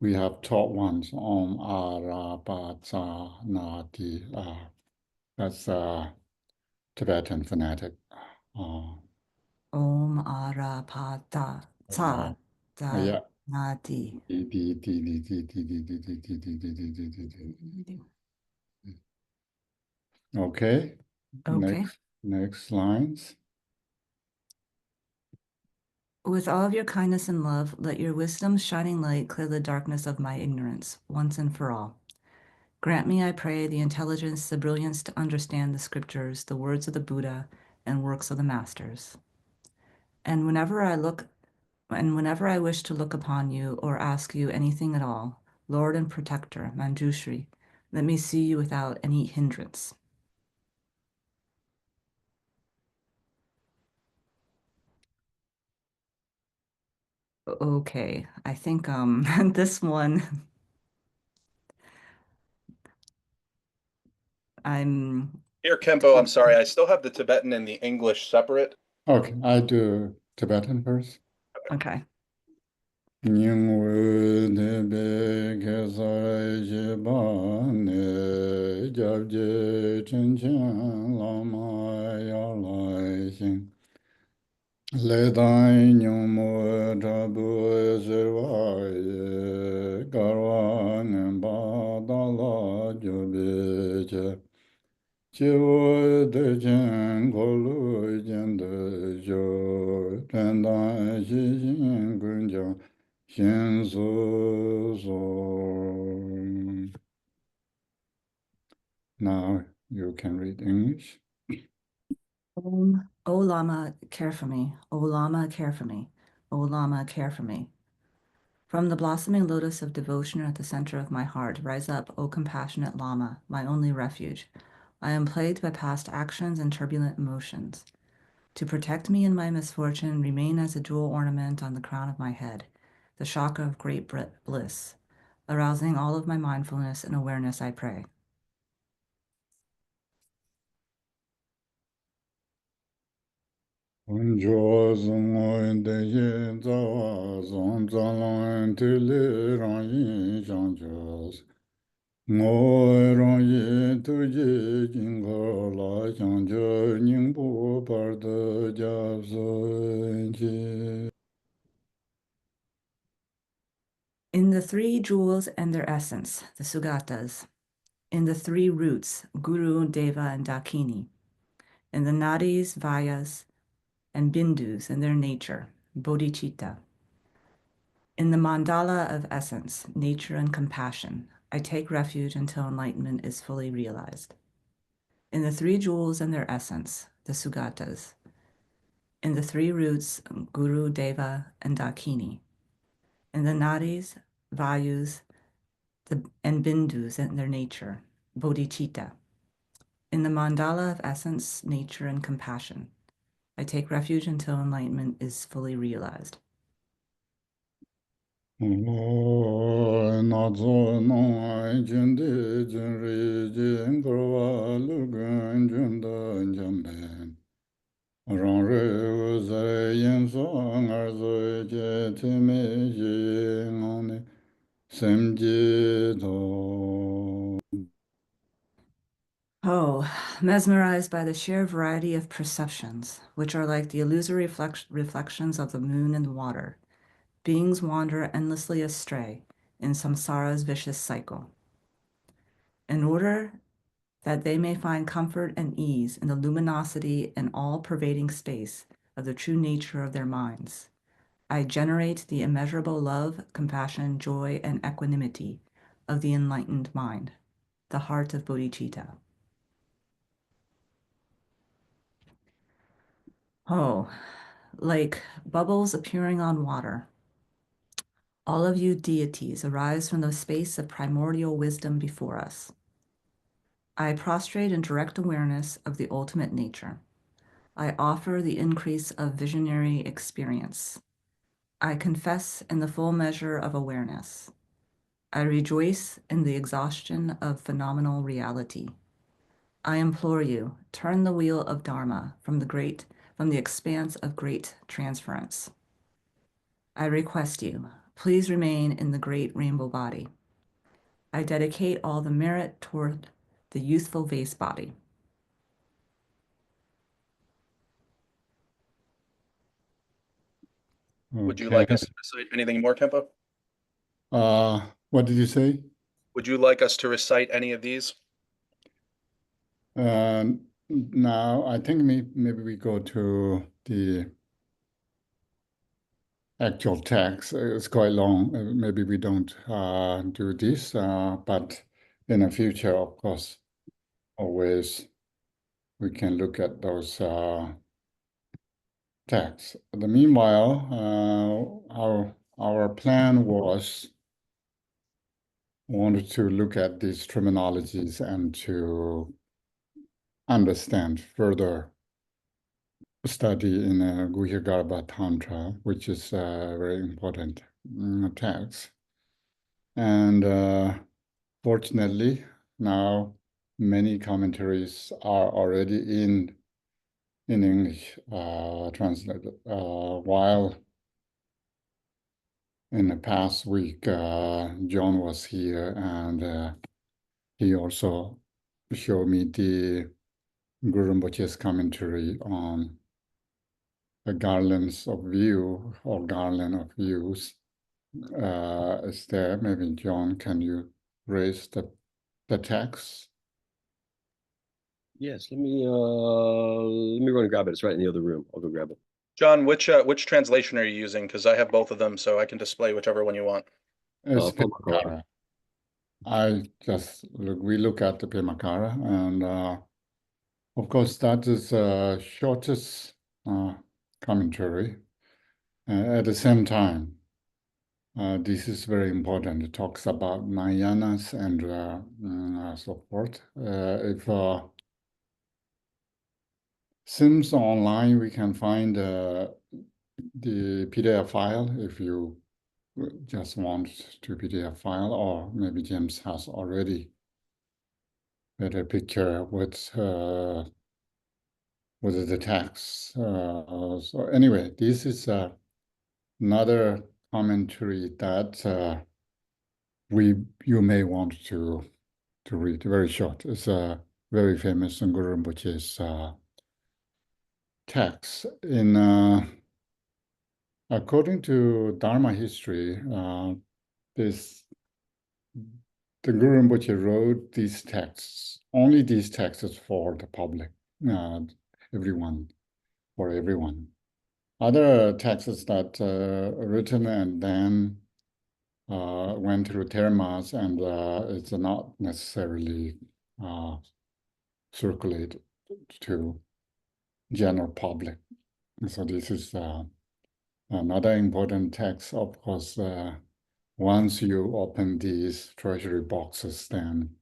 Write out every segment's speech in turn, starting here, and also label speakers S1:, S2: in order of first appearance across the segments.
S1: we have taught ones Om Arabata Nati. That's Tibetan phonetic.
S2: Om Arapata Ta Da
S1: Yeah.
S2: Nati.
S1: Okay.
S2: Okay.
S1: Next lines.
S2: With all of your kindness and love, let your wisdom's shining light clear the darkness of my ignorance, once and for all. Grant me, I pray, the intelligence, the brilliance to understand the scriptures, the words of the Buddha, and works of the masters. And whenever I wish to look upon you or ask you anything at all, Lord and Protector, Manjushri, let me see you without any hindrance. Okay, I think this one I'm
S3: Here, Kempo, I'm sorry, I still have the Tibetan and the English separate.
S1: Okay, I do Tibetan first.
S2: okay.
S1: Nyingwe debe kesai jibane jabje chenchen lama yalai xin. Ledai nyumo tabu zirwaye garwa nemba dala jobe Chiwo de chen kolu jen de jo, tendan shi xin gun jiang, xin su su. Now you can read English.
S2: O Lama, care for me. O Lama, care for me. O Lama, care for me. From the blossoming lotus of devotion at the center of my heart, rise up, O compassionate Lama, my only refuge. I am plagued by past actions and turbulent emotions. To protect me in my misfortune, remain as a jewel ornament on the crown of my head, the chakra of great bliss. Arousing all of my mindfulness and awareness, I pray.
S1: Unjo zungo de ye zawa zon zalan tili rang yin shang jos. Ngo rang ye tu ye jing ko la shang jo ning bu par de jab sun chi.
S2: In the three jewels and their essence, the Sugatas. In the three roots, Guru, Deva, and Dakini. In the nadis, vayas, and bindus and their nature, bodhicitta. In the mandala of essence, nature and compassion, I take refuge until enlightenment is fully realized. In the three jewels and their essence, the Sugatas. In the three roots, Guru, Deva, and Dakini. In the nadis, vayus, and bindus and their nature, bodhicitta. In the mandala of essence, nature, and compassion, I take refuge until enlightenment is fully realized.
S1: Na zo nong jin de jin ri jin korwa lu gun jun da jin ben. Rong re wu zai yin so ngar zo je te me ji ngong ne sem ji do.
S2: Oh, mesmerized by the sheer variety of perceptions, which are like the illusory reflections of the moon and the water. Beings wander endlessly astray in samsara's vicious cycle. In order that they may find comfort and ease in the luminosity and all-pervading space of the true nature of their minds, I generate the immeasurable love, compassion, joy, and equanimity of the enlightened mind, the heart of bodhicitta. Oh, like bubbles appearing on water. All of you deities arise from the space of primordial wisdom before us. I prostrate in direct awareness of the ultimate nature. I offer the increase of visionary experience. I confess in the full measure of awareness. I rejoice in the exhaustion of phenomenal reality. I implore you, turn the wheel of Dharma from the expanse of great transference. I request you, Please remain in the great rainbow body. I dedicate all the merit toward the youthful vase body.
S3: Would you
S1: Okay.
S3: like us to recite anything more, Kempo?
S1: What did you say?
S3: Would you like us to recite any of these?
S1: Now, I think maybe we go to the actual text. It's quite long. Maybe we don't do this, but in the future, of course, always we can look at those texts. Meanwhile, our plan wanted to look at these terminologies and to understand further study in Guhyagarbha Tantra, which is a very important text. And fortunately, now many commentaries are already in English translated. While in the past week, John was here and he also showed me the Guru Rinpoche's commentary on the garlands of view or garland of views. Is there? Maybe John, can you raise the text?
S4: Yes, let me run and grab it. It's right in the other room. I'll go grab it.
S3: John, which translation are you using? Because I have both of them, so I can display whichever one you want.
S1: It's
S4: Pemakkara.
S1: we look at the Pemakkara, and of course that is shortest commentary. At the same time, this is very important. It talks about Nayanas and so forth. If Sims online, we can find the PDF file if you just want to PDF file, or maybe James has already made a picture with the text. So anyway, this is another commentary that you may want to read. Very short. It's a very famous Guru Rinpoche's text. According to Dharma history, the Guru Rinpoche wrote these texts, only these texts for the public, everyone, for everyone. Other texts that written and then went through termas, and it's not necessarily circulated to general public. So this is another important text. Of course, once you open these treasury boxes, then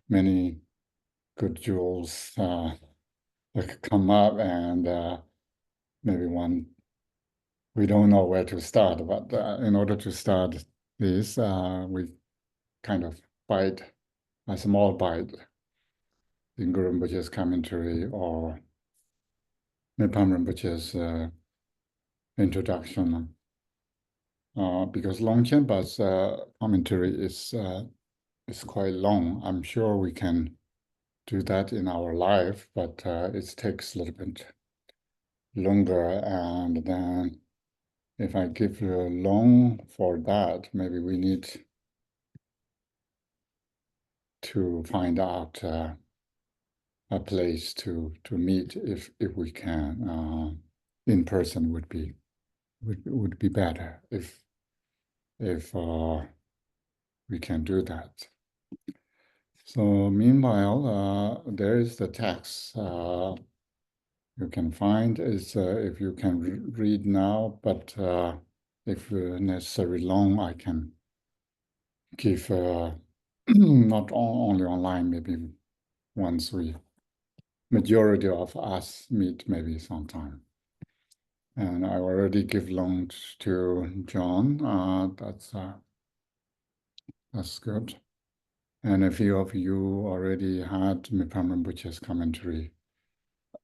S1: many good jewels come up, and maybe we don't know where to start, but in order to start this, we kind of bite a small bite in Guru Rinpoche's commentary or Mipham Rinpoche's introduction, because Longchenpa's commentary is quite long. I'm sure we can do that in our life, but it takes a little bit longer. And then if I give you a long for that, maybe we need to find out a place to meet if we can. In person would be better if we can do that. So meanwhile, there is the text you can find. Is if you can read now, but if necessary long, I can give not only online, maybe once majority of us meet, maybe sometime. And I already give long to John. That's good. And a few of you already had Mipham Rinpoche's commentary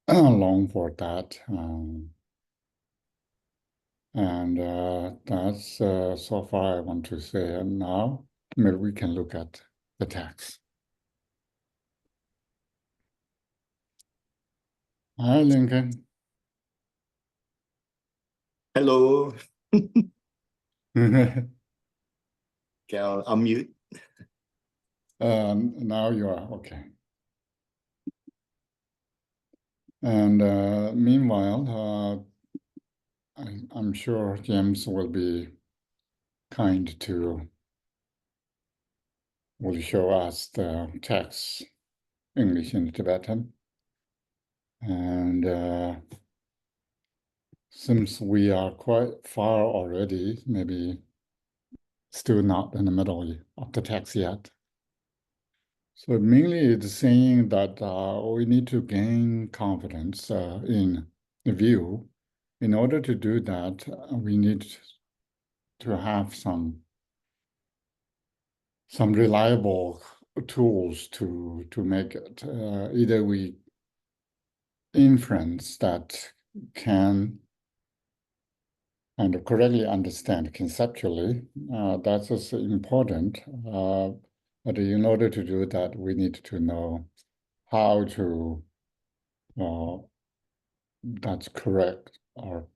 S1: long for that. And that's so far I want to say. And now maybe we can look at the text. Hi, Lincoln.
S5: Hello. Can I unmute?
S1: Now you are okay. And meanwhile, I'm sure James will be kind to will show us the text, English and Tibetan. And since we are quite far already, maybe still not in the middle of the text yet. So mainly it's saying that we need to gain confidence in the view. In order to do that, we need to have some reliable tools to make it. Either we inference that can and correctly understand conceptually, that is important. But in order to do that, we need to know how to, that's correct, or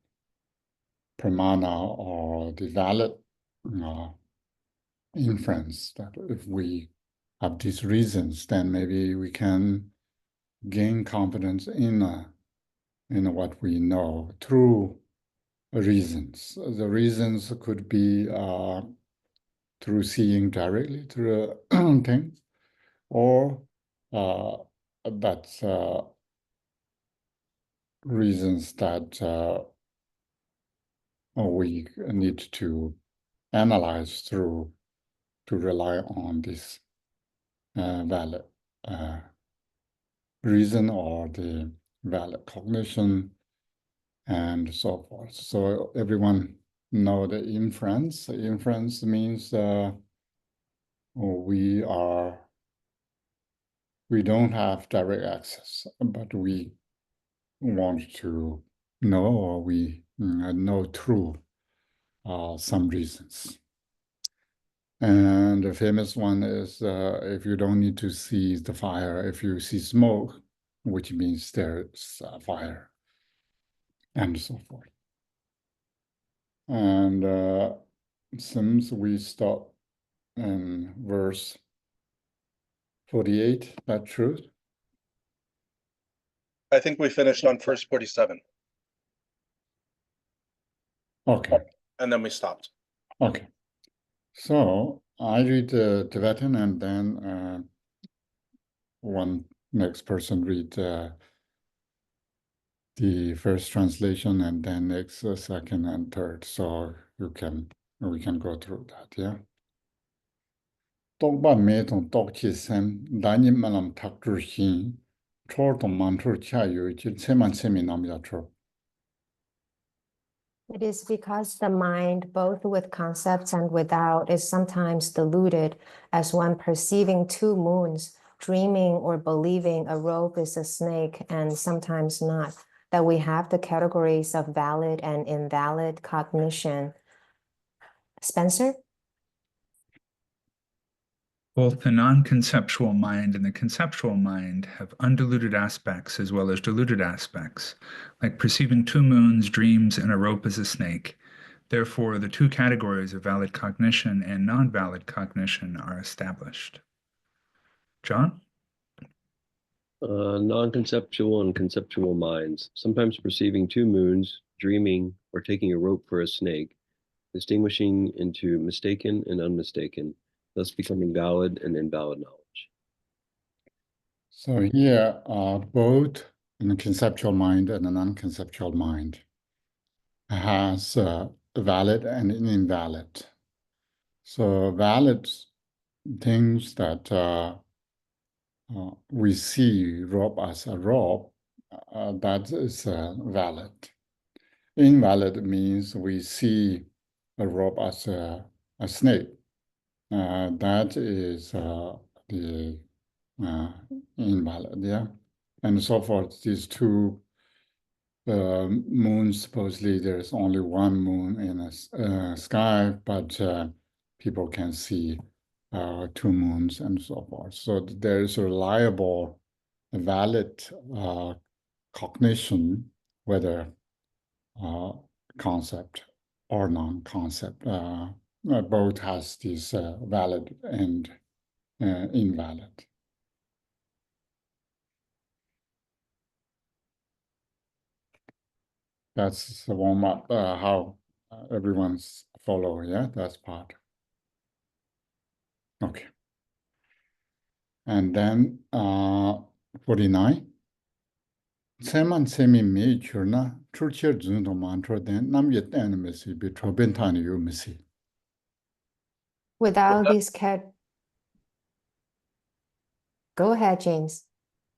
S1: pramana, or the valid inference, that if we have these reasons, then maybe we can gain confidence in what we know through reasons. The reasons could be through seeing directly through things, or that's reasons that we need to analyze through to rely on this valid reason or the valid cognition and so forth. So everyone know the inference. Inference means we don't have direct access, but we want to know, or we know through some reasons. And the famous one is if you don't need to see the fire, if you see smoke, which means there's a fire, and so forth. And since we stop in verse 48, that truth?
S3: I think we finished on verse 47,
S1: Okay,
S3: and then we stopped.
S1: okay. So I read Tibetan, and then one next person read the first translation, and then next second and third. So we can go through that, yeah. Tokpa me tong tokchi sem danyi malam takru shin chor tong mantur cha yu chi tseman tsemi nam ya chor.
S6: It is because the mind, both with concepts and without, is sometimes deluded as one perceiving two moons, dreaming or believing a rope is a snake, and sometimes not, that we have the categories of valid and invalid cognition. Spencer?
S7: Both the non-conceptual mind and the conceptual mind have undiluted aspects as well as diluted aspects, like perceiving two moons, dreams, and a rope as a snake. Therefore, the two categories of valid cognition and non-valid cognition are established. John?
S4: Non-conceptual and conceptual minds, sometimes perceiving two moons, dreaming, or taking a rope for a snake, distinguishing into mistaken and unmistaken, thus becoming valid and invalid knowledge.
S1: So here are both in the conceptual mind and the non-conceptual mind has valid and invalid. So valid things that we see rope as a rope, that is valid. Invalid means we see a rope as a snake. That is the invalid, yeah, and so forth. These two moon, supposedly there's only one moon in the sky, but people can see 2 moons and so forth. So there is a reliable, valid cognition, whether concept or non-concept. Both has this valid and invalid. That's the warm up, how everyone's follow, yeah, that's part. Okay. And then 49. Seman semi major na churcher zundo mantra then nam yet animacy be trobentan you missy.
S6: Without these Go ahead, James.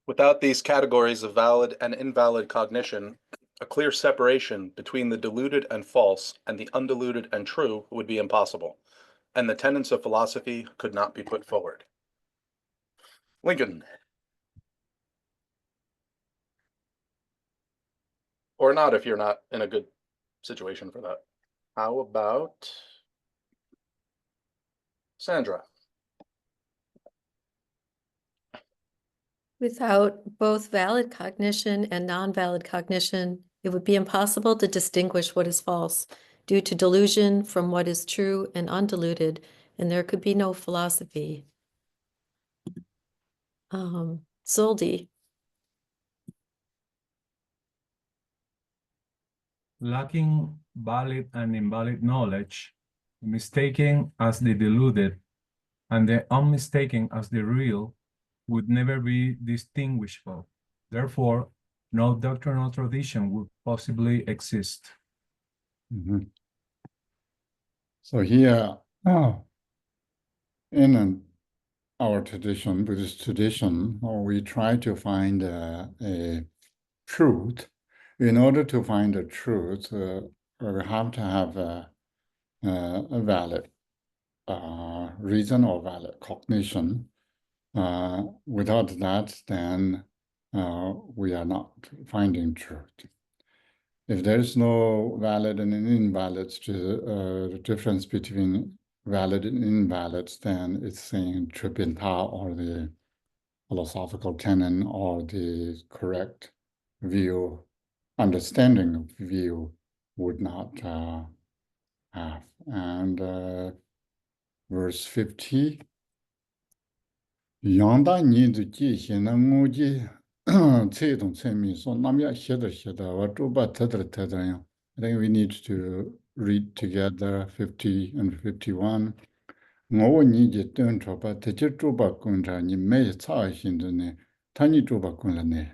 S3: Without these categories of valid and invalid cognition, a clear separation between the deluded and false and the undiluted and true would be impossible, and the tenets of philosophy could not be put forward. Lincoln. Or not if you're not in a good situation for that. How about Sandra?
S8: Without both valid cognition and non-valid cognition, it would be impossible to distinguish what is false due to delusion from what is true and undiluted, and there could be no philosophy. Zoldi.
S9: Lacking valid and invalid knowledge, mistaken as the deluded, and the unmistaken as the real, would never be distinguishable. Therefore, no doctrinal tradition would possibly exist.
S1: Mm-hmm. So here, in our tradition, Buddhist tradition, we try to find a truth. In order to find a truth, we have to have a valid reason or valid cognition. Without that, then we are not finding truth. If there's no valid and invalid difference between valid and invalid, then it's saying Tripinta or the philosophical canon or the correct view, understanding of view would not have. And verse 50, Yanda Nidu Ji Hina Muji Cedon Semi, so Namya Hida, what about Tedra? I think we need to read together 50 and 51. No need to turn to but the Jituba Kunja, you may charge in the ne, Tani Juba Kunlane.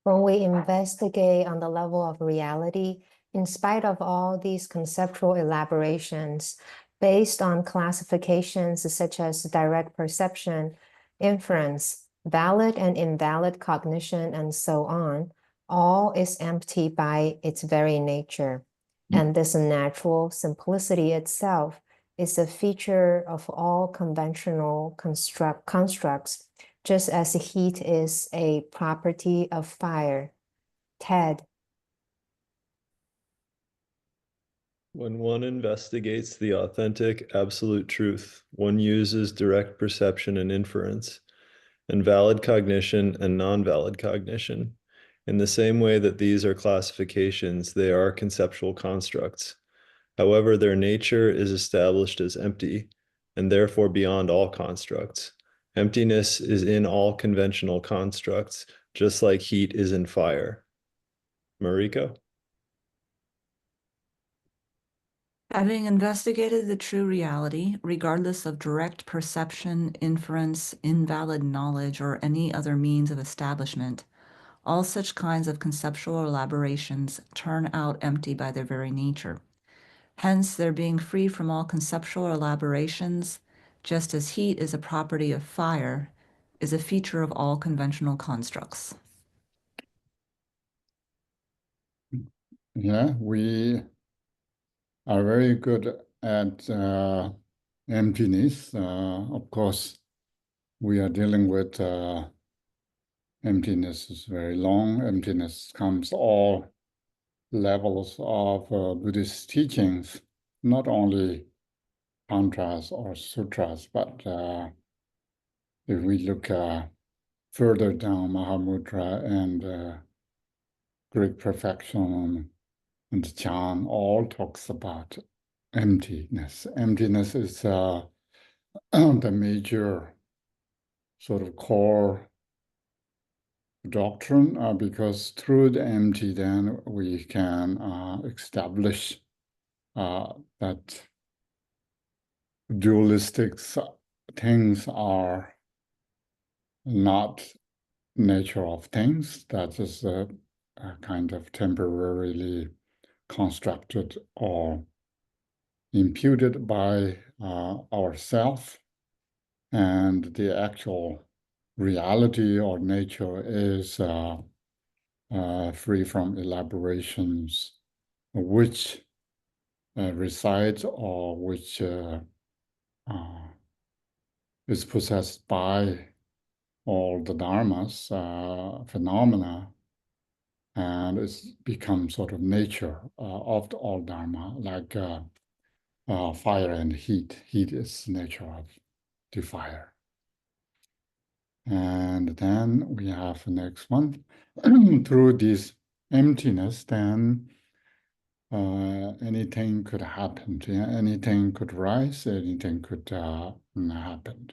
S6: When we investigate on the level of reality, in spite of all these conceptual elaborations, based on classifications such as direct perception, inference, valid and invalid cognition, and so on, all is empty by its very nature. And this natural simplicity itself is a feature of all conventional constructs, just as heat is a property of fire. Ted.
S4: When one investigates the authentic absolute truth, one uses direct perception and inference, and valid cognition and non-valid cognition. In the same way that these are classifications, they are conceptual constructs. However, their nature is established as empty, and therefore beyond all constructs. Emptiness is in all conventional constructs, just like heat is in fire. Mariko?
S2: Having investigated the true reality, regardless of direct perception, inference, invalid knowledge, or any other means of establishment, all such kinds of conceptual elaborations turn out empty by their very nature. Hence, their being free from all conceptual elaborations, just as heat is a property of fire, is a feature of all conventional constructs.
S1: Yeah, we are very good at emptiness. Of course, we are dealing with emptiness is very long. Emptiness comes all levels of Buddhist teachings, not only mantras or sutras, but if we look further down, Mahamudra and Great Perfection and Chan all talks about emptiness. Emptiness is the major sort of core doctrine, because through the empty, then we can establish that dualistic things are not nature of things. That is a kind of temporarily constructed or imputed by ourself, and the actual reality or nature is free from elaborations, which resides or which is possessed by all the dharmas, phenomena, and it's become sort of nature of all dharma, like fire and heat. Heat is nature of the fire. And then we have the next one. Through this emptiness, then anything could happen. Anything could rise, anything could happen.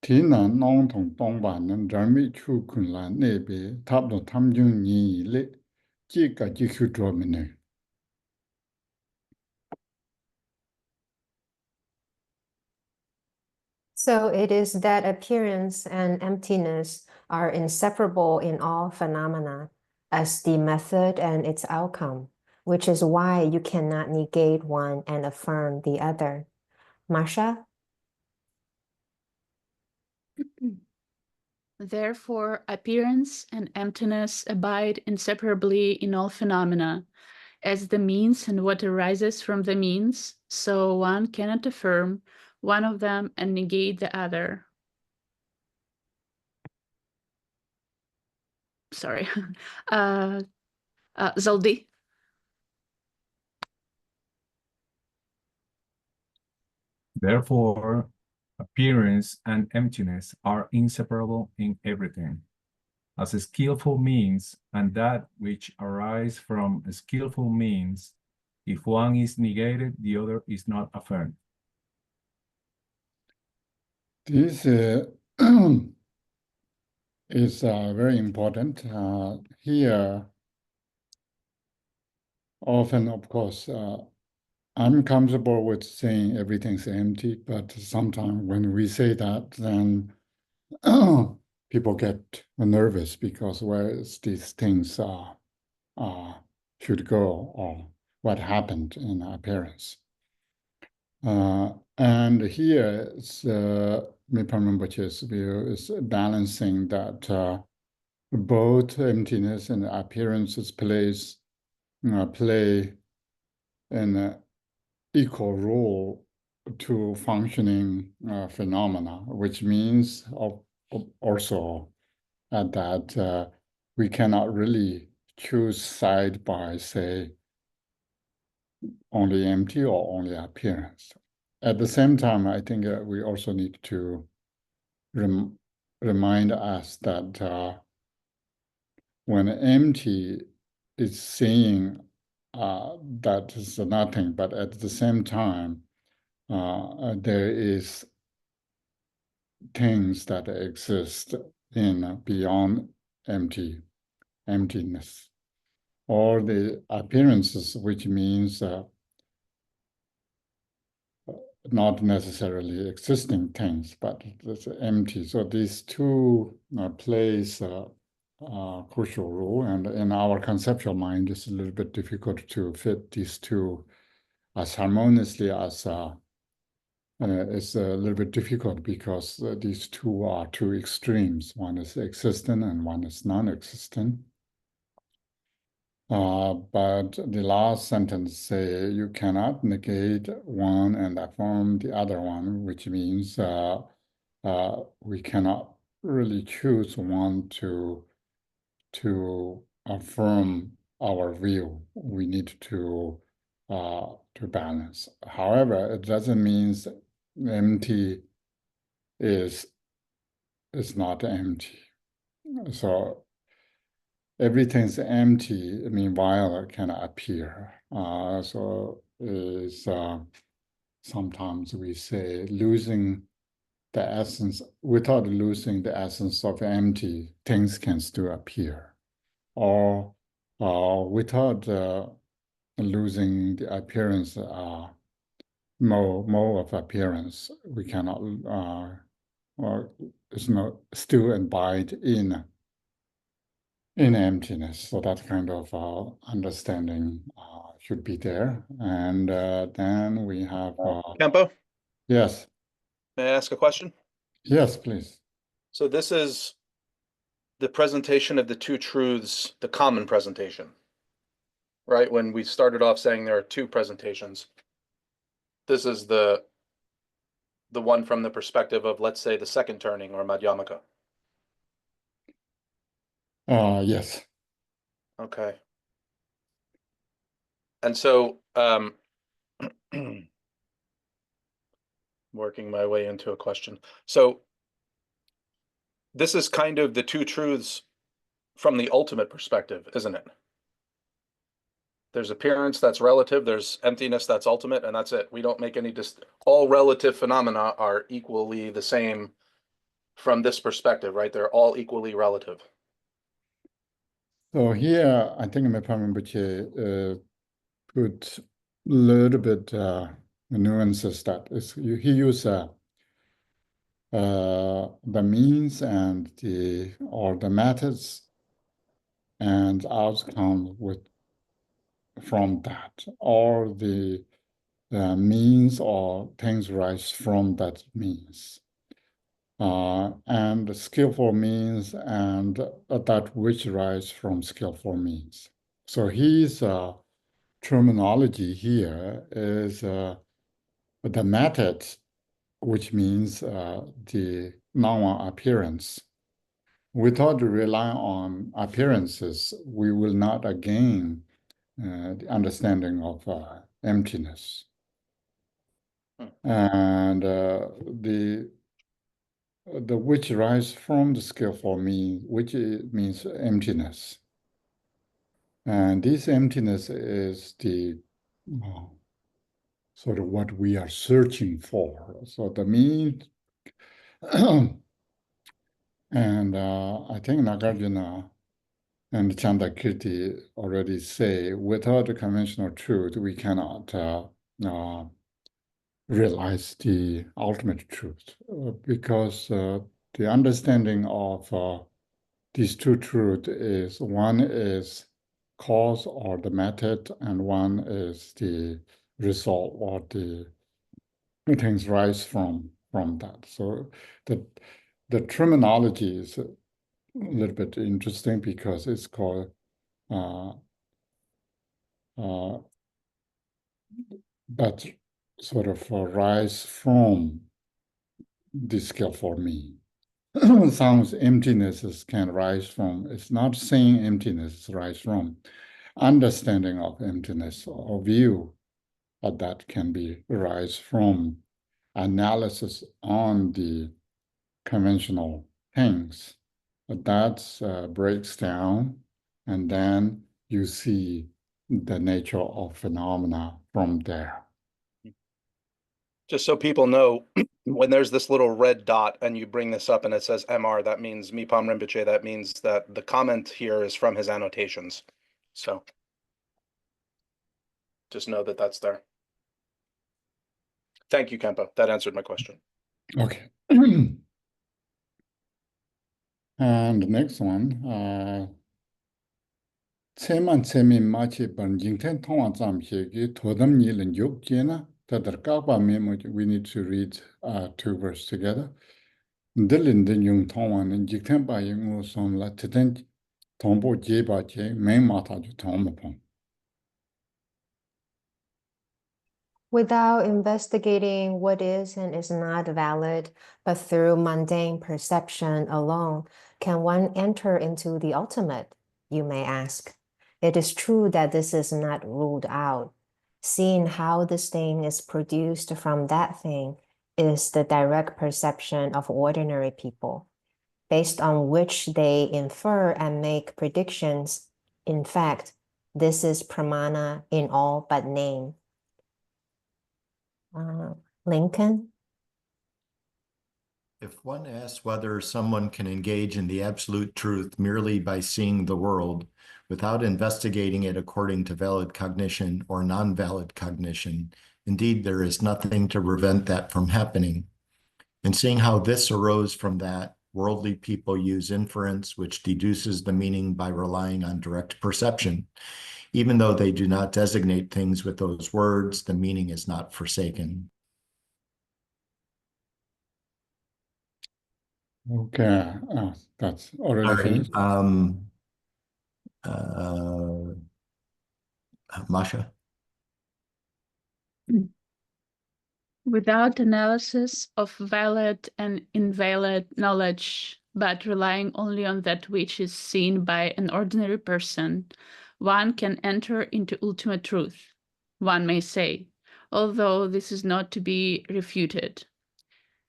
S1: Tina nong tong tong ban nan rami chu kun la nebe tab no tam jung ni le ji ka ji khu dro mene.
S6: So it is that appearance and emptiness are inseparable in all phenomena as the method and its outcome, which is why you cannot negate one and affirm the other. Masha?
S10: Therefore, appearance and emptiness abide inseparably in all phenomena, as the means and what arises from the means, so one cannot affirm one of them and negate the other. Sorry. Zaldi.
S9: Therefore, appearance and emptiness are inseparable in everything, as a skillful means and that which arise from a skillful means. If one is negated, the other is not affirmed.
S1: This is very important. Here, often, of course, I'm comfortable with saying everything's empty, but sometimes when we say that, then people get nervous because where these things should go or what happened in appearance. And here, Mipham Rinpoche's view is balancing that both emptiness and appearances play an equal role to functioning phenomena, which means also that we cannot really choose side by, say, only empty or only appearance. At the same time, I think we also need to remind us that when empty is saying that is nothing, but at the same time, there is things that exist in beyond emptiness, or the appearances, which means not necessarily existing things, but it's empty. So these two plays a crucial role, and in our conceptual mind, it's a little bit difficult to fit these two as harmoniously as it's a little bit difficult because these two are two extremes. One is existent and one is non-existent. But the last sentence say you cannot negate one and affirm the other one, which means we cannot really choose one to affirm our view. We need to balance. However, it doesn't mean empty is not empty. So everything's empty, meanwhile it can appear. So is sometimes we say losing the essence, without losing the essence of empty, things can still appear. Or without losing the appearance, mode of appearance, we cannot, or it's not still abide in emptiness. So that kind of understanding should be there. And then we have,
S3: Kempo,
S1: yes,
S3: may I ask a question?
S1: yes, please.
S3: So this is the presentation of the two truths, the common presentation, right? When we started off saying there are two presentations, this is the one from the perspective of, let's say, the second turning or Madhyamaka.
S1: Yes.
S3: Okay. And so, working my way into a question. So this is kind of the two truths from the ultimate perspective, isn't it? There's appearance that's relative, there's emptiness that's ultimate, and that's it. We don't make any all relative phenomena are equally the same from this perspective, right? They're all equally relative.
S1: So here, I think Mipham Rinpoche put a little bit nuances that is, he used the means and the methods and outcome from that, or the means or things rise from that means. And skillful means and that which rise from skillful means. So his terminology here is the method, which means the non-appearance. Without relying on appearances, we will not gain the understanding of emptiness. And the which rise from the skillful means, which means emptiness. And this emptiness is the sort of what we are searching for. So the mean, and I think Nagarjuna and Chandakirti already say, without the conventional truth, we cannot realize the ultimate truth, because the understanding of these two truths is, one is cause or the method, and one is the result or the things rise from that. So the terminology is a little bit interesting because it's called that sort of rise from the skillful me. Sounds emptinesses can rise from, it's not saying emptiness rise from, understanding of emptiness or view of that can be rise from analysis on the conventional things. But that breaks down, and then you see the nature of phenomena from there.
S3: Just so people know, when there's this little red dot and you bring this up and it says MR, that means Mipham Rinpoche, that means that the comment here is from his annotations. So just know that that's there. Thank you, Kempo. That answered my question.
S1: Okay. And the next one, Tseman Tsemin Machi Ban Jingten Tongan Zam Shegi Todam Nilin Yuk Jena Tadar Kaba Memo. We need to read two verses together. Dilin Din Yung Tongan and Jingten Ba Yung Som La Titen Tombo Jeba Je Main Mata Ju Tomapon.
S6: Without investigating what is and is not valid, but through mundane perception alone, can one enter into the ultimate, you may ask. It is true that this is not ruled out. Seeing how this thing is produced from that thing is the direct perception of ordinary people, based on which they infer and make predictions. In fact, this is pramana in all but name. Lincoln?
S5: If one asks whether someone can engage in the absolute truth merely by seeing the world without investigating it according to valid cognition or non-valid cognition, indeed, there is nothing to prevent that from happening. And seeing how this arose from that, worldly people use inference, which deduces the meaning by relying on direct perception. Even though they do not designate things with those words, the meaning is not forsaken.
S1: Okay, that's already finished.
S5: Masha?
S10: Without analysis of valid and invalid knowledge, but relying only on that which is seen by an ordinary person, one can enter into ultimate truth, one may say, although this is not to be refuted.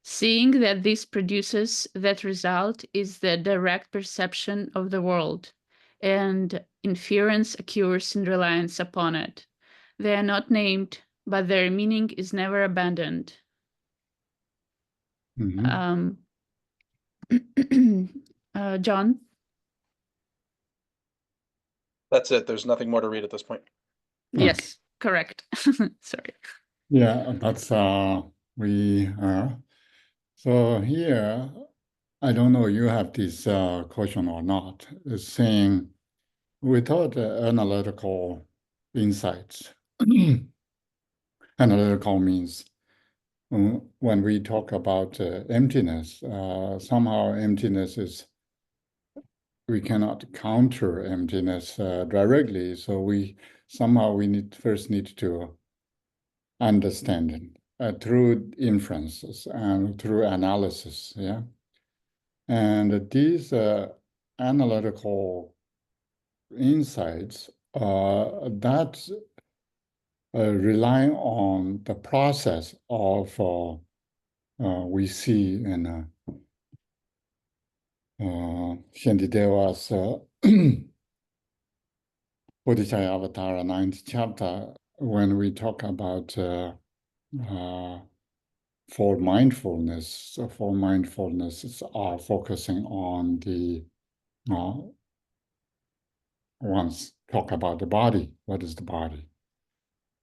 S10: Seeing that this produces that result is the direct perception of the world, and inference occurs in reliance upon it. They are not named, but their meaning is never abandoned.
S1: Mhm.
S10: John?
S3: That's it. There's nothing more to read at this point.
S10: Yes, correct. Sorry.
S1: Yeah, that's we are. So here, I don't know you have this question or not. It's saying without analytical insights, analytical means when we talk about emptiness, somehow emptiness is, we cannot counter emptiness directly. So we first need to understand it through inferences and through analysis. Yeah. And these analytical insights that rely on the process of we see in Shantideva's Bodhisattva Avatar 9th chapter, when we talk about for mindfulness are focusing on the once talk about the body. What is the body?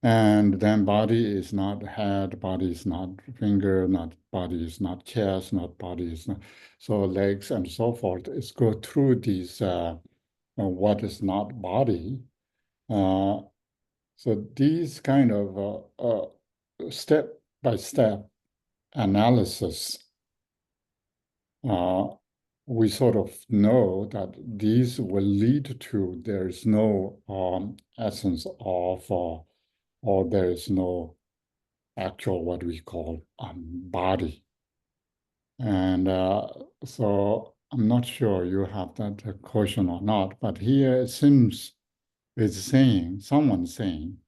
S1: And then body is not head, body is not finger, not body is not chest, not body is not, so legs and so forth. It's go through these what is not body. So these kind of step-by-step analysis, we sort of know that these will lead to there's no essence of or there is no actual what we call body. And so I'm not sure you have that question or not, but here it seems it's saying, someone's saying,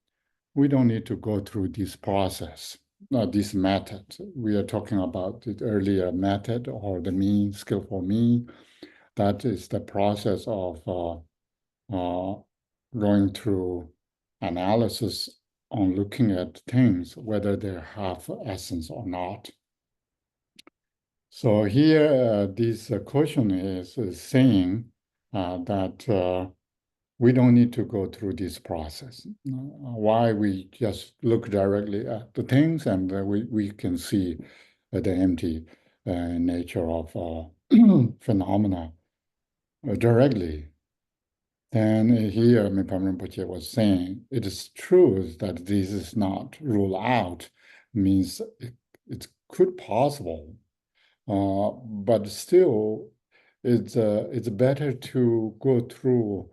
S1: we don't need to go through this process, this method. We are talking about the earlier method or the mean, skillful mean. That is the process of going through analysis on looking at things, whether they have essence or not. So here, this question is saying that we don't need to go through this process. Why we just look directly at the things and we can see the empty nature of phenomena directly. Then here, Mipham Rinpoche was saying, it is true that this is not ruled out, means it could possible, but still, it's better to go through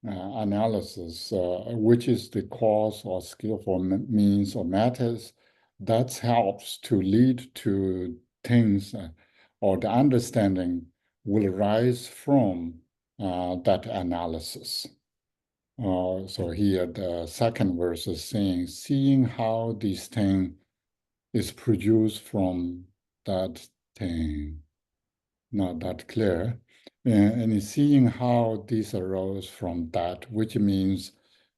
S1: analysis, which is the cause or skillful means or methods, that helps to lead to things or the understanding will arise from that analysis. So here the second verse is saying, seeing how this thing is produced from that thing, not that clear, and seeing how this arose from that, which means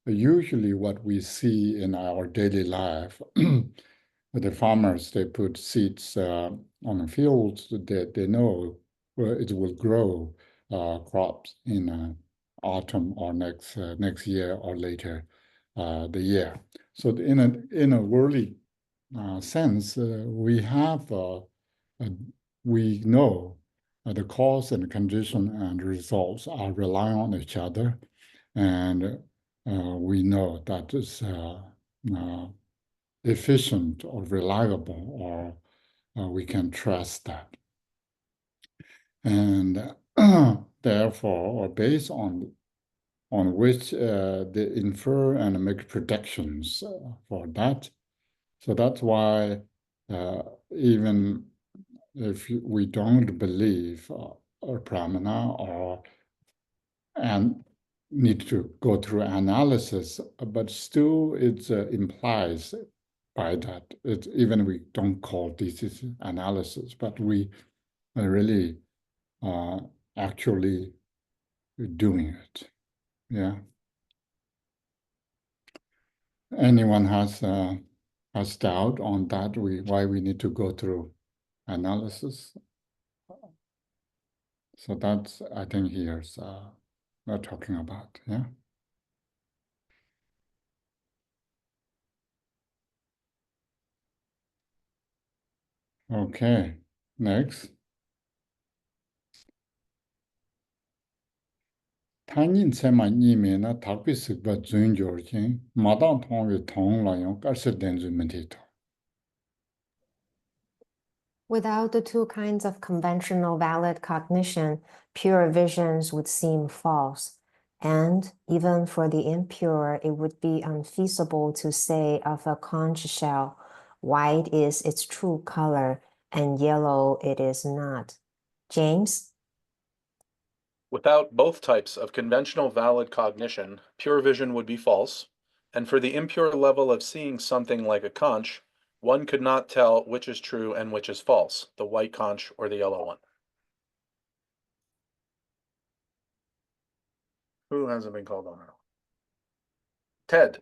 S1: usually what we see in our daily life, the farmers, they put seeds on the fields that they know it will grow crops in autumn or next year or later the year. So in a worldly sense, we have we know the cause and condition and results are relying on each other, and we know that is efficient or reliable, or we can trust that. And therefore, or based on which they infer and make predictions for that. So that's why even if we don't believe or pramana and need to go through analysis, but still it implies by that, even we don't call this is analysis, but we are really actually doing it. Yeah. Anyone has doubt on that, why we need to go through analysis? So that's, I think here's we're talking about, yeah. Okay, next. 탄인 세마 니메나 닭비스바 준조르진 마당 통의 통라용 깔설된 문제도.
S6: Without the two kinds of conventional valid cognition, pure visions would seem false. And even for the impure, it would be unfeasible to say of a conch shell, white is its true color and yellow it is not. James?
S3: Without both types of conventional valid cognition, pure vision would be false, and for the impure level of seeing something like a conch, one could not tell which is true and which is false, the white conch or the yellow one. Who hasn't been called on now? Ted.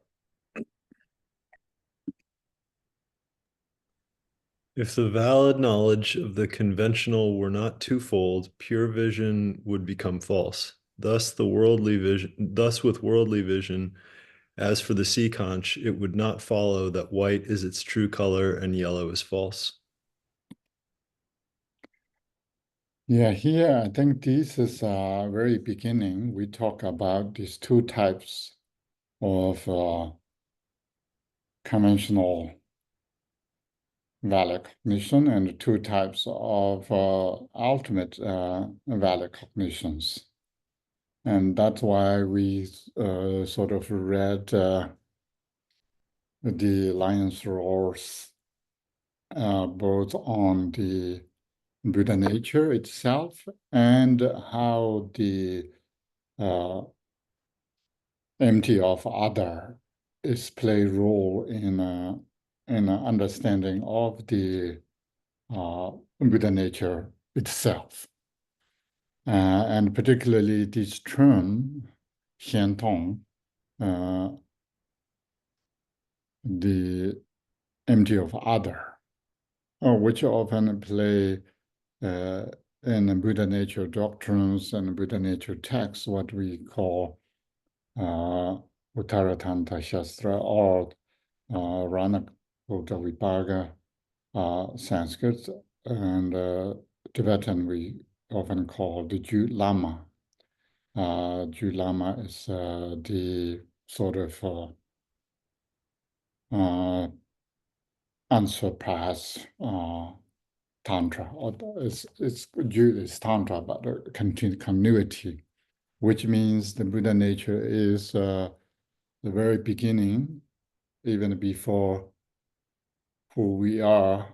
S11: If the valid knowledge of the conventional were not twofold, pure vision would become false. Thus with worldly vision, as for the sea conch, it would not follow that white is its true color and yellow is false.
S1: Yeah, here I think this is very beginning. We talk about these two types of conventional valid cognition and two types of ultimate valid cognitions. And that's why we sort of read the Lion's Roars both on the Buddha nature itself and how the empty of other is play role in understanding of the Buddha nature itself. And particularly this term, xiantong, the empty of other, which often play in Buddha nature doctrines and Buddha nature texts, what we call Uttaratanta Shastra or Rana Buddha Vibhaga Sanskrit, and Tibetan we often call the Ju Lama. Ju Lama is the sort of unsurpassed Tantra. It's Ju is Tantra, but continuity which means the Buddha nature is the very beginning, even before who we are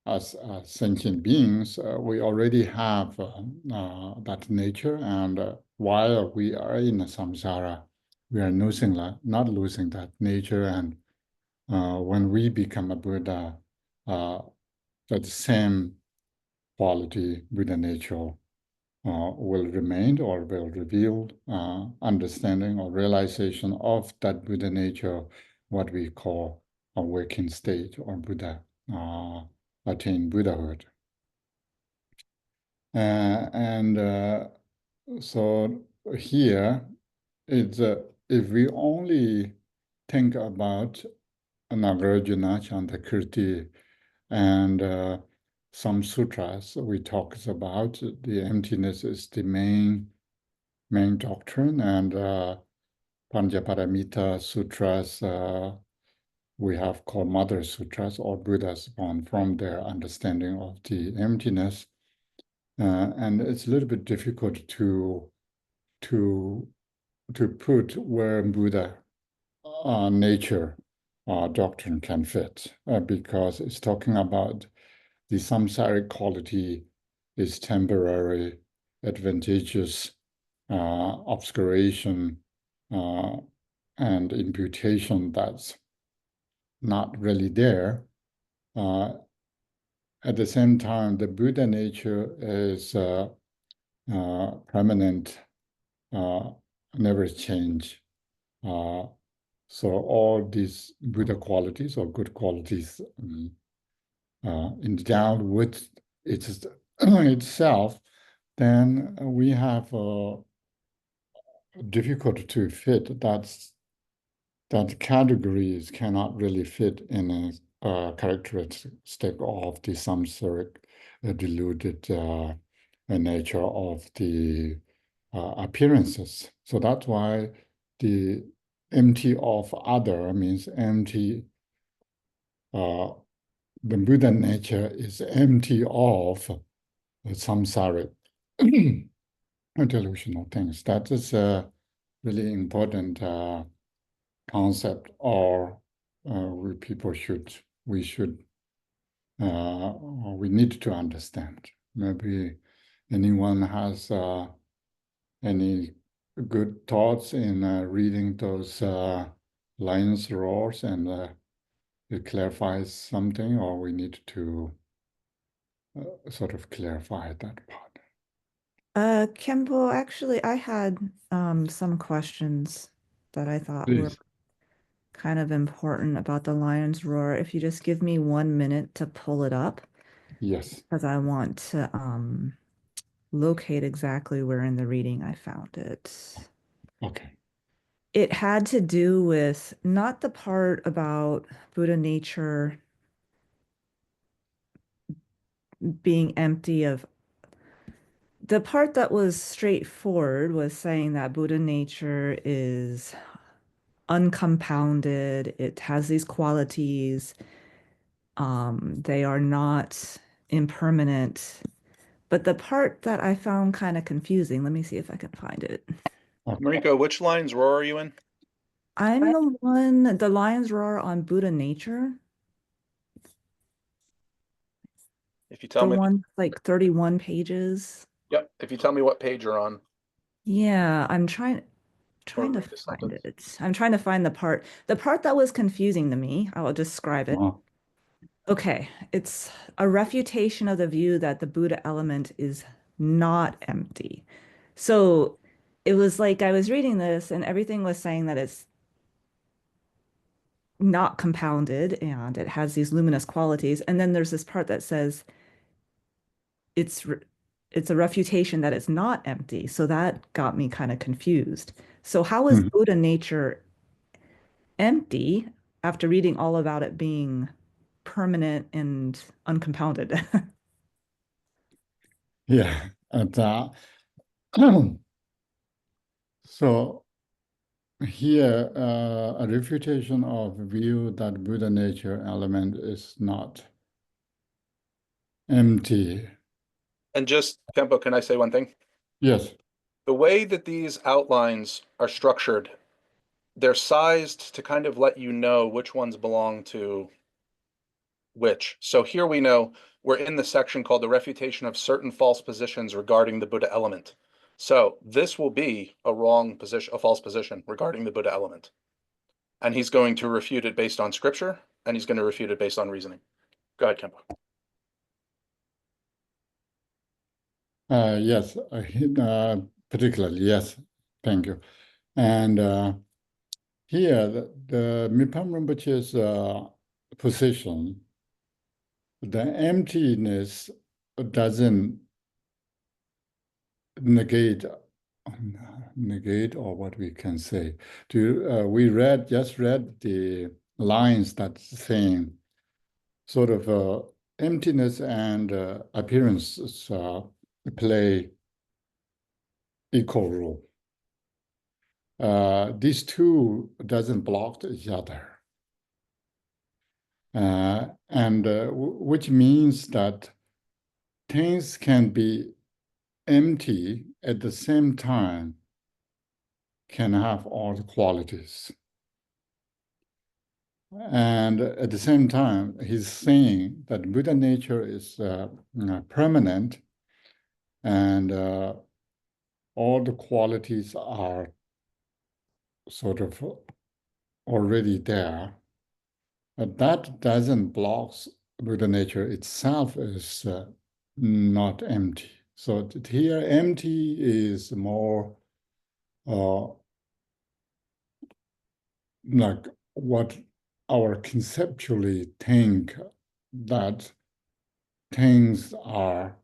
S1: as sentient beings. We already have that nature, and while we are in the samsara, we are not losing that nature. And when we become a Buddha, that same quality, Buddha nature, will remain or will reveal understanding or realization of that Buddha nature, what we call awakened state or Buddha, attain Buddhahood. So here, it's if we only think about Nagarjuna, Chantakirti, and some sutras we talk about, the emptiness is the main doctrine, and Panchaparamita sutras we have called Mother Sutras or Buddhas born from their understanding of the emptiness. And it's a little bit difficult to put where Buddha nature doctrine can fit, because it's talking about the samsaric quality is temporary, advantageous, obscuration, and imputation that's not really there. At the same time, the Buddha nature is permanent, never change. So all these Buddha qualities or good qualities endowed with itself, then we have difficult to fit. That categories cannot really fit in a characteristic of the samsaric deluded nature of the appearances. So that's why the empty of other means empty. The Buddha nature is empty of samsaric delusional things. That is a really important concept, or we need to understand. Maybe anyone has any good thoughts in reading those lines, roars, and it clarifies something, or we need to sort of clarify that part.
S2: Kempo, actually, I had some questions that I thought were
S1: Please.
S2: kind of important about the lion's roar. If you just give me 1 minute to pull it up,
S1: Yes.
S2: because I want to locate exactly where in the reading I found it.
S1: Okay.
S2: It had to do with not the part about Buddha nature being empty of. The part that was straightforward was saying that Buddha nature is uncompounded. It has these qualities. They are not impermanent. But the part that I found kind of confusing, let me see if I can find it.
S3: Mariko, which lines roar are you in?
S2: I'm the lion's roar on Buddha nature.
S3: If you tell
S2: The
S3: me,
S2: one like 31 pages.
S3: yep. If you tell me what page you're on,
S2: Yeah, I'm trying to
S3: read the
S2: find
S3: sentence.
S2: it. I'm trying to find the part that was confusing to me. I will describe it. Okay, it's a refutation of the view that the Buddha element is not empty. So it was like I was reading this and everything was saying that it's not compounded and it has these luminous qualities. And then there's this part that says it's a refutation that it's not empty. So that got me kind of confused. So how is Buddha nature empty after reading all about it being permanent and uncompounded?
S1: Yeah. And, so here, a refutation of view that Buddha nature element is not empty.
S3: And just, Kempo, can I say one thing?
S1: Yes.
S3: The way that these outlines are structured, they're sized to kind of let you know which ones belong to which. So here we know we're in the section called the refutation of certain false positions regarding the Buddha element. So this will be a wrong position, a false position regarding the Buddha element. And he's going to refute it based on scripture, and he's going to refute it based on reasoning. Go ahead, Kempo.
S1: Yes, particularly, yes, thank you. And here, the Mipham Rinpoche's position, the emptiness doesn't negate, or what we can say. We just read the lines that's saying sort of emptiness and appearances play equal role. These two doesn't block each other. Which means that things can be empty at the same time, can have all the qualities. And at the same time, he's saying that Buddha nature is permanent, and all the qualities are sort of already there. But that doesn't block Buddha nature itself is not empty. So here, empty is more like what our conceptually think that things are,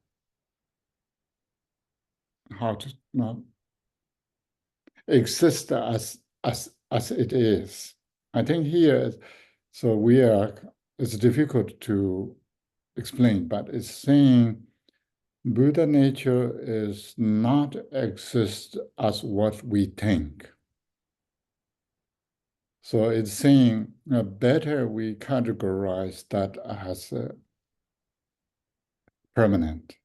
S1: how to exist as it is. I think here, so it's difficult to explain, but it's saying Buddha nature is not exist as what we think. So it's saying better we categorize that as permanent.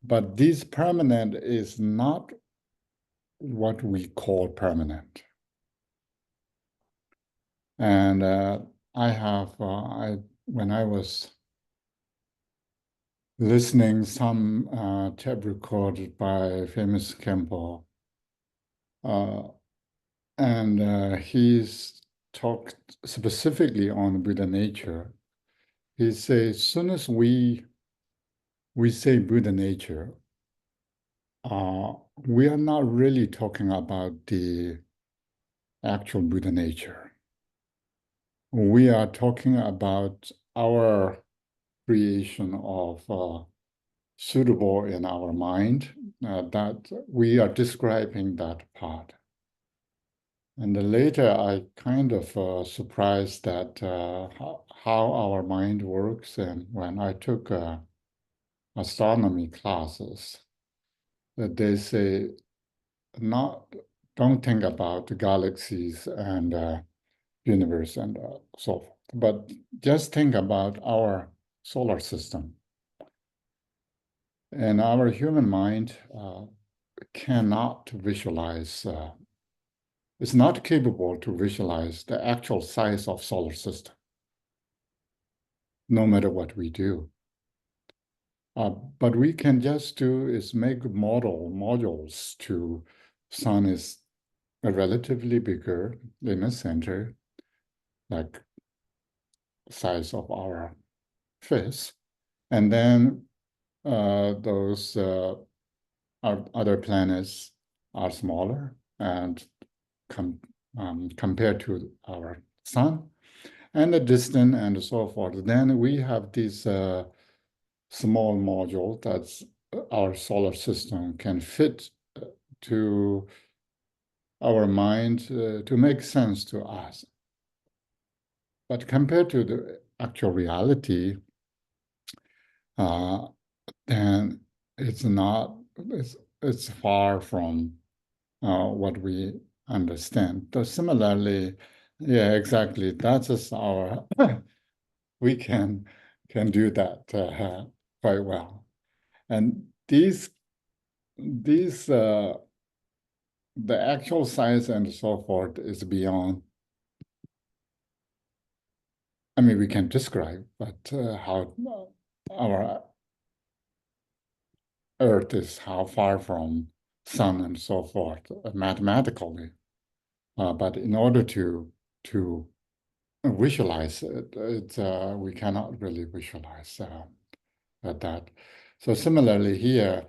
S1: But this permanent is not what we call permanent. And when I was listening some tape recorded by famous Kempo, and he's talked specifically on Buddha nature. He says, as soon as we say Buddha nature, we are not really talking about the actual Buddha nature. We are talking about our creation of suitable in our mind, that we are describing that part. And later I kind of surprised that how our mind works. And when I took astronomy classes, that they say, don't think about the galaxies and universe and so forth, but just think about our solar system. And our human mind cannot visualize, it's not capable to visualize the actual size of solar system, no matter what we do. But we can just do is make modules to sun is relatively bigger in the center, like size of our fist. And then those other planets are smaller and compared to our sun, and the distance and so forth. Then we have this small module that's our solar system can fit to our mind to make sense to us. But compared to the actual reality, then it's not, it's far from what we understand. So similarly, yeah, exactly. That's just our, we can do that quite well. And these these the actual size and so forth is beyond. I mean, we can describe, but how our Earth is, how far from sun and so forth, mathematically. But in order to visualize it, we cannot really visualize that. So similarly here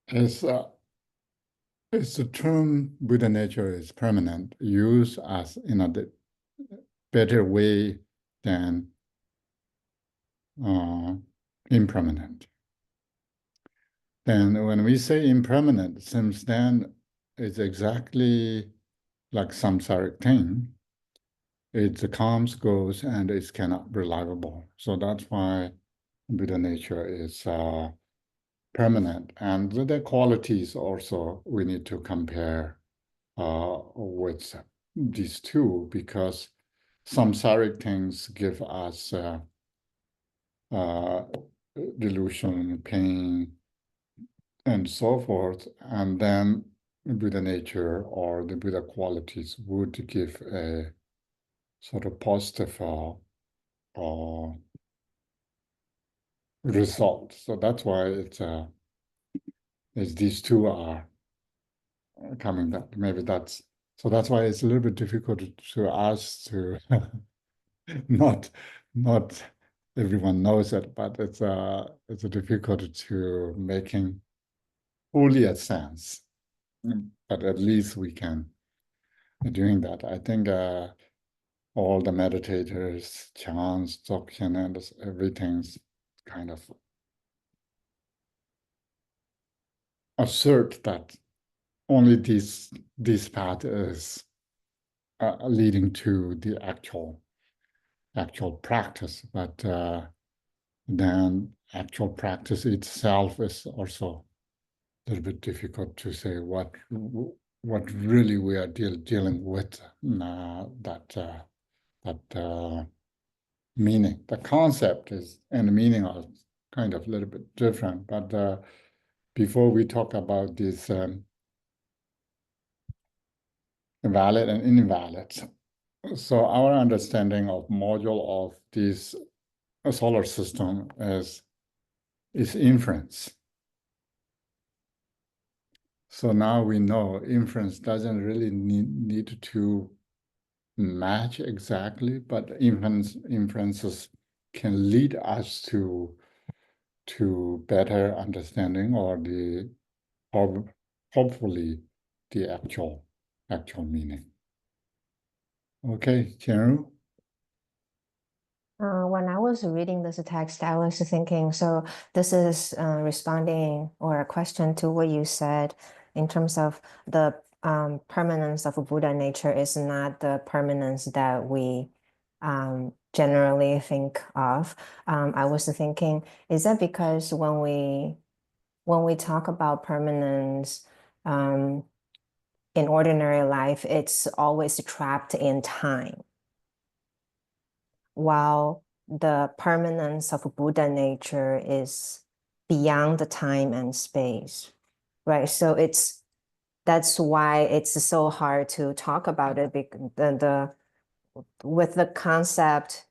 S1: is the term Buddha nature is permanent used as in a better way than impermanent. Then when we say impermanent, since then it's exactly like samsaric thing. It comes, goes, and it's cannot reliable. So that's why Buddha nature is permanent. And the qualities also we need to compare with these two, because samsaric things give us delusion, pain, and so forth. And then Buddha nature or the Buddha qualities would give a sort of positive result. So that's why it's these two are coming back. Maybe that's why it's a little bit difficult to us to not everyone knows it, but it's difficult to making fully a sense. But at least we can doing that. I think all the meditators, chants, dzogchen, and everything's kind of assert that only this path is leading to the actual practice, but then actual practice itself is also a little bit difficult to say what really we are dealing with that meaning. The concept is and the meaning are kind of a little bit different, but before we talk about this valid and invalid, so our understanding of module of this solar system is inference. So now we know inference doesn't really need to match exactly, but inferences can lead us to better understanding or hopefully the actual meaning. Okay, Jianru?
S6: When I was reading this text, I was thinking, so this is responding or a question to what you said in terms of the permanence of Buddha nature is not the permanence that we generally think of. I was thinking, is that because when we talk about permanence in ordinary life, it's always trapped in time, while the permanence of Buddha nature is beyond the time and space, right? So that's why it's so hard to talk about it, because with the concept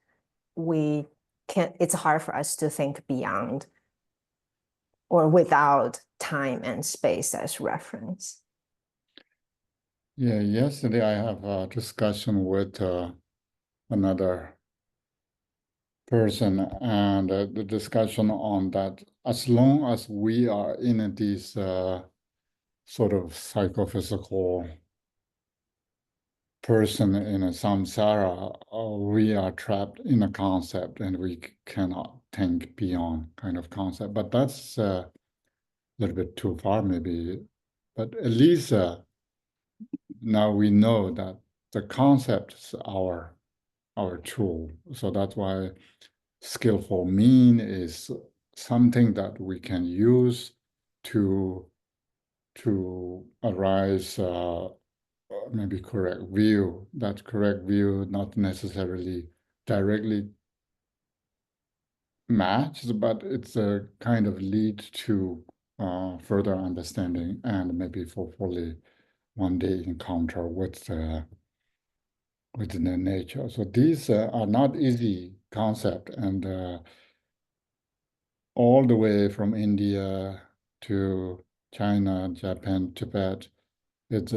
S6: it's hard for us to think beyond or without time and space as reference.
S1: Yeah, yesterday I have a discussion with another person, and the discussion on that, as long as we are in these sort of psychophysical person in a samsara, we are trapped in a concept and we cannot think beyond kind of concept. But that's a little bit too far maybe. But at least now we know that the concept is our tool. So that's why skillful mean is something that we can use to arise maybe correct view. That correct view not necessarily directly matched, but it's a kind of lead to further understanding and maybe for fully one day encounter with the nature. So these are not easy concept, and all the way from India to China, Japan, Tibet, it's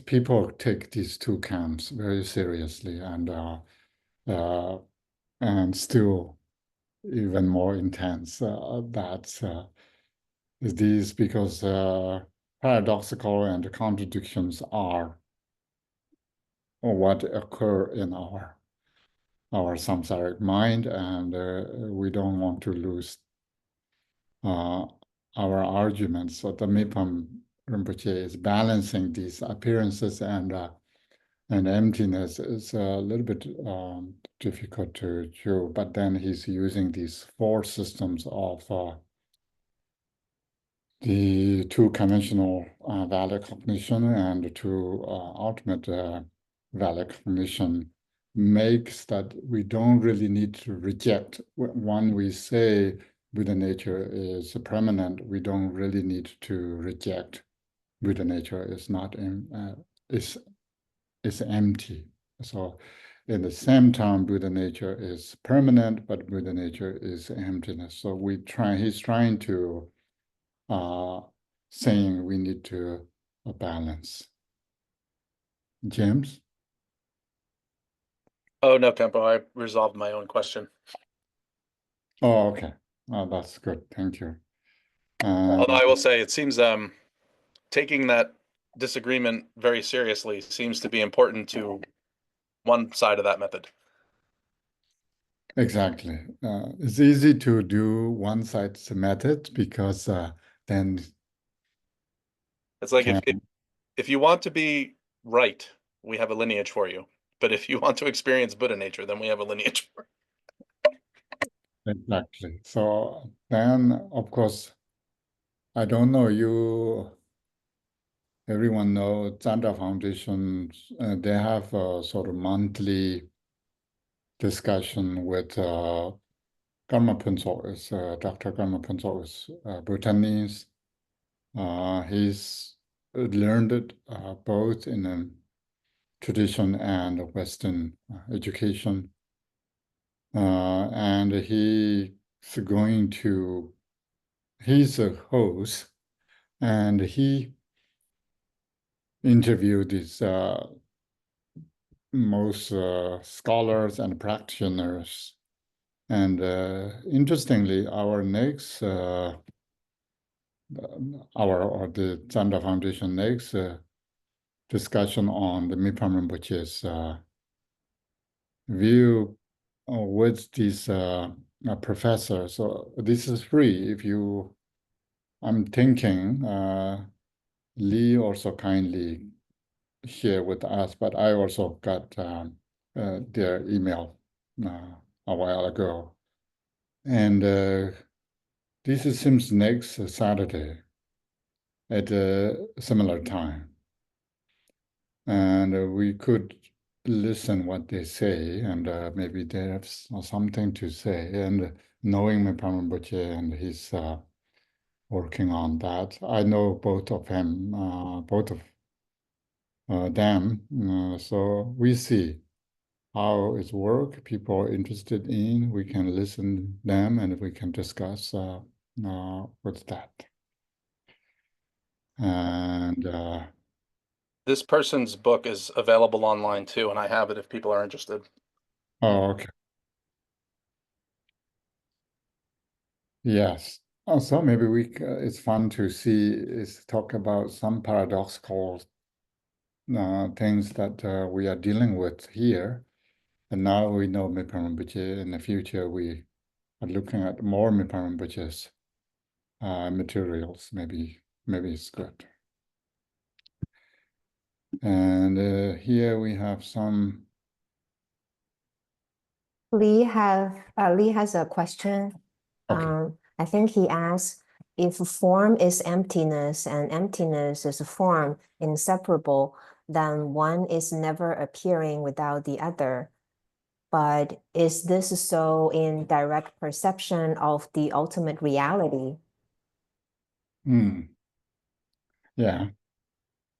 S1: people take these two camps very seriously, and still even more intense. That's these because paradoxical and contradictions are what occur in our samsaric mind, and we don't want to lose our arguments. So the Mipham Rinpoche is balancing these appearances and emptiness. Is a little bit difficult to do, but then he's using these four systems of the two conventional valid cognition and the two ultimate valid cognition makes that we don't really need to reject. When we say Buddha nature is permanent, we don't really need to reject Buddha nature is not is empty. So in the same time, Buddha nature is permanent, but Buddha nature is emptiness. So he's trying to saying we need to balance. James?
S3: Oh, no, Kempo, I resolved my own question.
S1: Oh, okay. Oh, that's good. Thank you.
S3: Although I will say it seems taking that disagreement very seriously seems to be important to one side of that method.
S1: Exactly. It's easy to do one side's method because then
S3: It's like if you want to be right, we have a lineage for you. But if you want to experience Buddha nature, then we have a lineage for you.
S1: exactly. So then, of course, I don't know, everyone knows Zanda Foundation, they have a sort of monthly discussion with Karma Punsel is Dr. Karma Punsel is Bhutanese. He's learned it both in a tradition and Western education. And he's a host, and he interviewed these most scholars and practitioners. And interestingly, our next the Zanda Foundation next discussion on the Mipham Rinpoche's view with these professors. So this is free. I'm thinking Lee also kindly share with us, but I also got their email a while ago. And this seems next Saturday at a similar time. And we could listen what they say, and maybe they have something to say. And knowing Mipham Rinpoche, and he's working on that. I know both of them. So we see how it works. People are interested in. We can listen them, and we can discuss with that. And
S3: This person's book is available online too, and I have it if people are interested.
S1: oh, okay. Yes. Also, maybe it's fun to talk about some paradoxical things that we are dealing with here. And now we know Mipham Rinpoche. In the future, we are looking at more Mipham Rinpoche's materials. Maybe it's good. And here we have some.
S6: Lee has a question.
S1: Okay.
S6: I think he asks, if form is emptiness and emptiness is a form inseparable, then one is never appearing without the other. but is this so in direct perception of the ultimate reality?
S1: Yeah.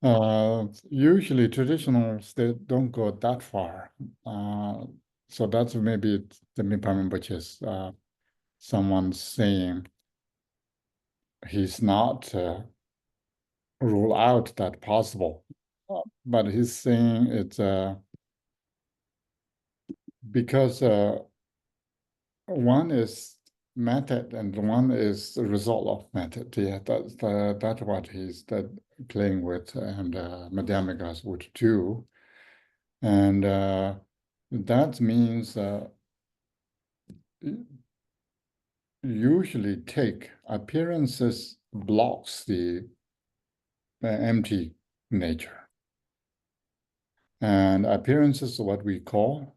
S1: Usually traditionals, they don't go that far. So that's maybe the Mipham Rinpoche's someone saying he's not rule out that possible. But he's saying it's because one is method and one is the result of method. Yeah, that's what he's playing with, and Madhyamikas would do. And that means usually take appearances blocks the empty nature. And appearances is what we call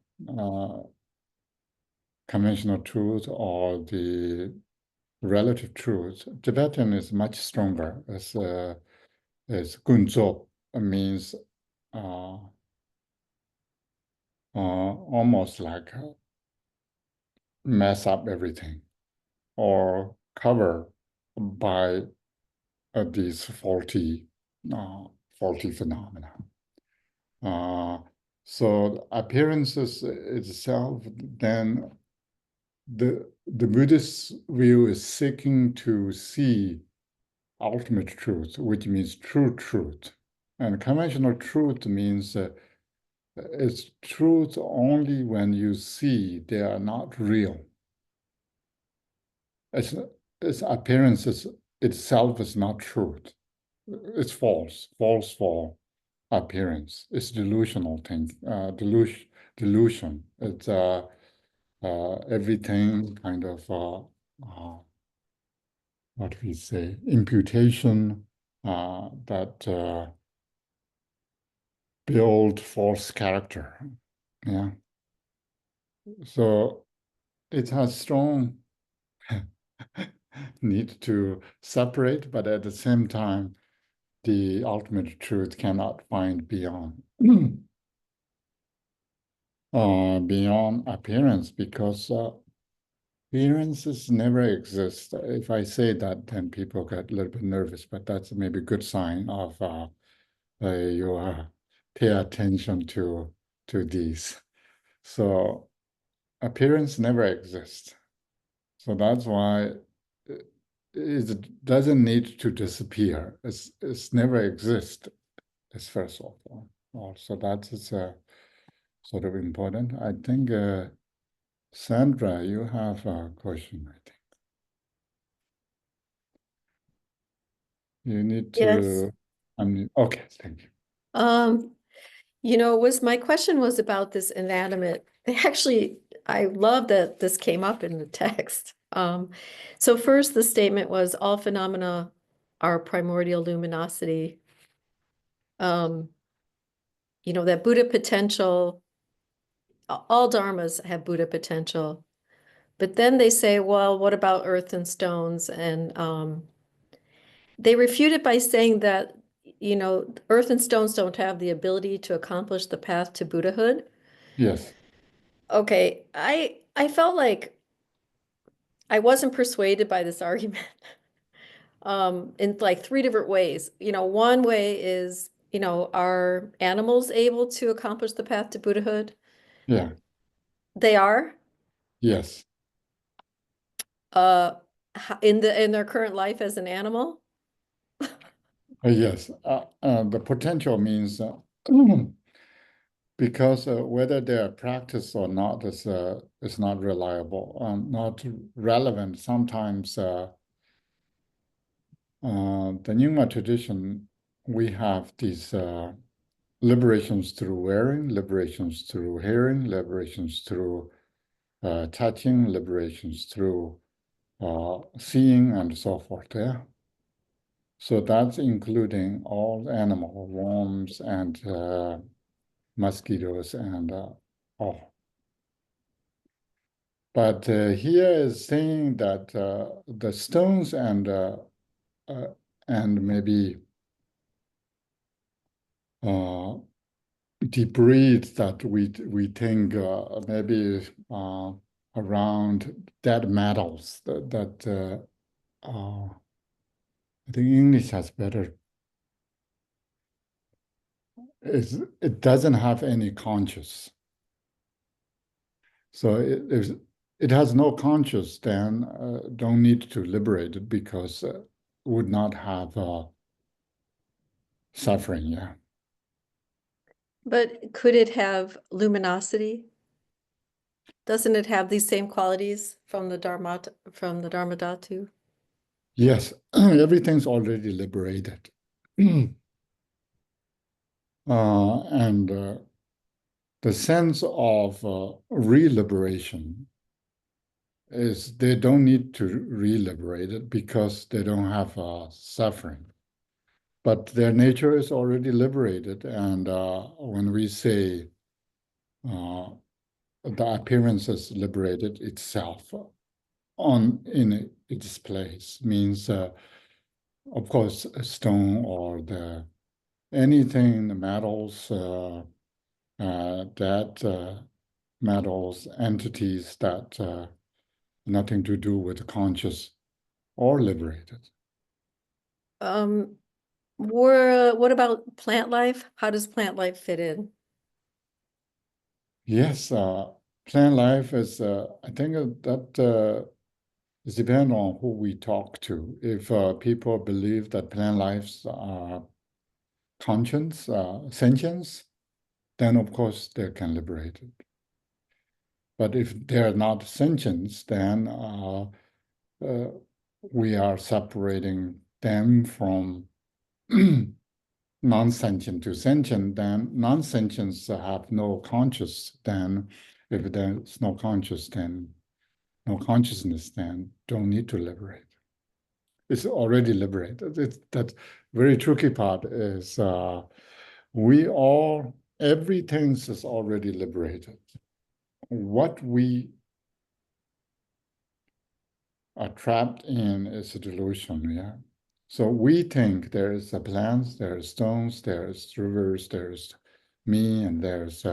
S1: conventional truth or the relative truth. Tibetan is much stronger. As gunzo means almost like mess up everything or cover by these faulty phenomena. So appearances itself, then the Buddhist view is seeking to see ultimate truth, which means true truth. And conventional truth means it's truth only when you see they are not real. Its appearances itself is not truth. It's false for appearance. It's delusional thing, delusion. It's everything kind of what we say, imputation that build false character. Yeah. So it has strong need to separate, but at the same time, the ultimate truth cannot find beyond beyond appearance, because appearances never exist. If I say that, then people get a little bit nervous, but that's maybe a good sign of you pay attention to these. So appearance never exists. So that's why it doesn't need to disappear. It's never exist. It's first of all. So that is sort of important. I think Sandra, you have a question, I think. You need to okay, thank you.
S8: My question was about this inanimate. I love that this came up in the text. So first, the statement was all phenomena are primordial luminosity. That Buddha potential, all dharmas have Buddha potential. But then they say, well, what about earth and stones? And they refute it by saying that, earth and stones don't have the ability to accomplish the path to Buddhahood.
S1: Yes.
S8: Okay, I felt like I wasn't persuaded by this argument in like three different ways. One way is, are animals able to accomplish the path to Buddhahood?
S1: Yeah.
S8: They are?
S1: Yes.
S8: In their current life as an animal?
S1: Yes. The potential means because whether they are practiced or not is not reliable, not relevant. Sometimes the Nyingma tradition, we have these liberations through wearing, liberations through hearing, liberations through touching, liberations through seeing, and so forth. Yeah. So that's including all animal worms and mosquitoes and all. But here is saying that the stones and maybe debris that we think maybe around dead metals that I think English has better. It doesn't have any conscious. So if it has no conscious, then don't need to liberate it because would not have suffering. Yeah.
S8: But could it have luminosity? Doesn't it have these same qualities from the Dharmadhatu?
S1: Yes, everything's already liberated. And the sense of re-liberation is they don't need to re-liberate it because they don't have suffering. But their nature is already liberated. And when we say the appearance is liberated itself in its place, means, of course, a stone or anything, the metals, that metals, entities that nothing to do with conscious or liberated.
S8: What about plant life? How does plant life fit in?
S1: Yes, plant life is, I think that it depends on who we talk to. If people believe that plant lives are conscience, sentience, then of course they can liberate it. But if they're not sentience, then we are separating them from non-sentient to sentient. Then non-sentients have no conscious. Then if there's no conscious, then no consciousness, then don't need to liberate. It's already liberated. That very tricky part is everything is already liberated. What we are trapped in is a delusion, yeah. So we think there's plants, there's stones, there's rivers, there's me, and there's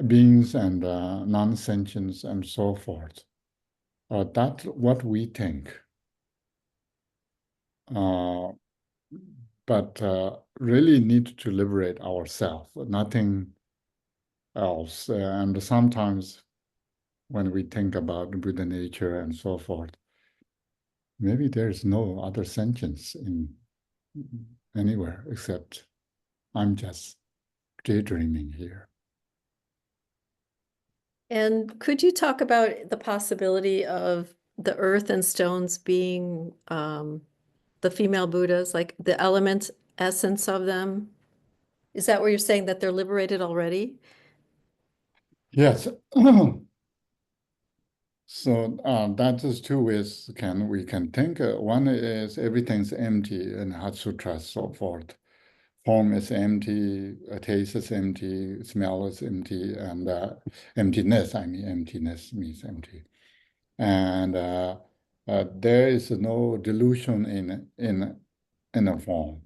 S1: beings and non-sentience and so forth. That's what we think. But really need to liberate ourselves, nothing else. And sometimes when we think about Buddha nature and so forth, maybe there's no other sentience in anywhere except I'm just daydreaming here.
S8: And could you talk about the possibility of the earth and stones being the female Buddhas, like the element essence of them? Is that where you're saying that they're liberated already?
S1: Yes. So that is two ways we can think. One is everything's empty in Heart Sutra, so forth. Form is empty, taste is empty, smell is empty, and emptiness, emptiness means empty. And there is no delusion in a form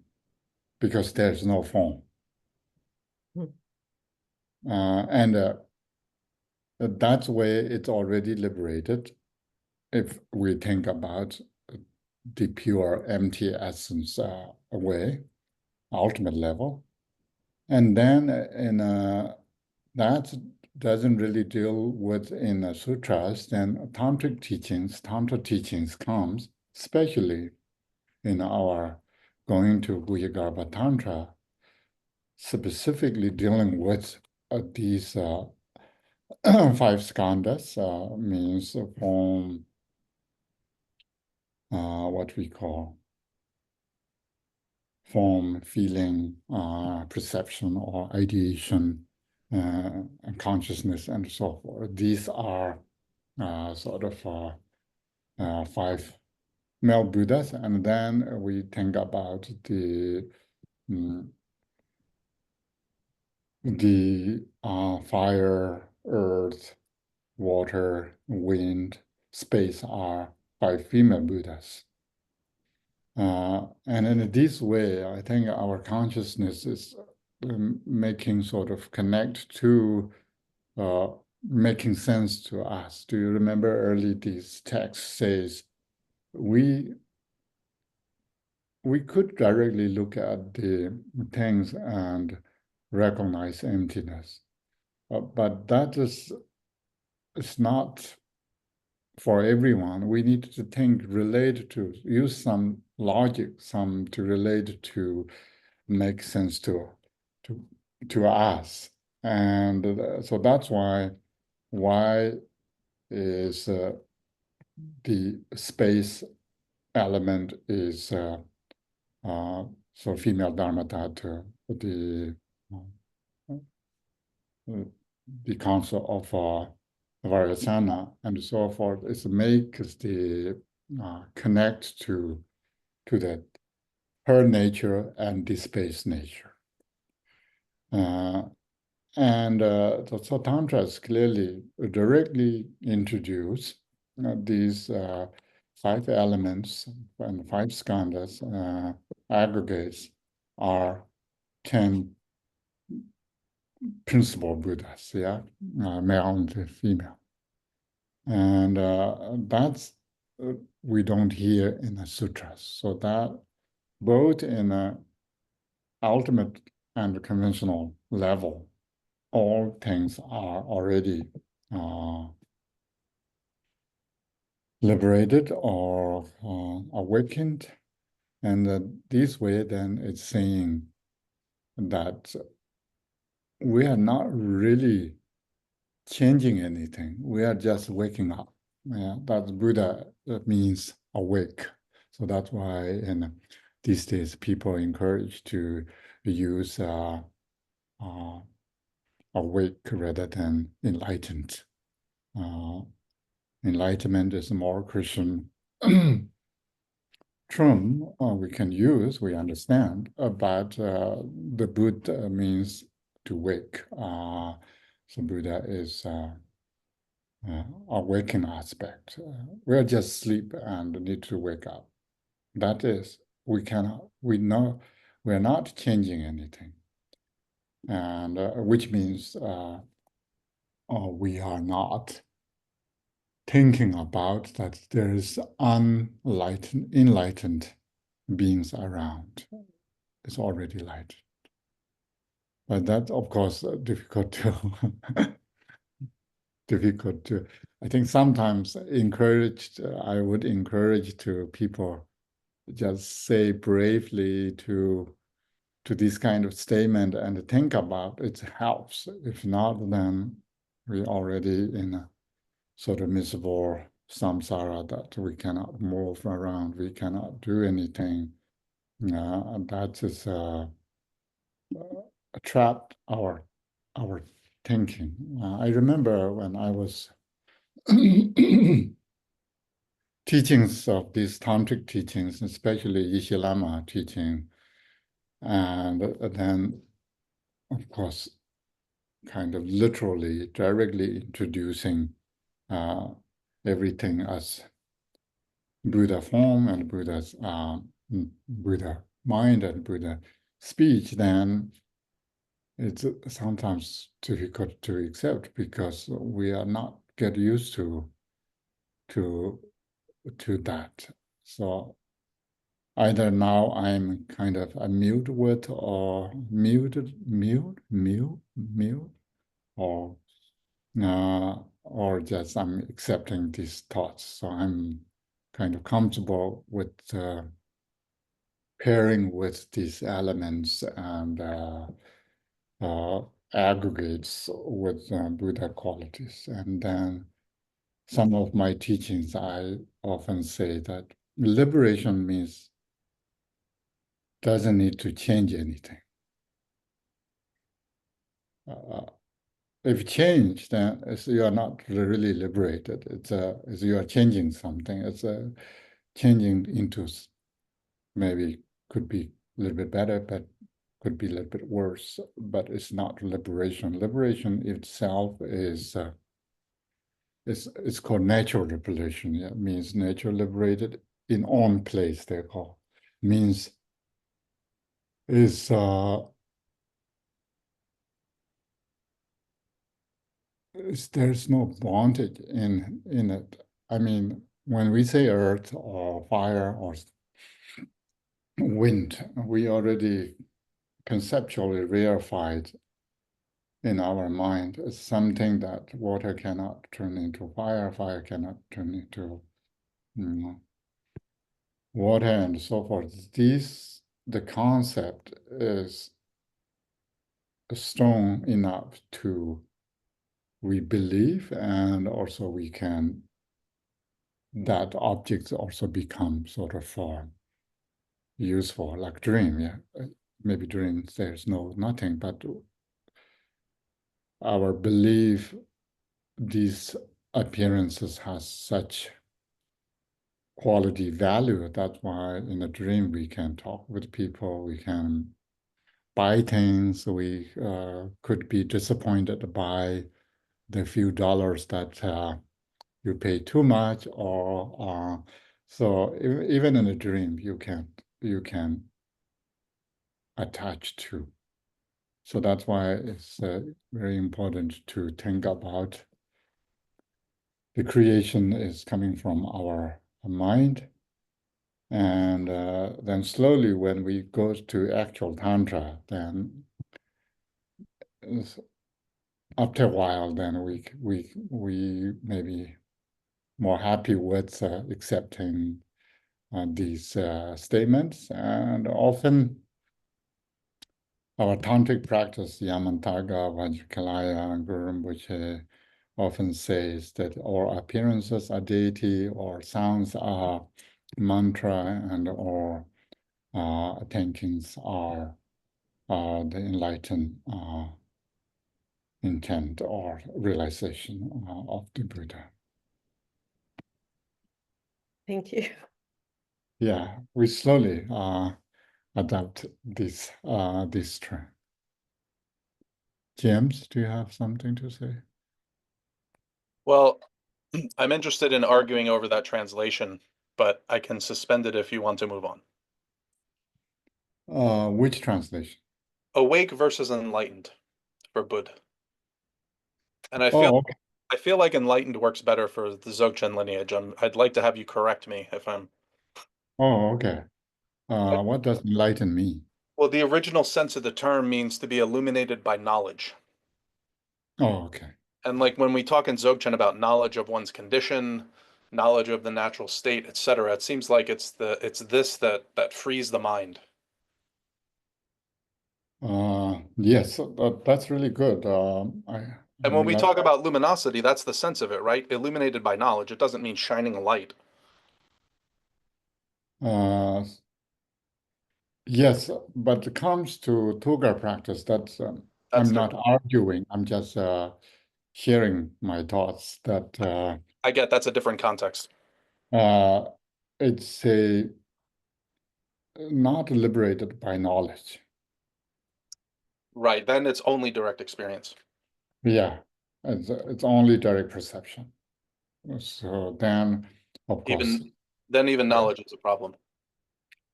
S1: because there's no form. And that's where it's already liberated if we think about the pure empty essence way, ultimate level. And then that doesn't really deal with in sutras, then tantra teachings comes, especially in our going to Guhyagarbha Tantra, specifically dealing with these 5 skandhas, means from what we call form, feeling, perception, or ideation, and consciousness, and so forth. These are sort of 5 male Buddhas, and then we think about the fire, earth, water, wind, space are 5 female Buddhas. And in this way, I think our consciousness is making sort of connect to making sense to us. Do you remember early this text says we could directly look at the things and recognize emptiness, but that is it's not for everyone. We need to think, relate to, use some logic, some to relate to, make sense to us, and so that's why is the space element is so female dharma tattva, the council of Vairasana and so forth, is makes the connect to that her nature and the space nature. And so Tantras clearly directly introduce these 5 elements and 5 skandhas aggregates are 10 principal Buddhas, yeah, male and female. And that's we don't hear in the sutras. So that both in a ultimate and conventional level, all things are already liberated or awakened. And this way, then it's saying that we are not really changing anything. We are just waking up. Yeah, that's Buddha, that means awake. So that's why in these days people are encouraged to use awake rather than enlightened. Enlightenment is a more Christian term we can use, we understand, but the Buddha means to wake. So Buddha is awakening aspect. We're just asleep and need to wake up. That is, we know we're not changing anything. And which means we are not thinking about that there is enlightened beings around. It's already light. But that, of course, difficult to, I think sometimes I would encourage to people just say bravely to this kind of statement and think about it helps. If not, then we already in a sort of miserable samsara that we cannot move around, we cannot do anything. And that is trapped our thinking. I remember when I was teachings of these tantric teachings, especially Yeshe Lama teaching, and then, of course, kind of literally, directly introducing everything as Buddha form and Buddha's Buddha mind and Buddha speech, then it's sometimes difficult to accept because we are not get used to that. So either now I'm kind of a mute with or muted, or just I'm accepting these thoughts. So I'm kind of comfortable with pairing with these elements and aggregates with Buddha qualities. And then some of my teachings, I often say that liberation means doesn't need to change anything. If you change, then you are not really liberated. It's you are changing something. It's changing into maybe could be a little bit better, but could be a little bit worse. But it's not liberation. Liberation itself is it's called natural liberation. Yeah, it means nature liberated in own place. They call means is there's no bondage in it. I mean, when we say earth or fire or wind, we already conceptually reified in our mind as something that water cannot turn into fire, fire cannot turn into water, and so forth. The concept is strong enough to we believe, and also we can that objects also become sort of useful, like dream. Yeah, maybe dreams there's nothing, but our belief these appearances has such quality value. That's why in a dream we can talk with people, we can buy things, we could be disappointed by the few dollars that you pay too much, or so even in a dream you can attach to. So that's why it's very important to think about the creation is coming from our mind. And then slowly when we go to actual Tantra, then after a while, then we maybe more happy with accepting these statements. And often our tantric practice, Yamantaga, Vajrakalaya, and Guru Rinpoche often says that all appearances are deity, or sounds are mantra, and all thinkings are the enlightened intent or realization of the Buddha.
S8: Thank you.
S1: Yeah, we slowly adapt this trend. James, do you have something to say?
S3: Well, I'm interested in arguing over that translation, but I can suspend it if you want to move on.
S1: Which translation?
S3: Awake versus enlightened for Buddha. And I feel like enlightened works better for the Dzogchen lineage. I'd like to have you correct me if I'm.
S1: Oh, okay. What does enlighten mean?
S3: Well, the original sense of the term means to be illuminated by knowledge.
S1: Oh, okay.
S3: And like when we talk in Dzogchen about knowledge of one's condition, knowledge of the natural state, etc., it seems like it's this that frees the mind.
S1: Yes, that's really good.
S3: And when we talk about luminosity, that's the sense of it, right? Illuminated by knowledge. It doesn't mean shining a light.
S1: Yes, but it comes to Toga practice, that's I'm not arguing. I'm just sharing my thoughts that
S3: I get that's a different context.
S1: It's not liberated by knowledge.
S3: Right, then it's only direct experience.
S1: Yeah, it's only direct perception. So then, of course,
S3: even knowledge is a problem.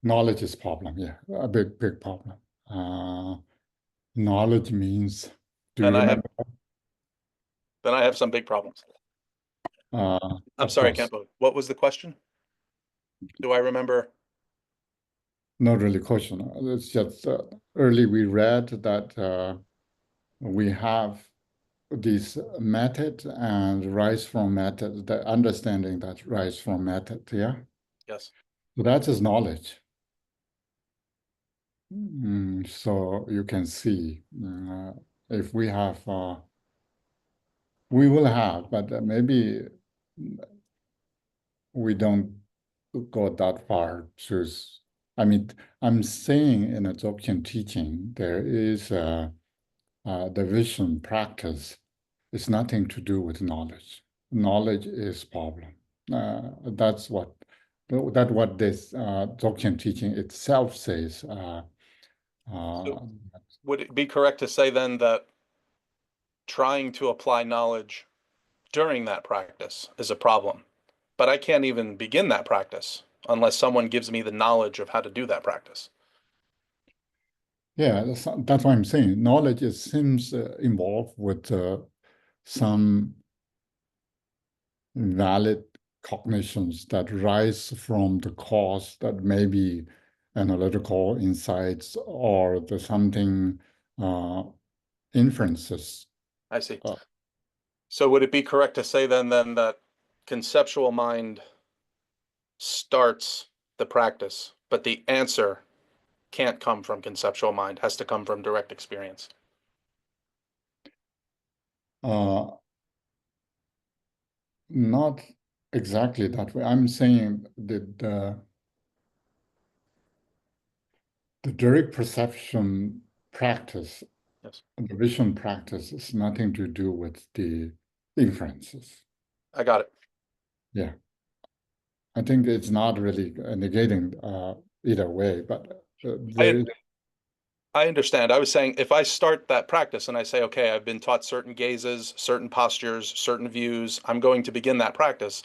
S1: knowledge is problem. Yeah, a big problem. Knowledge means. Do you remember?
S3: Then I have some big problems. I'm sorry, Kempo. What was the question? Do I remember?
S1: Not really question. It's just early we read that we have this method and rise from method, the understanding that rise from method, yeah?
S3: Yes.
S1: So that is knowledge. So you can see if we have, we will have, but maybe we don't go that far to, I mean, I'm saying in a Dzogchen teaching, there is the vision practice. It's nothing to do with knowledge. Knowledge is problem. That's what this Dzogchen teaching itself says.
S3: So would it be correct to say then that trying to apply knowledge during that practice is a problem? But I can't even begin that practice unless someone gives me the knowledge of how to do that practice.
S1: Yeah, that's what I'm saying. Knowledge seems involved with some valid cognitions that rise from the cause that may be analytical insights or the something inferences.
S3: I see.
S1: Uh,
S3: So would it be correct to say then that conceptual mind starts the practice, but the answer can't come from conceptual mind, has to come from direct experience?
S1: Not exactly that way. I'm saying that the direct perception practice,
S3: Yes,
S1: the vision practice, is nothing to do with the inferences.
S3: I got it.
S1: Yeah. I think it's not really negating either way, but
S3: I understand. I was saying if I start that practice and I say, okay, I've been taught certain gazes, certain postures, certain views, I'm going to begin that practice.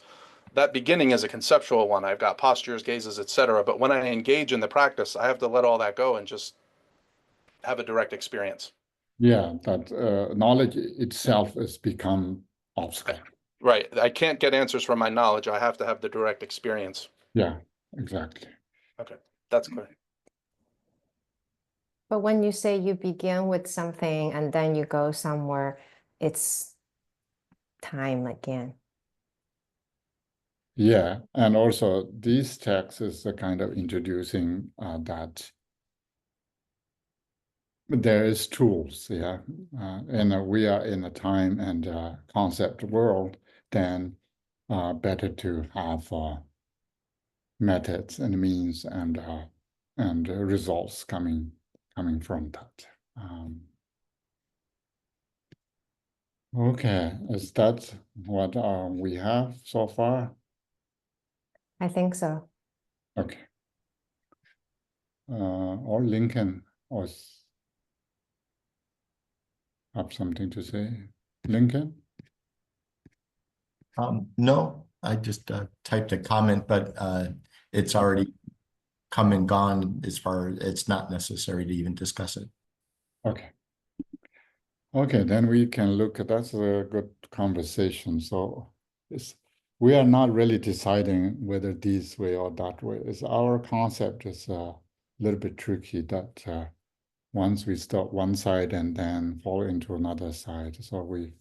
S3: That beginning is a conceptual one. I've got postures, gazes, etc. But when I engage in the practice, I have to let all that go and just have a direct experience.
S1: yeah, that knowledge itself has become obstacle.
S3: Right. I can't get answers from my knowledge. I have to have the direct experience.
S1: Yeah, exactly.
S3: Okay, that's clear.
S6: But when you say you begin with something and then you go somewhere, it's time again.
S1: Yeah, and also these texts is the kind of introducing that there is tools, yeah, and we are in a time and concept world, then better to have methods and means and results coming from that. Okay, is that what we have so far?
S6: I think so.
S1: Okay. Or Lincoln was have something to say. Lincoln?
S5: No, I just typed a comment, but it's already come and gone as far as it's not necessary to even discuss it.
S1: Okay. Okay, then we can look at that's a good conversation. So we are not really deciding whether this way or that way. It's our concept is a little bit tricky that once we start one side and then fall into another side. So we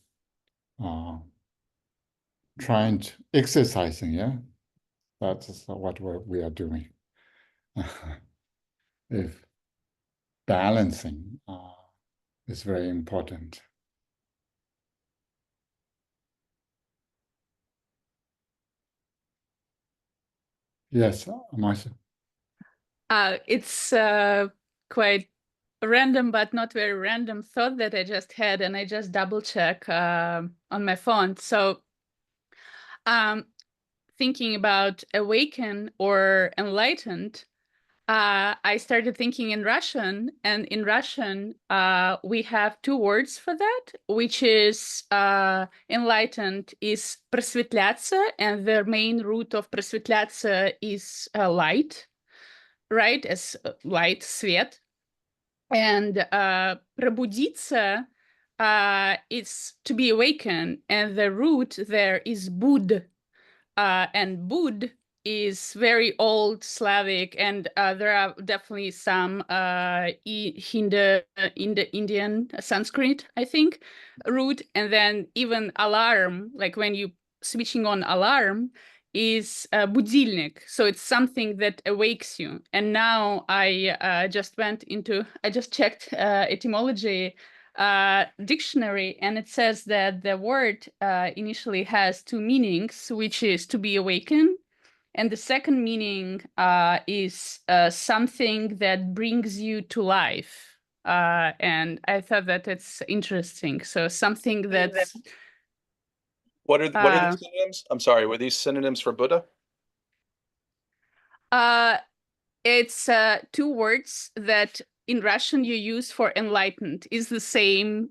S1: trying to exercising, yeah. That's what we are doing. If balancing is very important. Yes, Marcia.
S10: It's quite a random, but not very random thought that I just had, and I just double check on my phone. So thinking about awaken or enlightened, I started thinking in Russian, and in Russian, we have two words for that, which is enlightened is просветляться, and the main root of просветляться is light, right, as light, свет. And пробудиться is to be awakened, and the root there is bud, and bud is very old Slavic, and there are definitely some Indian Sanskrit, I think, root, and then even alarm, like when you switching on alarm, is budilnik, so it's something that awakes you. And now I just checked etymology dictionary, and it says that the word initially has two meanings, which is to be awakened, and the second meaning is something that brings you to life. And I thought that it's interesting. So something that's
S3: What are the synonyms? I'm sorry, were these synonyms for Buddha?
S10: It's two words that in Russian you use for enlightened is the same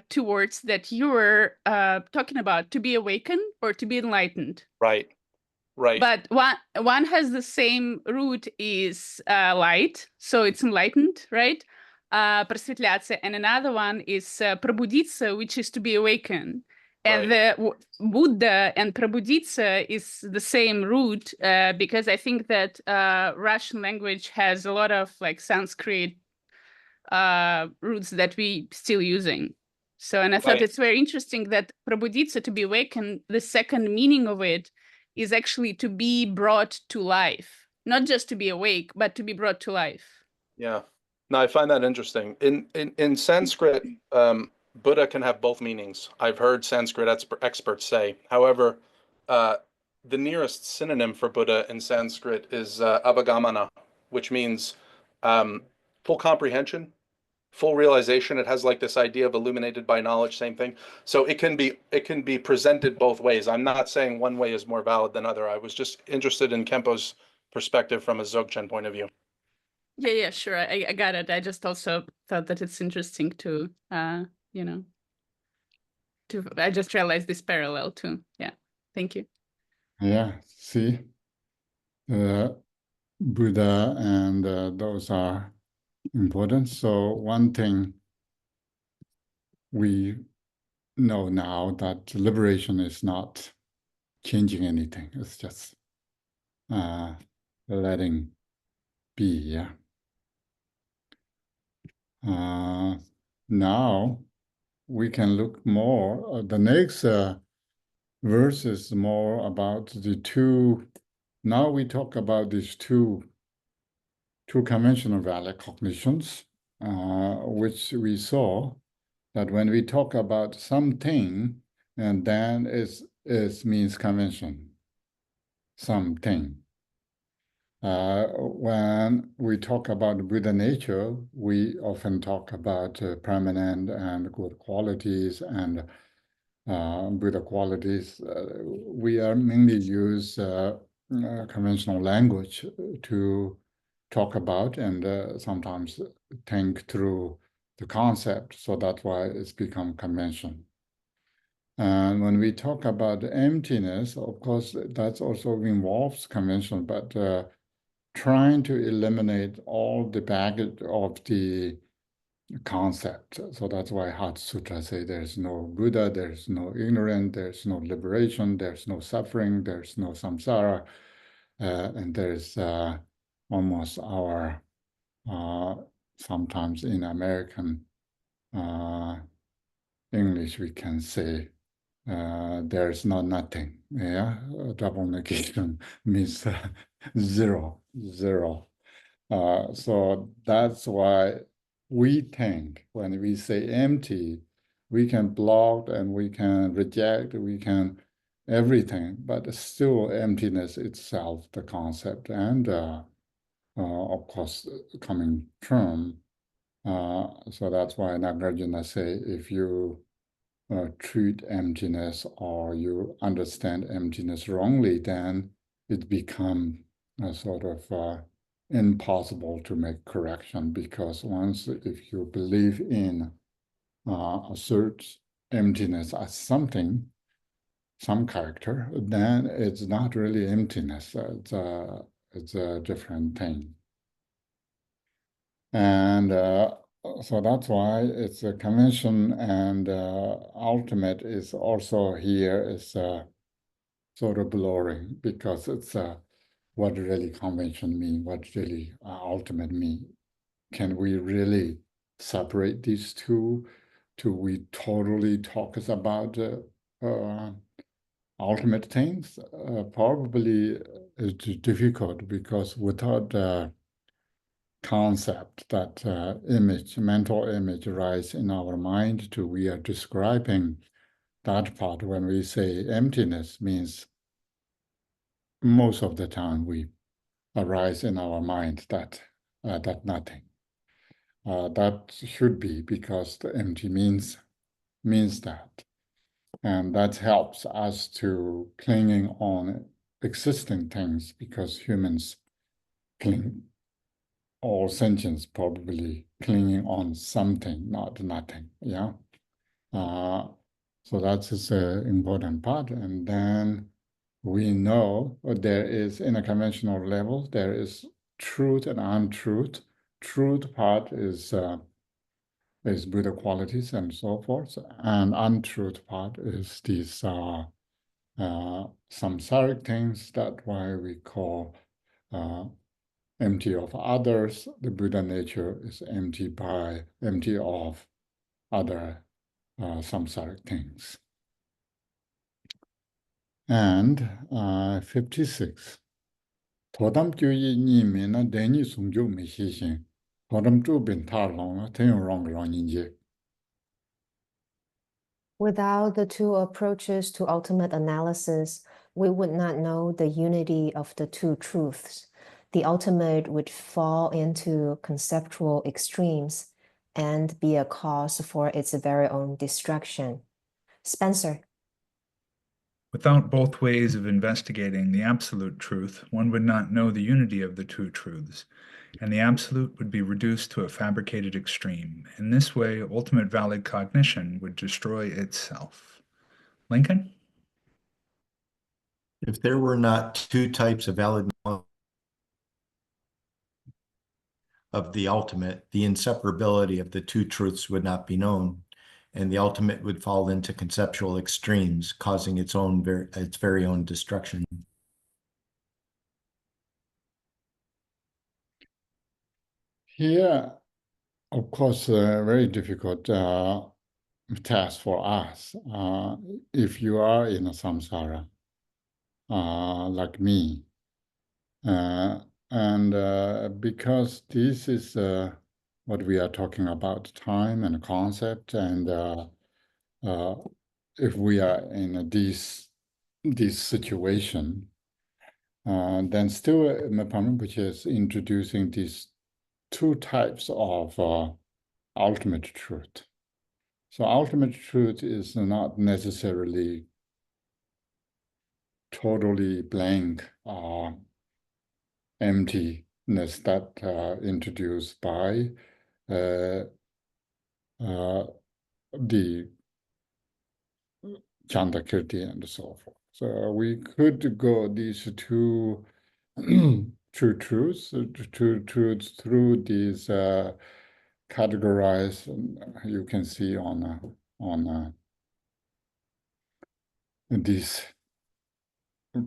S10: two words that you were talking about, to be awakened or to be enlightened.
S3: Right, right.
S10: But one has the same root is light, so it's enlightened, right? просветляться, and another one is пробудиться, which is to be awakened. And
S3: Right.
S10: the Buddha and пробудиться is the same root because I think that Russian language has a lot of like Sanskrit roots that we still using. So, and I thought
S3: Right.
S10: it's very interesting that пробудиться, to be awakened, the second meaning of it is actually to be brought to life, not just to be awake, but to be brought to life.
S3: Yeah. No, I find that interesting. In Sanskrit, Buddha can have both meanings. I've heard Sanskrit experts say. However, the nearest synonym for Buddha in Sanskrit is avagamana, which means full comprehension, full realization. It has like this idea of illuminated by knowledge, same thing. So it can be presented both ways. I'm not saying one way is more valid than other. I was just interested in Kempo's perspective from a Dzogchen point of view.
S10: Yeah, sure. I got it. I just also thought that it's interesting to, you know, I just realized this parallel too. Yeah, thank you.
S1: Yeah, see, Buddha and those are important. So one thing we know now that liberation is not changing anything. It's just letting be. Yeah. Now we can look more. The next verse is more about the two. Now we talk about these two conventional valid cognitions, which we saw that when we talk about something, and then it means convention, something. When we talk about Buddha nature, we often talk about permanent and good qualities and Buddha qualities. We are mainly use conventional language to talk about and sometimes think through the concept. So that's why it's become convention. And when we talk about emptiness, of course, that also involves convention, but trying to eliminate all the baggage of the concept. So that's why Heart Sutra say there's no Buddha, there's no ignorance, there's no liberation, there's no suffering, there's no samsara, and there's almost our sometimes in American English we can say there's no nothing. Yeah, double negation means zero. So that's why we think when we say empty, we can block and we can reject, we can everything, but still emptiness itself, the concept, and of course, coming term. So that's why Nagarjuna say, if you treat emptiness or you understand emptiness wrongly, then it becomes a sort of impossible to make correction, because once if you believe in assert emptiness as something, some character, then it's not really emptiness. It's a different thing. And so that's why it's a convention, and ultimate is also here is sort of blurring, because it's what really convention mean, what really ultimate mean. Can we really separate these two? Do we totally talk about ultimate things? Probably it's difficult, because without concept, that image, mental image rise in our mind to we are describing that part. When we say emptiness means most of the time we arise in our mind that nothing. That should be, because the empty means that. And that helps us to clinging on existing things, because humans cling, all sentients probably clinging on something, not nothing. Yeah. So that's an important part. And then we know there is, in a conventional level, there is truth and untruth. Truth part is is Buddha qualities and so forth. And untruth part is these samsaric things. That's why we call empty of others. The Buddha nature is empty of other samsaric things. And 56. Todam juyi ni me na deni sungju me xixin. Todam zhu bin tar long ten rong long yinje.
S6: Without the two approaches to ultimate analysis, we would not know the unity of the two truths. The ultimate would fall into conceptual extremes and be a cause for its very own destruction. Spencer.
S7: Without both ways of investigating the absolute truth, one would not know the unity of the two truths, and the absolute would be reduced to a fabricated extreme. In this way, ultimate valid cognition would destroy itself. Lincoln?
S5: If there were not two types of valid knowledge of the ultimate, the inseparability of the two truths would not be known, and the ultimate would fall into conceptual extremes, causing its very own destruction.
S1: Here, of course, a very difficult task for us. If you are in a samsara, like me, and because this is what we are talking about, time and concept, and if we are in this situation, then still Mipham Rinpoche is introducing these two types of ultimate truth. So ultimate truth is not necessarily totally blank emptiness that introduced by the Chandakirti and so forth. So we could go these two true truths through these categorized. You can see on this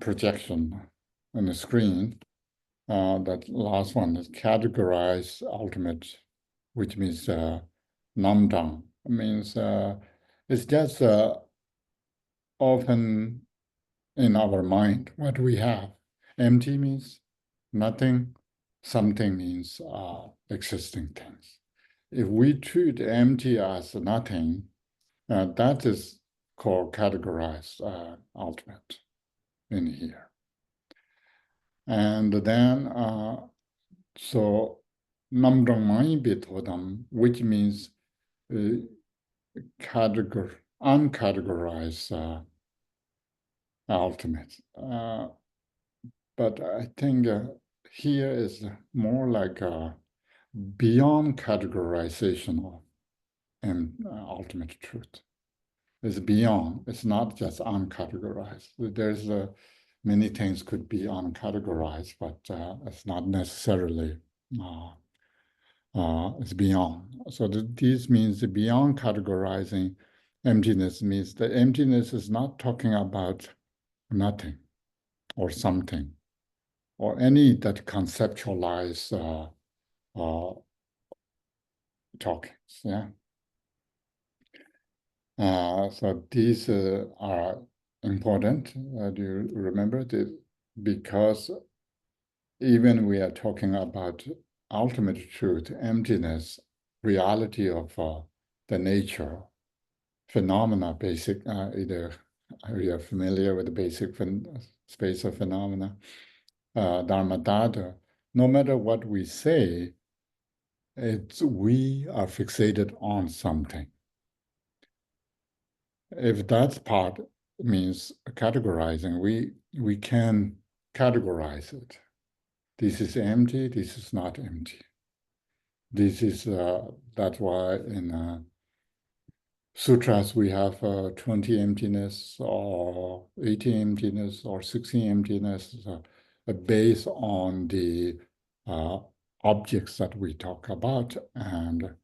S1: projection on the screen. That last one is categorized ultimate, which means namdang. It means it's just often in our mind what we have. Empty means nothing, something means existing things. If we treat empty as nothing, that is called categorized ultimate in here. And then, so namdang mai bitodam, which means uncategorized ultimate. But I think here is more like a beyond categorization of ultimate truth. It's beyond, it's not just uncategorized. There's many things could be uncategorized, but it's not necessarily, it's beyond. So this means beyond categorizing emptiness means that emptiness is not talking about nothing or something or any that conceptualize talkings, yeah. So these are important. Do you remember this? Because even we are talking about ultimate truth, emptiness, reality of the nature, phenomena, basic, either we are familiar with the basic space of phenomena, Dharma Dada, no matter what we say, we are fixated on something. If that part means categorizing, we can categorize it. This is empty, this is not empty. This is, that's why in sutras we have 20 emptiness or 80 emptiness or 60 emptiness based on the objects that we talk about. And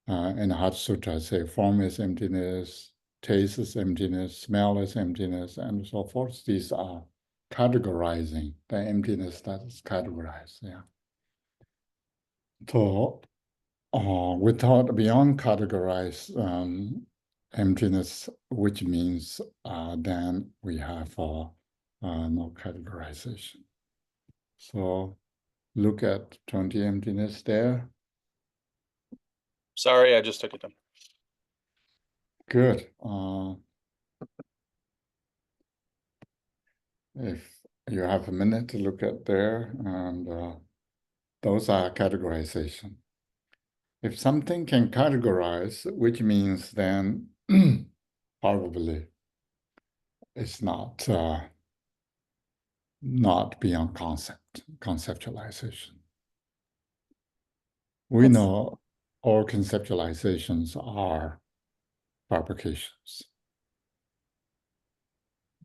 S1: in the Heart Sutra, say form is emptiness, taste is emptiness, smell is emptiness, and so forth. These are categorizing the emptiness that is categorized. Yeah. So without beyond categorize emptiness, which means then we have no categorization. So look at 20 emptiness there.
S3: Sorry, I just took it down.
S1: Good. If you have a minute to look at there, and those are categorization. If something can categorize, which means then probably it's not beyond conceptualization. We know all conceptualizations are fabrications.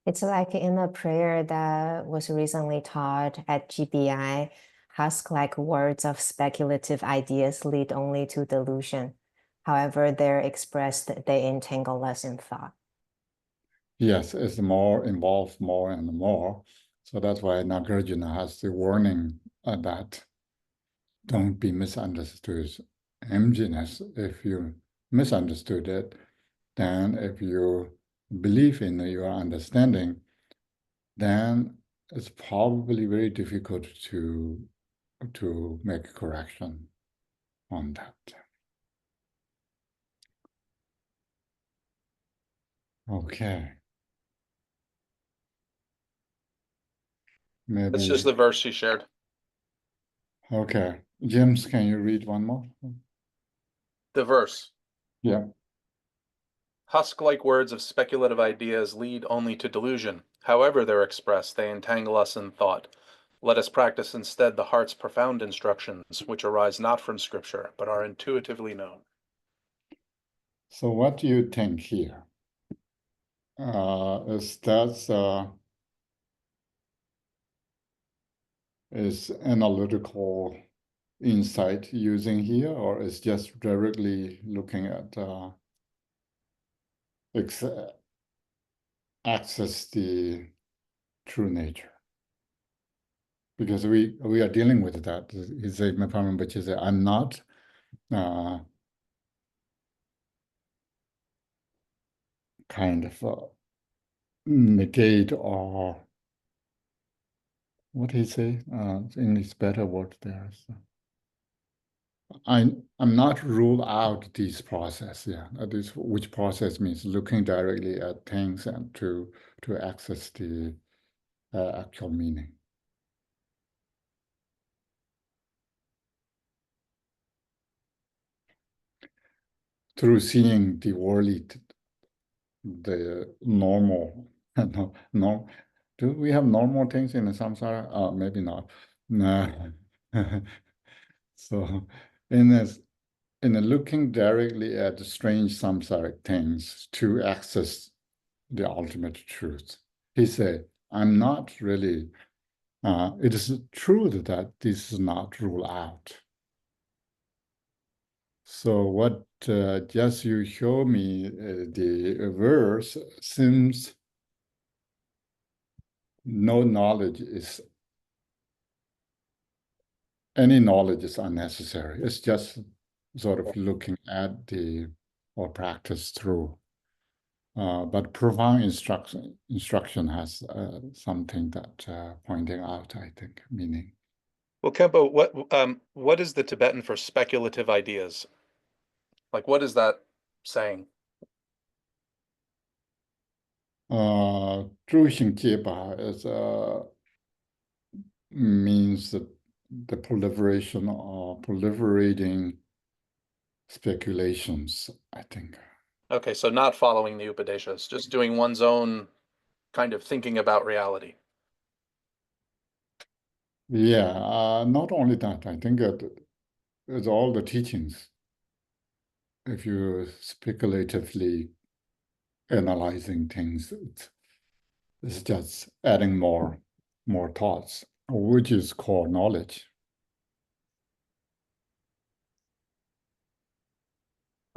S6: It's like in a prayer that was recently taught at GBI, husk-like words of speculative ideas lead only to delusion. However they're expressed, they entangle us in thought.
S1: Yes, it's more involved more and more. So that's why Nagarjuna has the warning that don't be misunderstood. Emptiness, if you misunderstood it, then if you believe in your understanding, then it's probably very difficult to make a correction on that. Okay. Maybe.
S3: It's just the verse she shared.
S1: Okay. James, can you read one more?
S3: The verse.
S1: Yeah.
S3: Husk-like words of speculative ideas lead only to delusion. However they're expressed, they entangle us in thought. Let us practice instead the heart's profound instructions, which arise not from Scripture, but are intuitively known.
S1: So what do you think here? Is analytical insight using here, or is just directly looking at access the true nature? Because we are dealing with that. He said, Mipham, which is I'm not kind of negate or what did he say? English better word there. So. I'm not rule out this process. Yeah, which process means looking directly at things and to access the actual meaning. Through seeing the worldly, the normal, no. Do we have normal things in the samsara? Maybe not. No. So, in looking directly at the strange samsaric things to access the ultimate truth, he said, "I'm not really. It is true that this is not ruled out." So what just you show me the verse seems no knowledge is any knowledge is unnecessary. It's just sort of looking at or practice through. But profound instruction has something that pointing out, I think, meaning.
S3: Well, Kempo, what is the Tibetan for speculative ideas? Like, what is that saying?
S1: Zhu Xing Jieba is means the proliferation or proliferating speculations, I think.
S3: Okay, so not following the Upadeshas, just doing one's own kind of thinking about reality.
S1: Yeah, not only that, I think it's all the teachings. If you're speculatively analyzing things, it's just adding more thoughts, which is called knowledge.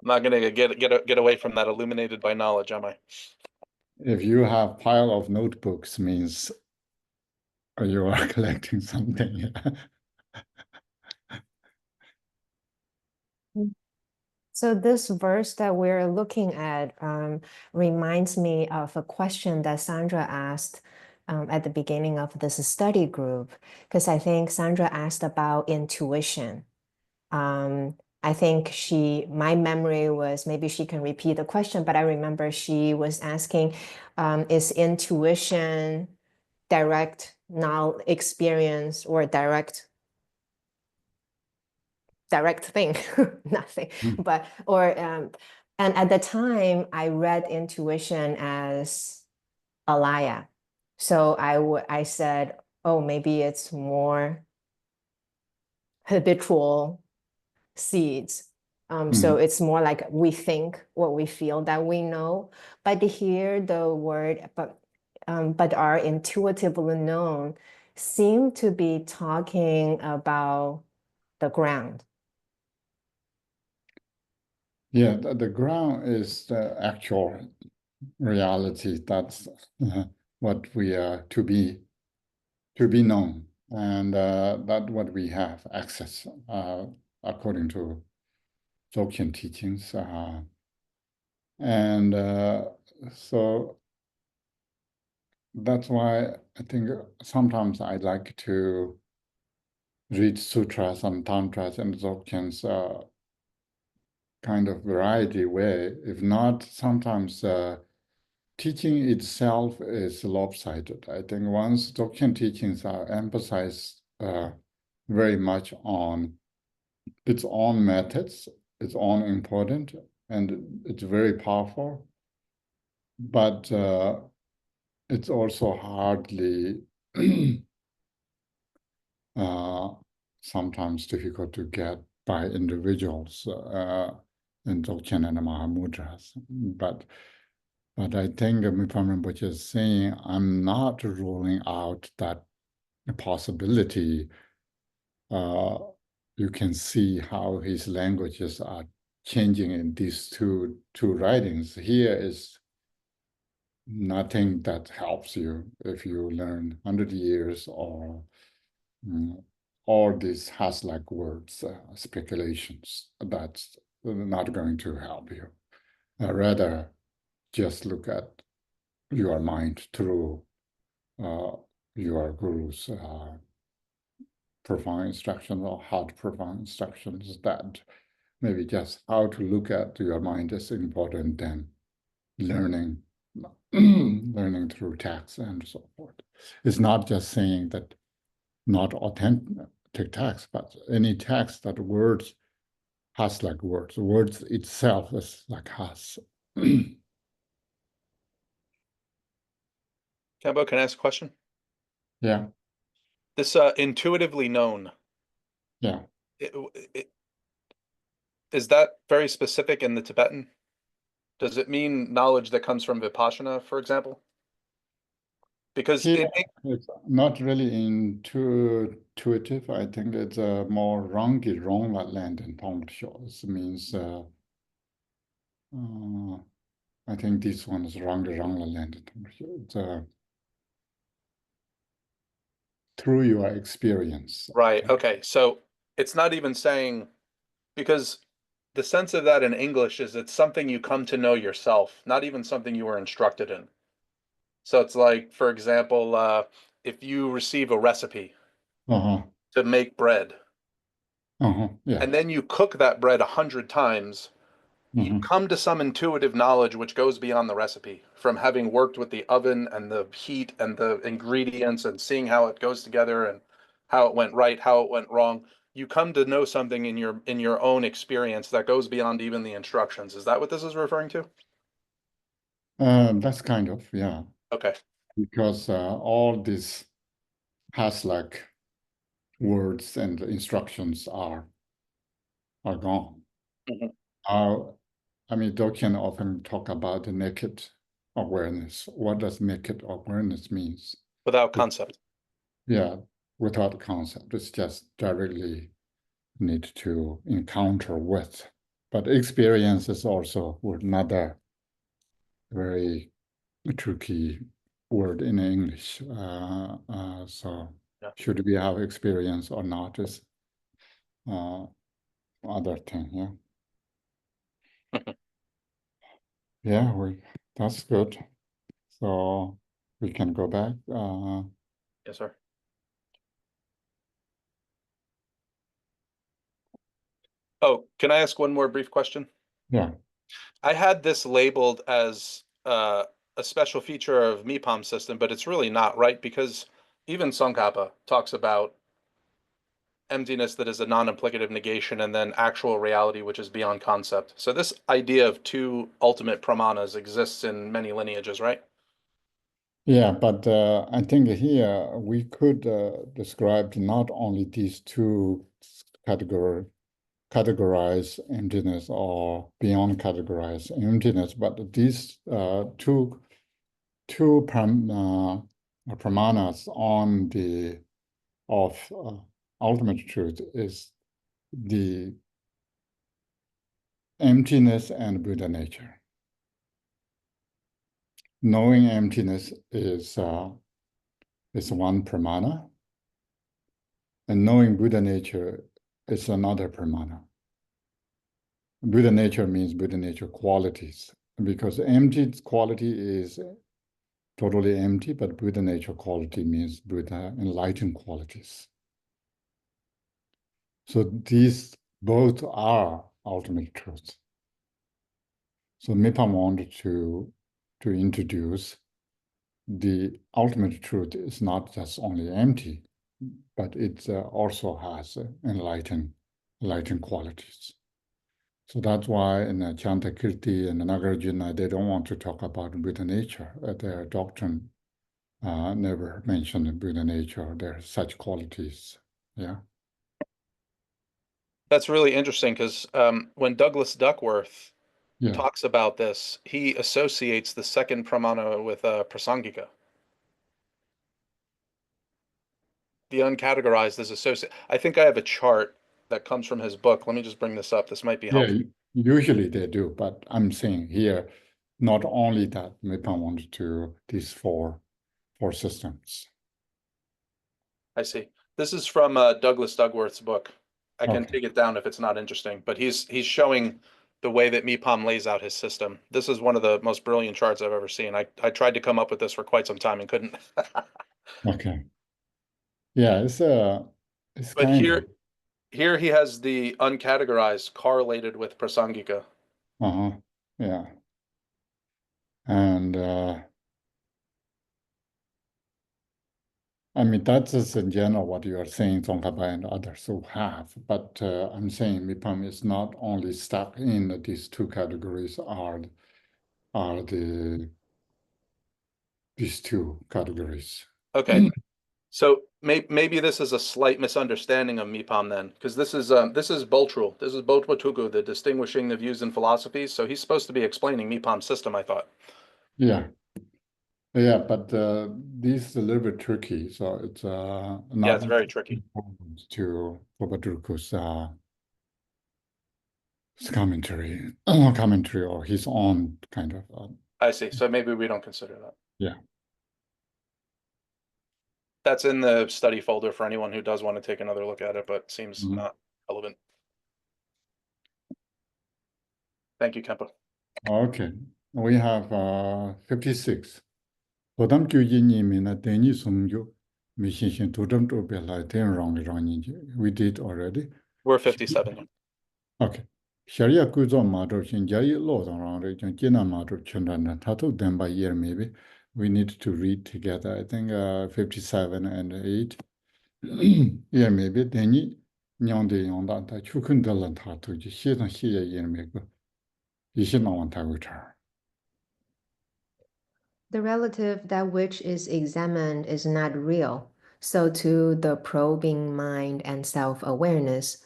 S3: I'm not gonna get away from that illuminated by knowledge, am I?
S1: If you have pile of notebooks, means you are collecting something.
S6: So this verse that we're looking at reminds me of a question that Sandra asked at the beginning of this study group, because I think Sandra asked about intuition. I think my memory was, maybe she can repeat the question, but I remember she was asking, is intuition direct knowledge experience or direct thing, nothing, but, and at the time I read intuition as alaya. So I said, oh, maybe it's more habitual seeds. So it's more like we think what we feel that we know, but here the word, but are intuitively known seem to be talking about the ground.
S1: Yeah, the ground is the actual reality. That's what we are to be known, and that's what we have access according to Dzogchen teachings, and so that's why I think sometimes I like to read sutras and tantras and Dzogchen's kind of variety way. If not, sometimes teaching itself is lopsided. I think once Dzogchen teachings are emphasized very much on its own methods, its own important, and it's very powerful, but it's also hardly sometimes difficult to get by individuals in Dzogchen and Mahamudras. But I think Mipham Rinpoche is saying, I'm not ruling out that possibility. You can see how his languages are changing in these two writings. Here is nothing that helps you if you learn 100 years or all these has-like words, speculations. That's not going to help you. Rather, just look at your mind through your guru's profound instructions or hard profound instructions, that maybe just how to look at your mind is important than learning learning through text and so forth. It's not just saying that not authentic text, but any text that words has like words. Words itself is like has.
S3: Cambo, can I ask a question?
S1: Yeah.
S3: This intuitively known.
S1: Yeah.
S3: Is that very specific in the Tibetan? Does it mean knowledge that comes from Vipassana, for example? Because
S1: it's not really intuitive. I think it's a more rangi rongla land in Tongshio. It means I think this one is rangi rongla land in Tongshio. It's through your experience.
S3: Right. Okay. So it's not even saying, because the sense of that in English is it's something you come to know yourself, not even something you were instructed in. So it's like, for example, if you receive a recipe to make bread,
S1: Yeah.
S3: and then you cook that bread 100 times, you come to some intuitive knowledge which goes beyond the recipe, from having worked with the oven and the heat and the ingredients and seeing how it goes together and how it went right, how it went wrong. You come to know something in your own experience that goes beyond even the instructions. Is that what this is referring to?
S1: That's kind of, yeah.
S3: Okay.
S1: Because all these has like words and instructions are gone. I mean, Dzogchen often talk about the naked awareness. What does naked awareness means?
S3: Without concept.
S1: Yeah, without concept. It's just directly need to encounter with but experience is also another very tricky word in English. So
S3: Yeah.
S1: should we have experience or not is other thing, yeah. Yeah, that's good. So we can go back.
S3: Yes, sir. Oh, can I ask one more brief question?
S1: Yeah.
S3: I had this labeled as a special feature of Mipham system, but it's really not, right? Because even Tsongkhapa talks about emptiness that is a non-implicative negation and then actual reality, which is beyond concept. So this idea of two ultimate pramanas exists in many lineages, right?
S1: Yeah, but I think here we could describe not only these two categorize emptiness or beyond categorize emptiness, but these two pramanas on the of ultimate truth is the emptiness and Buddha nature. Knowing emptiness is one pramana, and knowing Buddha nature is another pramana. Buddha nature means Buddha nature qualities, because empty quality is totally empty, but Buddha nature quality means Buddha enlightened qualities. So these both are ultimate truths. So Mipham wanted to introduce the ultimate truth is not just only empty, but it also has enlightened qualities. So that's why in Chantakirti and Nagarjuna, they don't want to talk about Buddha nature. Their doctrine never mentioned Buddha nature. There are such qualities. Yeah.
S3: That's really interesting because when Douglas Duckworth
S1: Yeah.
S3: talks about this, he associates the second pramana with prasangika. The uncategorized is associated. I think I have a chart that comes from his book. Let me just bring this up. This might be helpful.
S1: Yeah, usually they do, but I'm saying here, not only that, Mipham wanted to these four systems.
S3: I see. This is from Douglas Duckworth's book. I can
S1: Okay.
S3: take it down if it's not interesting, but he's showing the way that Mipham lays out his system. This is one of the most brilliant charts I've ever seen. I tried to come up with this for quite some time and couldn't.
S1: Okay. Yeah, it's
S3: But
S1: kind of
S3: here he has the uncategorized correlated with prasangika.
S1: yeah. And I mean, that is in general what you are saying, Tsongkhapa and others who have. But I'm saying Mipham is not only stuck in these two categories are these two categories.
S3: Okay. So maybe this is a slight misunderstanding of Mipham then, because this is Boltrul. This is Botwatugu, the distinguishing the views and philosophies. So he's supposed to be explaining Mipham's system, I thought.
S1: Yeah. Yeah, but this is a little bit tricky, so it's
S3: Yeah,
S1: not
S3: it's very tricky.
S1: important to Bobadruku's commentary or his own kind of
S3: I see. So maybe we don't consider that.
S1: yeah.
S3: That's in the study folder for anyone who does want to take another look at it, but seems not relevant. Thank you, Kempa.
S1: Okay, we have 56. Bodam Deni Sumju Mishin Tudam Bella wrong. We did already.
S3: We're 57.
S1: Okay. Sharia Kuzo Madro Shinjai laws around region Jina Madro Chandana Tatu then by year maybe. We need to read together. I think 57 and 8. Yeah, maybe Deni Nyonde Yonda Chukundalan Tatu Shitan Shia year maybe.
S6: The relative that which is examined is not real. So too the probing mind and self-awareness,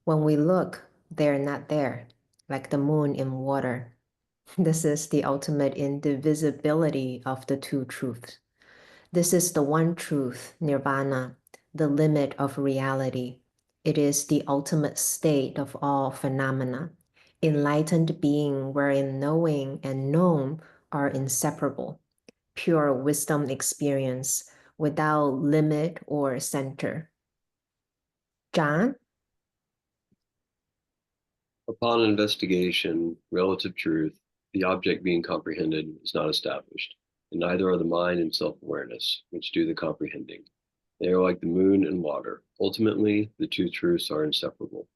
S6: when we look, they're not there, like the moon in water. This is the ultimate indivisibility of the two truths. This is the one truth, nirvana, the limit of reality. It is the ultimate state of all phenomena. enlightened being wherein knowing and known are inseparable, pure wisdom experience without limit or center. John?
S4: Upon investigation, relative truth, the object being comprehended, is not established, and neither are the mind and self-awareness, which do the comprehending. They are like the moon and water. Ultimately, the two truths are inseparable.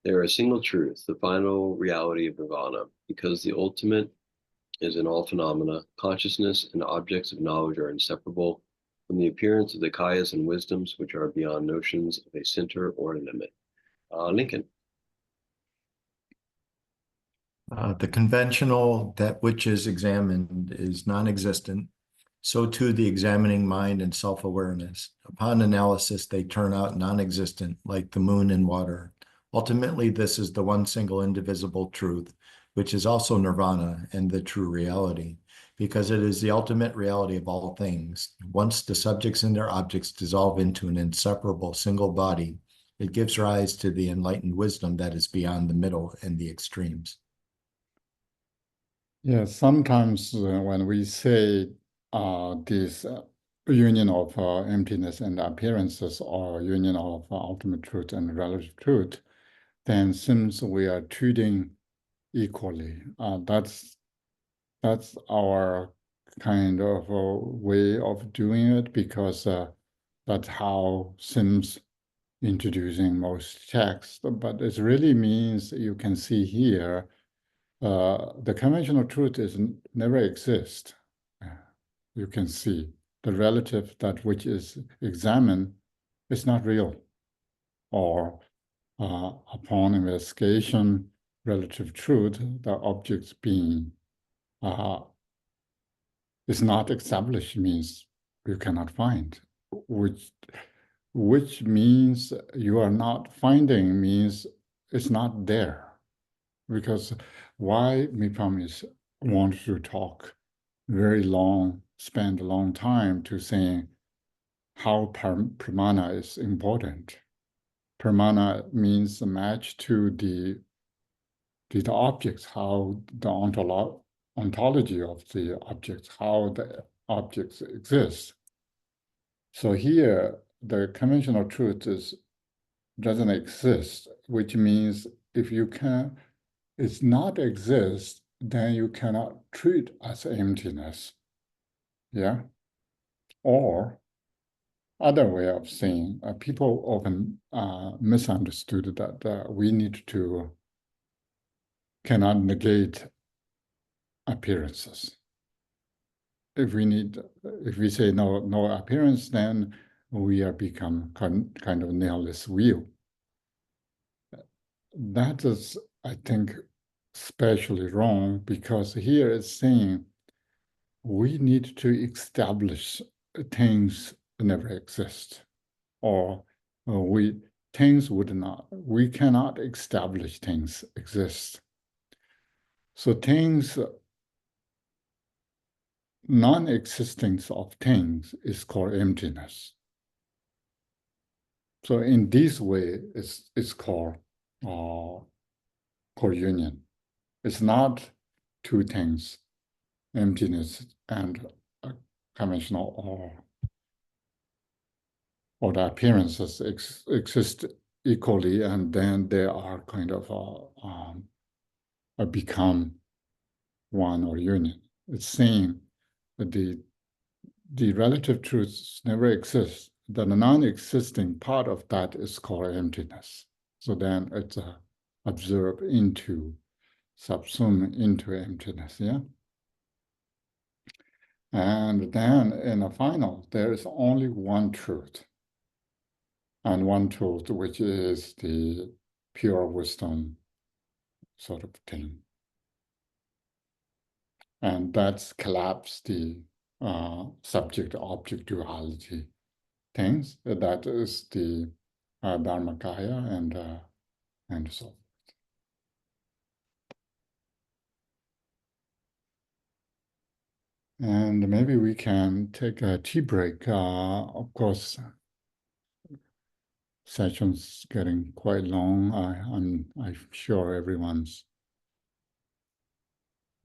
S4: They are a single truth, the final reality of nirvana, because the ultimate is in all phenomena. Consciousness and objects of knowledge are inseparable from the appearance of the kayas and wisdoms, which are beyond notions of a center or a limit. Lincoln.
S5: The conventional, that which is examined, is non-existent. So too the examining mind and self-awareness. Upon analysis, they turn out non-existent, like the moon and water. Ultimately, this is the one single indivisible truth, which is also nirvana and the true reality, because it is the ultimate reality of all things. Once the subjects and their objects dissolve into an inseparable single body, it gives rise to the enlightened wisdom that is beyond the middle and the extremes.
S1: Yeah, sometimes when we say this union of emptiness and appearances, or union of ultimate truth and relative truth, then seems we are treating equally. That's our kind of way of doing it, because that's how seems introducing most texts. But it really means, you can see here, the conventional truth is never exist. You can see the relative, that which is examined, is not real. Or upon investigation, relative truth, the object's being is not established, means you cannot find, which means you are not finding, means it's not there. Because why Mipham is want to talk very long, spend a long time to saying how pramana is important. Pramana means a match to the objects, how the ontology of the objects, how the objects exist. So here, the conventional truth doesn't exist, which means if you can, it's not exist, then you cannot treat as emptiness. Yeah. Or other way of saying, people often misunderstood that we need to cannot negate appearances. If we say no appearance, then we are become kind of nihilist view. That is, I think, especially wrong, because here it's saying we need to establish things never exist, or things would not, we cannot establish things exist. So things, non-existence of things is called emptiness. So in this way, it's called union. It's not two things, emptiness and conventional or the appearances exist equally, and then they are kind of become one or union. It's saying that the relative truths never exist. The non-existing part of that is called emptiness. So then it's absorbed into, subsumed into emptiness, yeah? And then in the final, there is only one truth. And one truth, which is the pure wisdom sort of thing. And that's collapsed the subject-object duality things. That is the Dharmakaya and so forth. And maybe we can take a tea break. Of course, session's getting quite long. I'm sure everyone's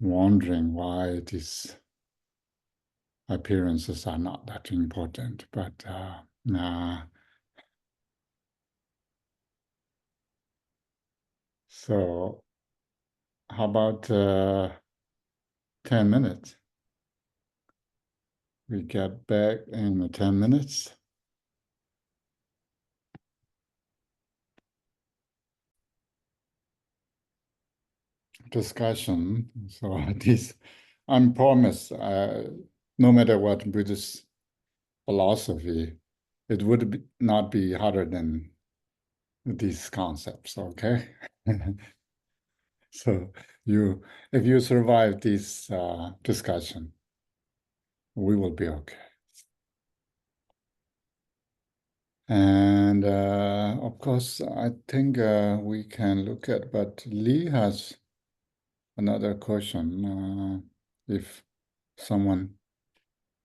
S1: wondering why these appearances are not that important, but so how about 10 minutes? We get back in 10 minutes. Discussion. So this, I promise, no matter what Buddhist philosophy, it would not be harder than these concepts, okay? So if you survive this discussion, we will be okay. And of course, I think we can look at, but Lee has another question. If someone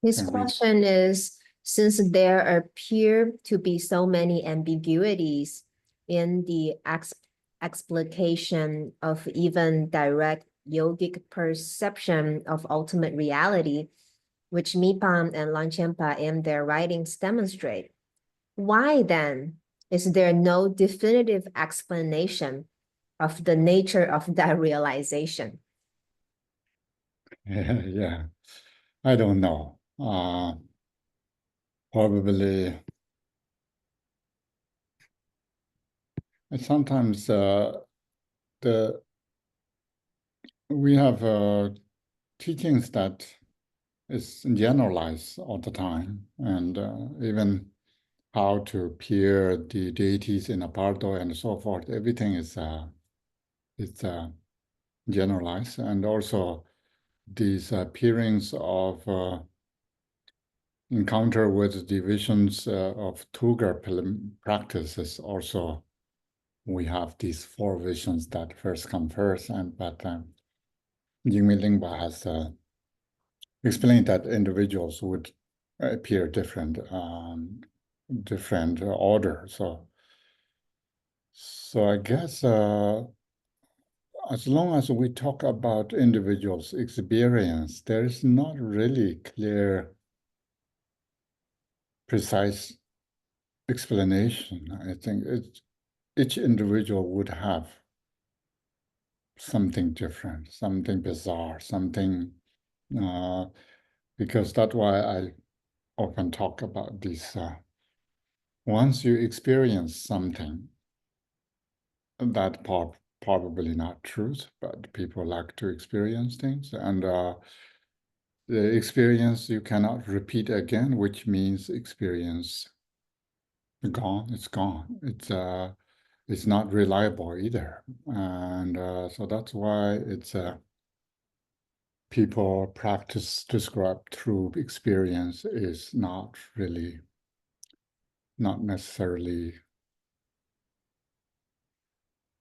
S6: His
S1: can read.
S6: question is, since there appear to be so many ambiguities in the explication of even direct yogic perception of ultimate reality, which Mipham and Longchenpa in their writings demonstrate, why then is there no definitive explanation of the nature of that realization?
S1: Yeah, I don't know. Probably, and sometimes we have teachings that is generalized all the time, and even how to peer the deities in a bardo and so forth. Everything is generalized, and also these appearings of encounter with divisions of Tugar practices. Also, we have these four visions that first come first, but Jigme Lingpa has explained that individuals would appear different order. So I guess as long as we talk about individuals' experience, there is not really clear, precise explanation. I think each individual would have something different, something bizarre, something, because that's why I often talk about this. Once you experience something, that probably not truth, but people like to experience things, and the experience you cannot repeat again, which means experience gone. It's gone. It's not reliable either, and so that's why it's people practice describe through experience is not necessarily,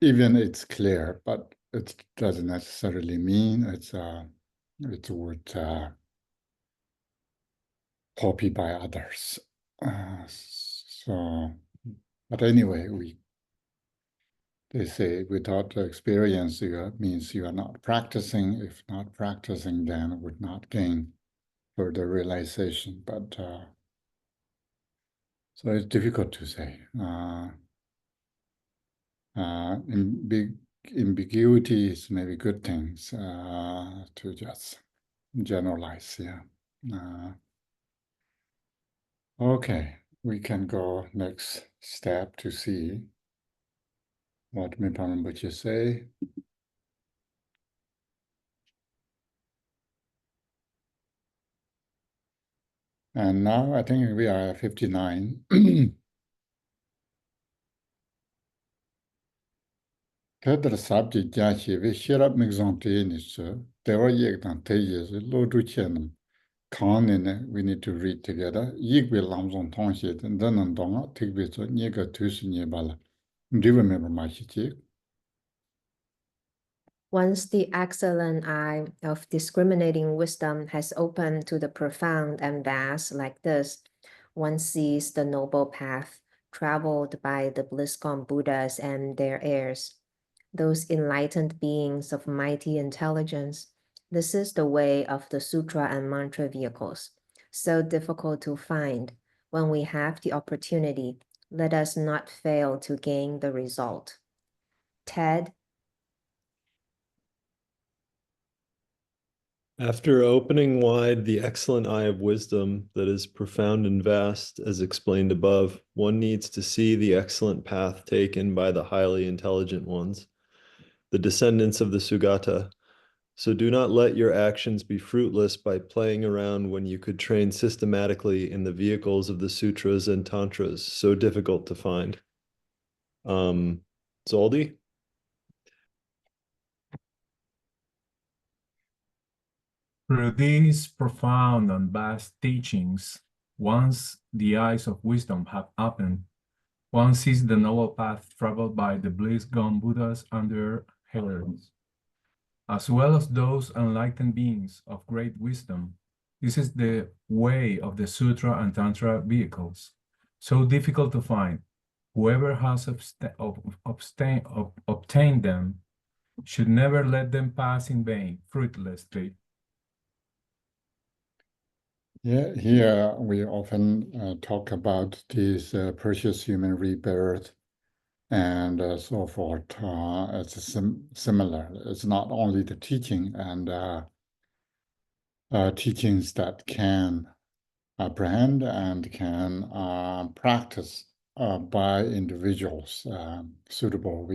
S1: even it's clear, but it doesn't necessarily mean it would copied by others. But anyway, they say without the experience, means you are not practicing. If not practicing, then would not gain further realization. But so it's difficult to say. Ambiguity is maybe good things to just generalize. Yeah. Okay, we can go next step to see what Mipham Rinpoche say. And now I think we are 59. Kadar sabji jashi we shirab mixante nisu. Dewa yek dan te yes lo du chenam. Khan we need to read together. Yik we lamzon tong shit and then and donga tik we so nyega tusu nyebala. Do you remember my shit?
S6: Once the excellent eye of discriminating wisdom has opened to the profound and vast like this, one sees the noble path traveled by the bliss-gone Buddhas and their heirs, those enlightened beings of mighty intelligence, This is the way of the sutra and mantra vehicles, so difficult to find. When we have the opportunity, let us not fail to gain the result. Ted.
S11: After opening wide the excellent eye of wisdom that is profound and vast, as explained above, one needs to see the excellent path taken by the highly intelligent ones, the descendants of the Sugata. So do not let your actions be fruitless by playing around when you could train systematically in the vehicles of the sutras and tantras, so difficult to find. Zoldi?
S9: Through these profound and vast teachings, once the eyes of wisdom have opened, one sees the noble path traveled by the bliss-gone Buddhas and their heralds, as well as those enlightened beings of great wisdom. This is the way of the Sutra and Tantra vehicles, so difficult to find. Whoever has obtained them should never let them pass in vain, fruitlessly.
S1: Yeah, here we often talk about this precious human rebirth and so forth. It's similar. It's not only the teaching and teachings that can apprehend and can practice by individuals, suitable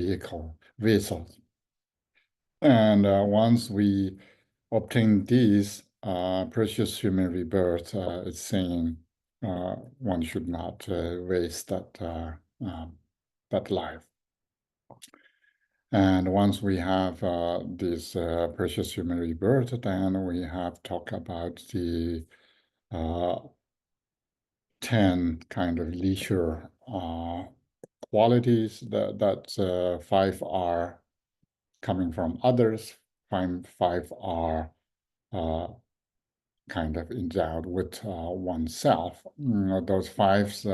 S1: vessels. And once we obtain these precious human rebirth, it's saying one should not waste that life. And once we have this precious human rebirth, then we have talked about the 10 kind of leisure qualities that 5 are coming from others, 5 are kind of endowed with oneself. Those 5s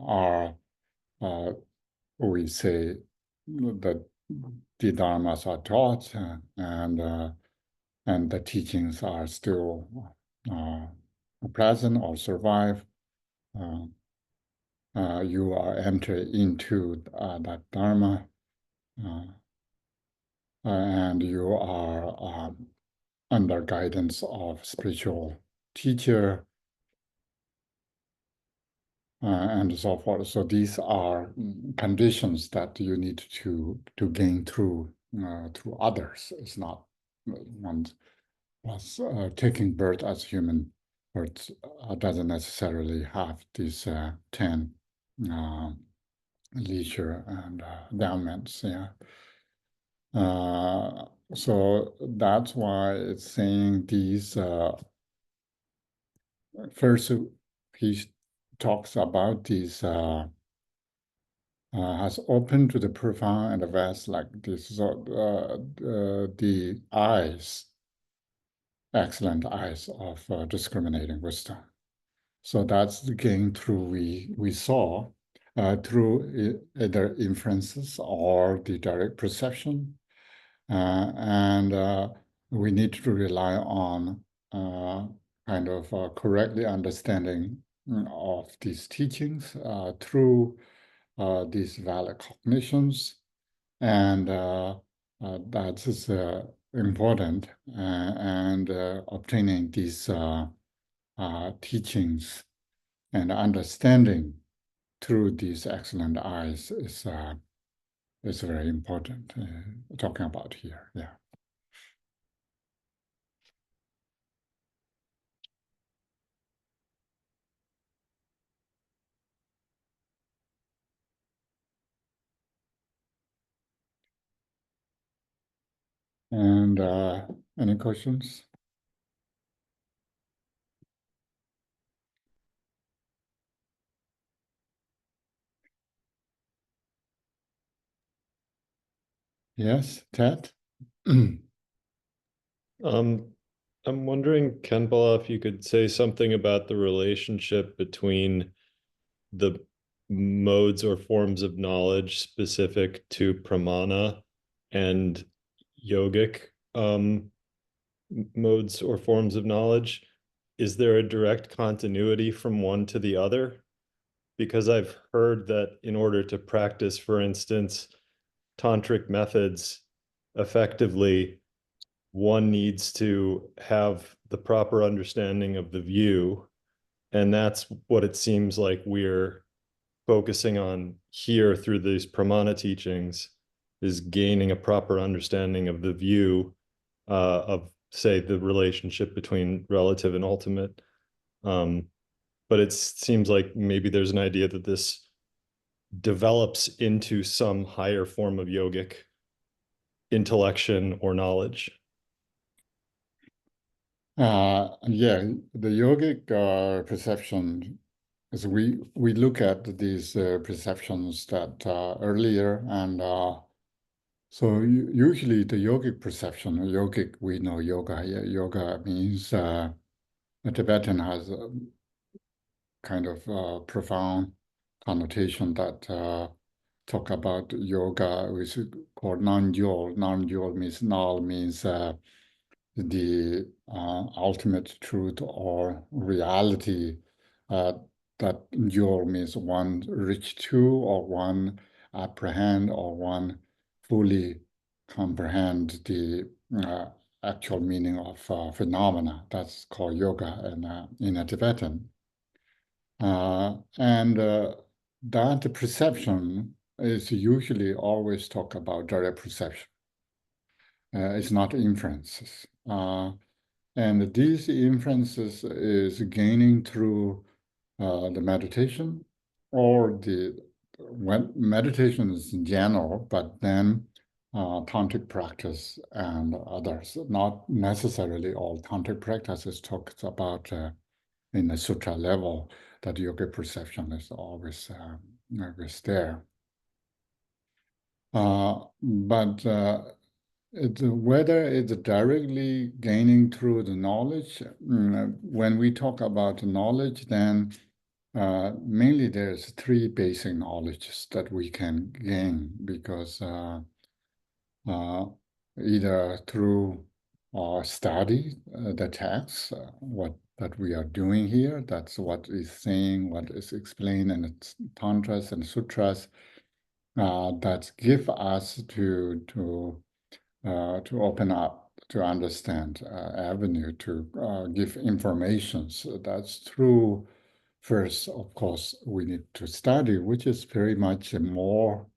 S1: are, we say, that the dharmas are taught and the teachings are still present or survive. You are entering into that dharma, and you are under guidance of spiritual teacher, and so forth. So these are conditions that you need to gain through others. It's not one was taking birth as human birth doesn't necessarily have these 10 leisure and endowments. Yeah. So that's why it's saying these first he talks about these has opened to the profound and the vast like this. So the eyes, excellent eyes of discriminating wisdom. So that's the gain through we saw through either inferences or the direct perception. And we need to rely on kind of correctly understanding of these teachings through these valid cognitions, and that is important. And obtaining these teachings and understanding through these excellent eyes is very important. Talking about here, yeah. And any questions? Yes, Ted?
S11: I'm wondering, Kenpala, if you could say something about the relationship between the modes or forms of knowledge specific to pramana and yogic modes or forms of knowledge, is there a direct continuity from one to the other? Because I've heard that in order to practice, for instance, tantric methods effectively, one needs to have the proper understanding of the view. And that's what it seems like we're focusing on here through these pramana teachings, is gaining a proper understanding of the view of, say, the relationship between relative and ultimate. But it seems like maybe there's an idea that this develops into some higher form of yogic intellection or knowledge.
S1: Yeah, the yogic perception is we look at these perceptions that earlier, and so usually the yogic perception, yogic, we know yoga. Yoga means the Tibetan has a kind of profound connotation that talk about yoga, which is called non-dual. Non-dual means null means the ultimate truth or reality. That dual means one reach to, or one apprehend, or one fully comprehend the actual meaning of phenomena. That's called yoga in a Tibetan. And that perception is usually always talk about direct perception. It's not inferences. And these inferences is gaining through the meditation, or when meditation is in general, but then tantric practice and others. Not necessarily all tantric practices talks about in the sutra level that yogic perception is always there. But whether it's directly gaining through the knowledge, when we talk about knowledge, then mainly there's three basic knowledges that we can gain, because either through study the text, what that we are doing here, that's what is saying, what is explained in the tantras and sutras, that give us to open up, to understand avenue, to give information. So that's true. First, of course, we need to study, which is very much more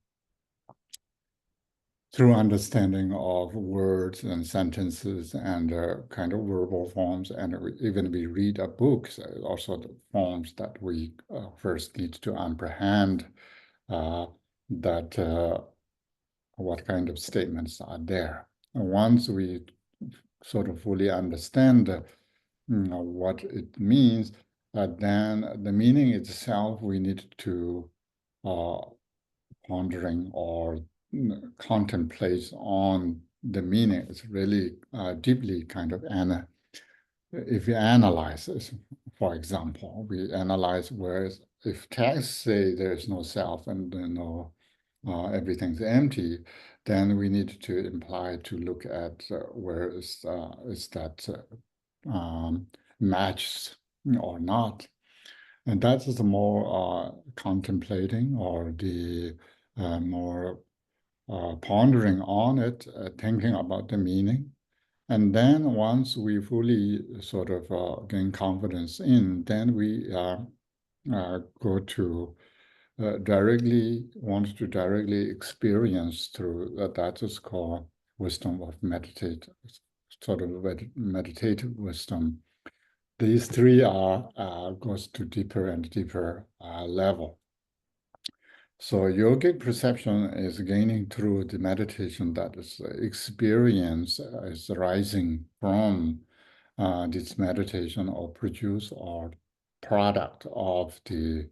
S1: through understanding of words and sentences and kind of verbal forms. And even we read a book, also the forms that we first need to apprehend that what kind of statements are there. And once we sort of fully understand what it means, then the meaning itself we need to pondering or contemplate on the meaning. It's really deeply kind of, if you analyze this, for example, we analyze where if texts say there's no self and no everything's empty, then we need to imply to look at where is that matched or not. And that is the more contemplating, or the more pondering on it, thinking about the meaning. And then once we fully sort of gain confidence in, then we go to want to directly experience through that is called wisdom of meditate, sort of meditative wisdom. These three goes to deeper and deeper level. So yogic perception is gaining through the meditation, that is experience is rising from this meditation, or produce or product of the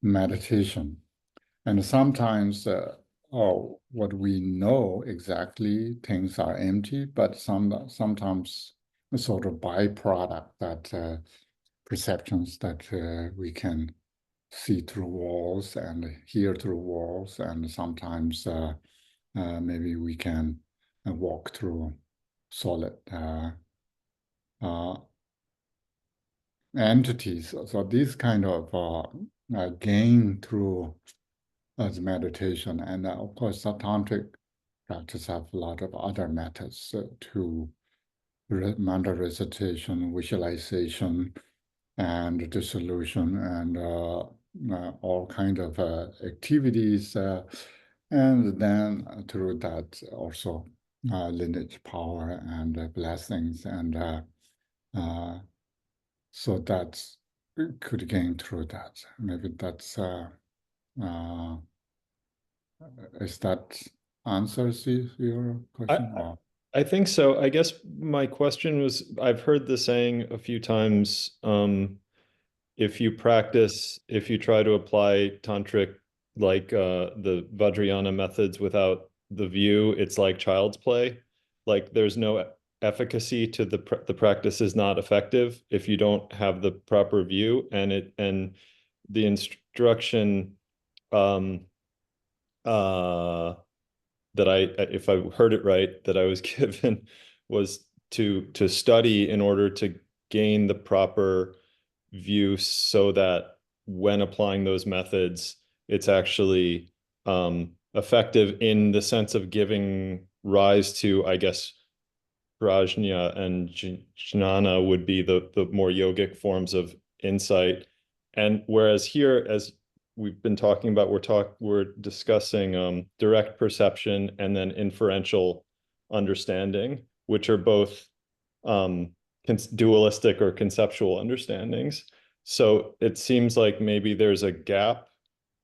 S1: meditation. And sometimes what we know exactly, things are empty, but sometimes a sort of byproduct that perceptions that we can see through walls and hear through walls, and sometimes maybe we can walk through solid entities. So these kind of gain through as meditation, and of course, the tantric practice have a lot of other methods to mantra recitation, visualization, and dissolution, and all kind of activities, and then through that also lineage power and blessings, and so that's could gain through that. Maybe that's is that answers your question?
S11: I think so. I guess my question was, I've heard the saying a few times, if you try to apply tantric, like the Vajrayana methods without the view, it's like child's play. Like there's no efficacy to the practice is not effective if you don't have the proper view, and the instruction that if I heard it right, that I was given was to study in order to gain the proper view, so that when applying those methods, it's actually effective in the sense of giving rise to, I guess, prajna and jnana would be the more yogic forms of insight. And whereas here, as we've been talking about, we're discussing direct perception and then inferential understanding, which are both dualistic or conceptual understandings. So it seems like maybe there's a gap.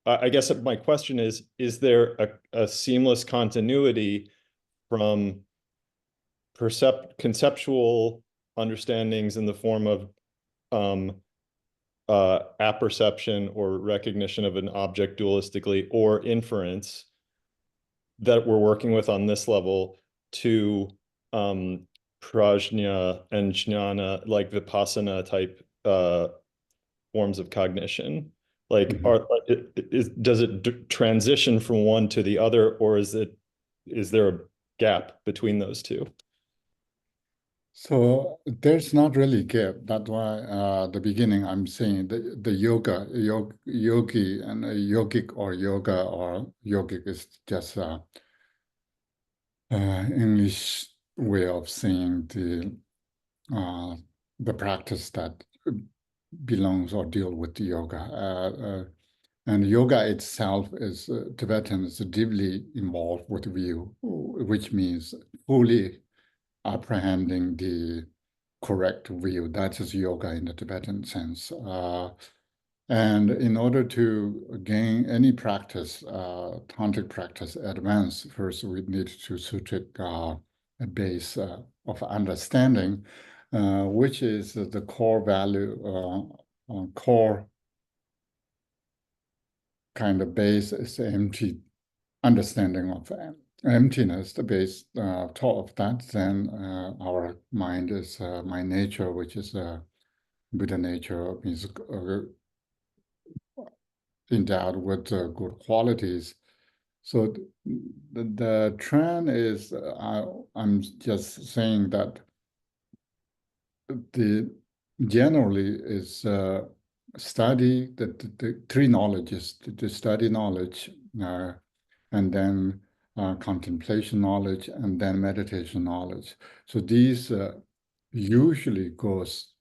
S11: I guess my question is there a seamless continuity from conceptual understandings in the form of apperception or recognition of an object dualistically, or inference that we're working with on this level, to prajna and jnana, like vipassana type forms of cognition? Like, does it transition from one to the other, or is there a gap between those two?
S1: So there's not really gap. That's why the beginning I'm saying the yogi and yogic or yoga or yogic is just English way of saying the practice that belongs or deal with yoga. And yoga itself is Tibetan is deeply involved with view, which means fully apprehending the correct view. That is yoga in the Tibetan sense. And in order to gain any practice, tantric practice advance, first we need to sutric a base of understanding, which is the core value, core kind of base is empty understanding of emptiness, the base top of that, then our mind is my nature, which is Buddha nature, means endowed with good qualities. So the trend is, I'm just saying that the generally is study the three knowledges, to study knowledge, and then contemplation knowledge, and then meditation knowledge. So these usually goes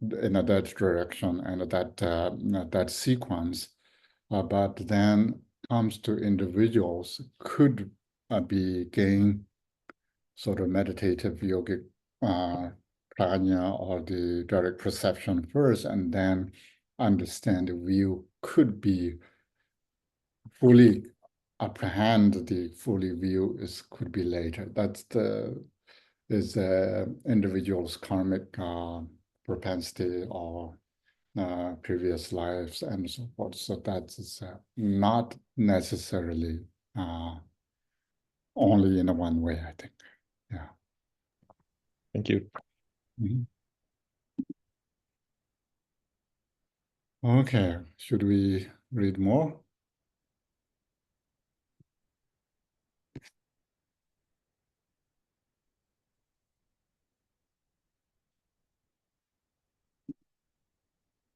S1: in that direction and that sequence, but then comes to individuals could be gain sort of meditative yogic prajna or the direct perception first, and then understand the view could be fully apprehend the fully view could be later. That's is individual's karmic propensity or previous lives and so forth. So that is not necessarily only in one way, I think. Yeah.
S11: Thank you.
S1: Okay, should we read more?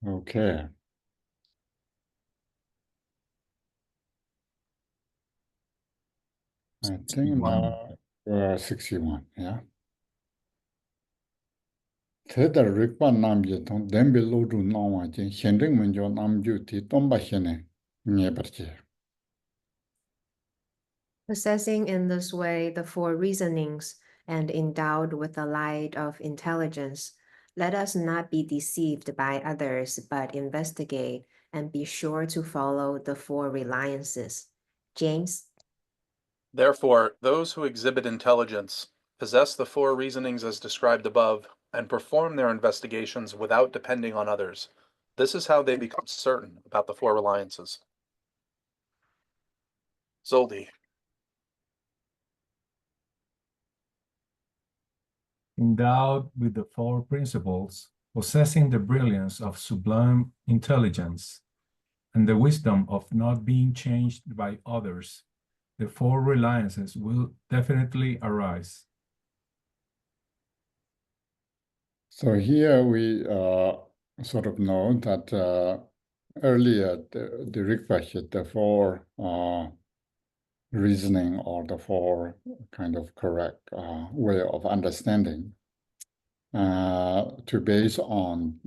S1: Okay. I think now 61, yeah. Tētā rīkpa nāmbi tōng dēmbi lōdū nāwa jīn xianrīng mōngyō nāmbyū tī tōmba xianē nye barjī.
S6: Possessing in this way the four reasonings and endowed with the light of intelligence, let us not be deceived by others, but investigate and be sure to follow the four reliances. James?
S3: Therefore, those who exhibit intelligence, possess the four reasonings as described above, and perform their investigations without depending on others. This is how they become certain about the four reliances. Zoldi.
S9: Endowed with the four principles, possessing the brilliance of sublime intelligence, and the wisdom of not being changed by others, the four reliances will definitely arise.
S1: So here we sort of know that earlier the Rinpoche, the four reasoning or the four kind of correct way of understanding to base on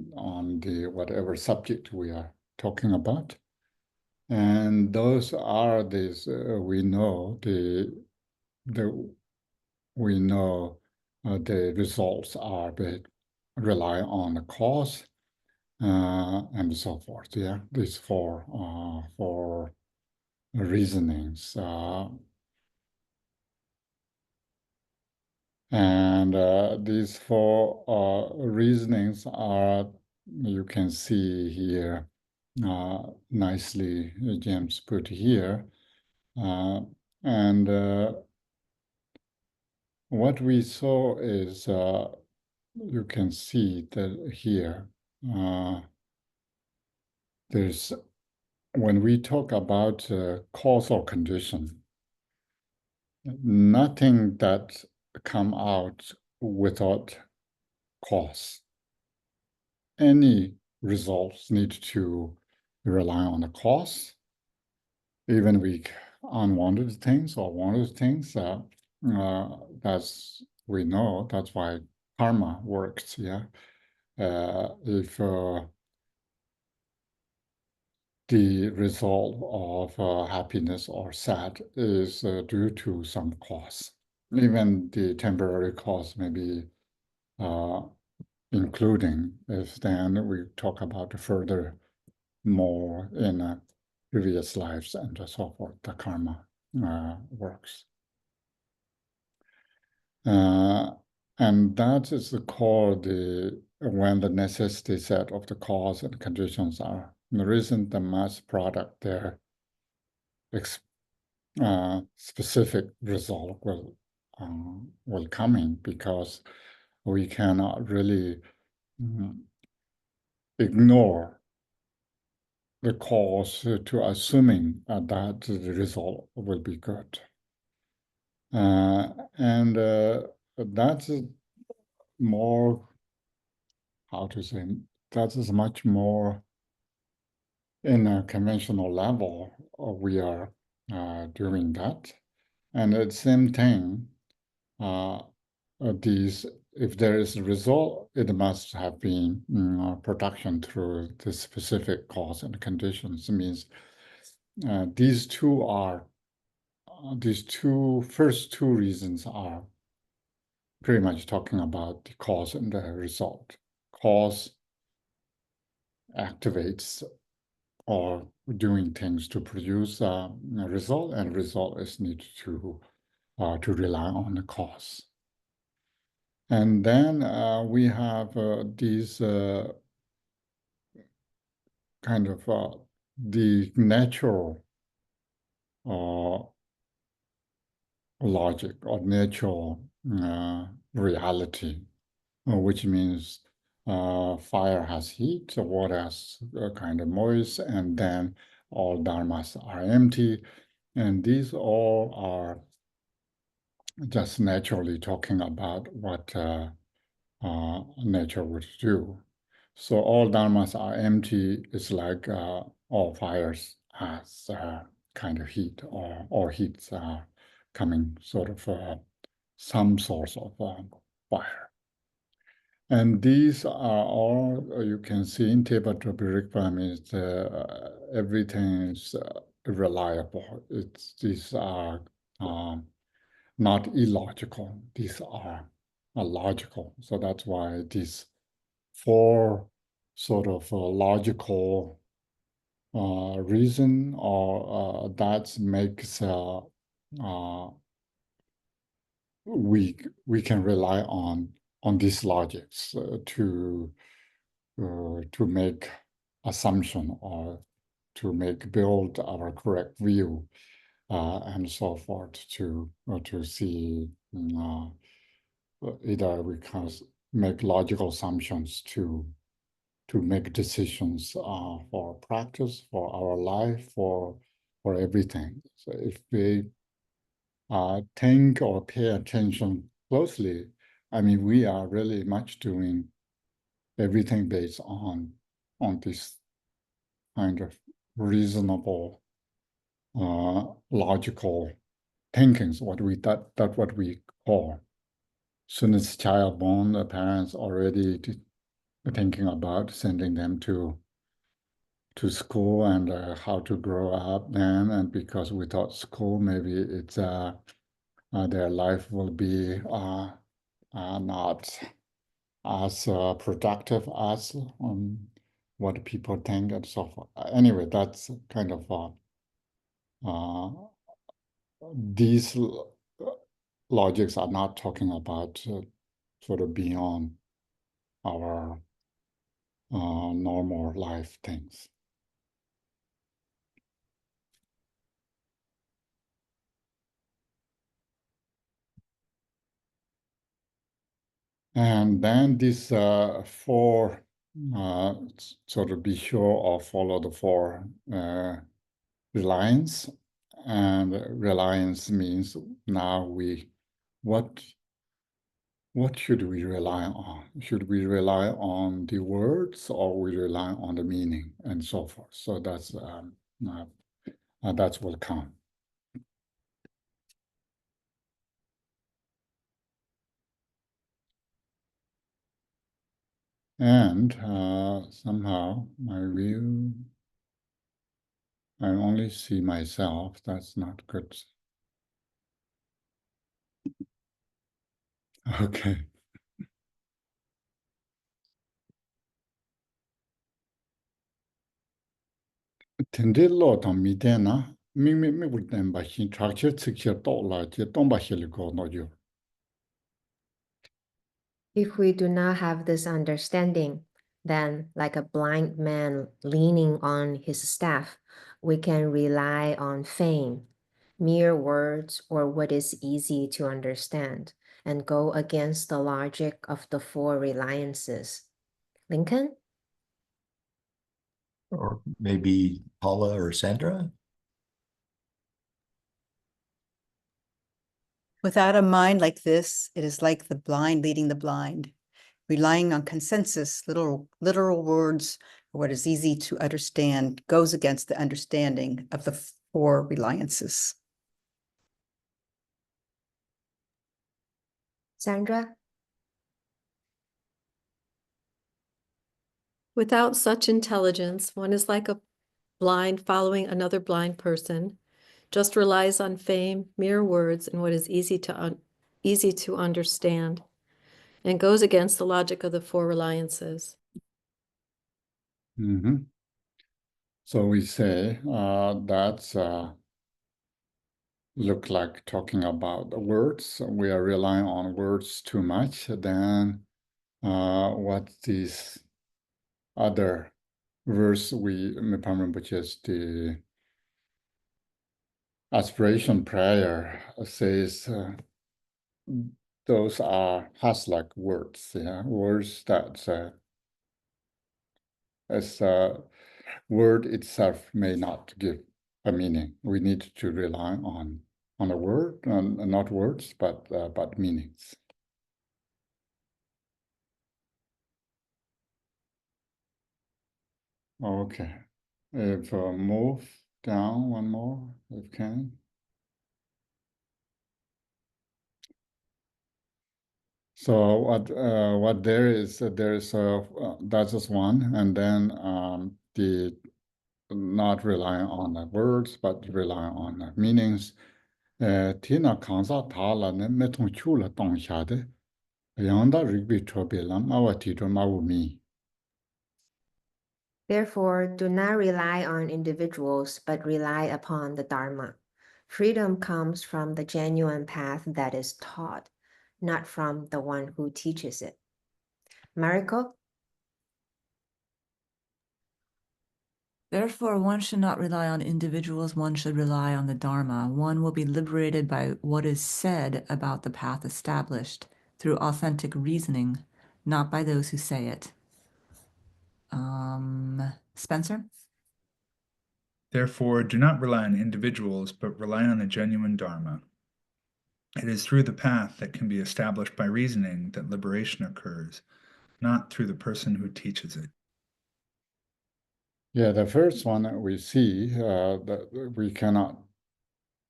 S1: the whatever subject we are talking about. And those are these we know the results are rely on the cause and so forth. Yeah, these four reasonings. And these four reasonings are, you can see here, nicely James put here. And what we saw is, you can see that here, there's, when we talk about causal condition, nothing that come out without cause. Any results need to rely on the cause. Even weak unwanted things or wanted things, that's, we know, that's why karma works, yeah. If the result of happiness or sad is due to some cause, even the temporary cause may be including, if then we talk about further more in previous lives and so forth, the karma works. And that is called when the necessity set of the cause and conditions are. There isn't the mass product there. Specific result will come in because we cannot really ignore the cause to assuming that the result will be good. And that's more, how to say, that is much more in a conventional level, we are doing that. And at the same time, these, if there is a result, it must have been production through the specific cause and conditions. It means these two are, first two reasons are pretty much talking about the cause and the result. Cause activates or doing things to produce a result, and result is needed to rely on the cause. And then we have these kind of the natural logic or natural reality, which means fire has heat, water has kind of moist, and then all dharmas are empty. And these all are just naturally talking about what nature would do. So all dharmas are empty. It's like all fires has kind of heat, or all heats are coming sort of some source of fire. And these are all, you can see in Tibetan is everything is reliable. These are not illogical. These are logical. So that's why these four sort of logical reason or that makes we can rely on these logics to make assumption or to build our correct view and so forth to see either we can make logical assumptions to make decisions for practice, for our life, for everything. So if we think or pay attention closely, I mean, we are really much doing everything based on this kind of reasonable, logical thinkings. What we call. Soon as child born, the parents already thinking about sending them to school and how to grow up then, and because without school maybe it's their life will be not as productive as what people think and so forth. Anyway, that's kind of these logics are not talking about sort of beyond our normal life things. And then these four sort of be sure or follow the four reliance. And reliance means now what should we rely on? Should we rely on the words or we rely on the meaning and so forth? So that's will come. And somehow my view, I only see myself. That's not good. Okay. Tendilo to midena, me would then by him structure 6 year dollar, Tomba Heligo, no you.
S6: If we do not have this understanding, then like a blind man leaning on his staff, we can rely on fame, mere words, or what is easy to understand, and go against the logic of the four reliances. Lincoln?
S5: Or maybe Paula or Sandra?
S12: Without a mind like this, it is like the blind leading the blind, relying on consensus, literal words, or what is easy to understand, goes against the understanding of the four reliances.
S6: Sandra?
S8: Without such intelligence, one is like a blind following another blind person, just relies on fame, mere words, and what is easy to understand, and goes against the logic of the four reliances.
S1: Mm-hmm. So we say that's look like talking about the words. We are relying on words too much. Then what these other verse Mipham Rinpoche's the aspiration prayer says those has like words, yeah, words that as word itself may not give a meaning. We need to rely on a word, not words, but meanings. Okay. If move down one more, if can. So what there is that's just one, and then the not relying on the words but relying on the meanings. Tina kansa thala ne metong chula tong shade. Yanda rigbi chobilam awatito mawumi.
S6: Therefore, do not rely on individuals, but rely upon the Dharma. Freedom comes from the genuine path that is taught, not from the one who teaches it. Mariko?
S2: Therefore, one should not rely on individuals, one should rely on the Dharma. One will be liberated by what is said about the path established through authentic reasoning, not by those who say it. Spencer?
S7: Therefore, do not rely on individuals, but rely on the genuine Dharma. It is through the path that can be established by reasoning that liberation occurs, not through the person who teaches it.
S1: Yeah, the first one we see that we cannot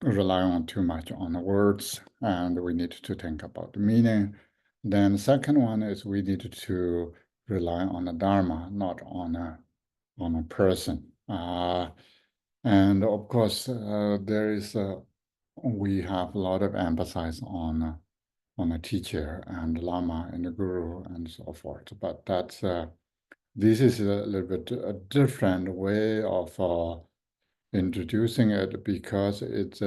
S1: rely on too much on the words, and we need to think about the meaning. Then the second one is we need to rely on the Dharma, not on a person. And of course, there is we have a lot of emphasis on a teacher and Lama and the Guru and so forth. But that's this is a little bit a different way of introducing it, because it's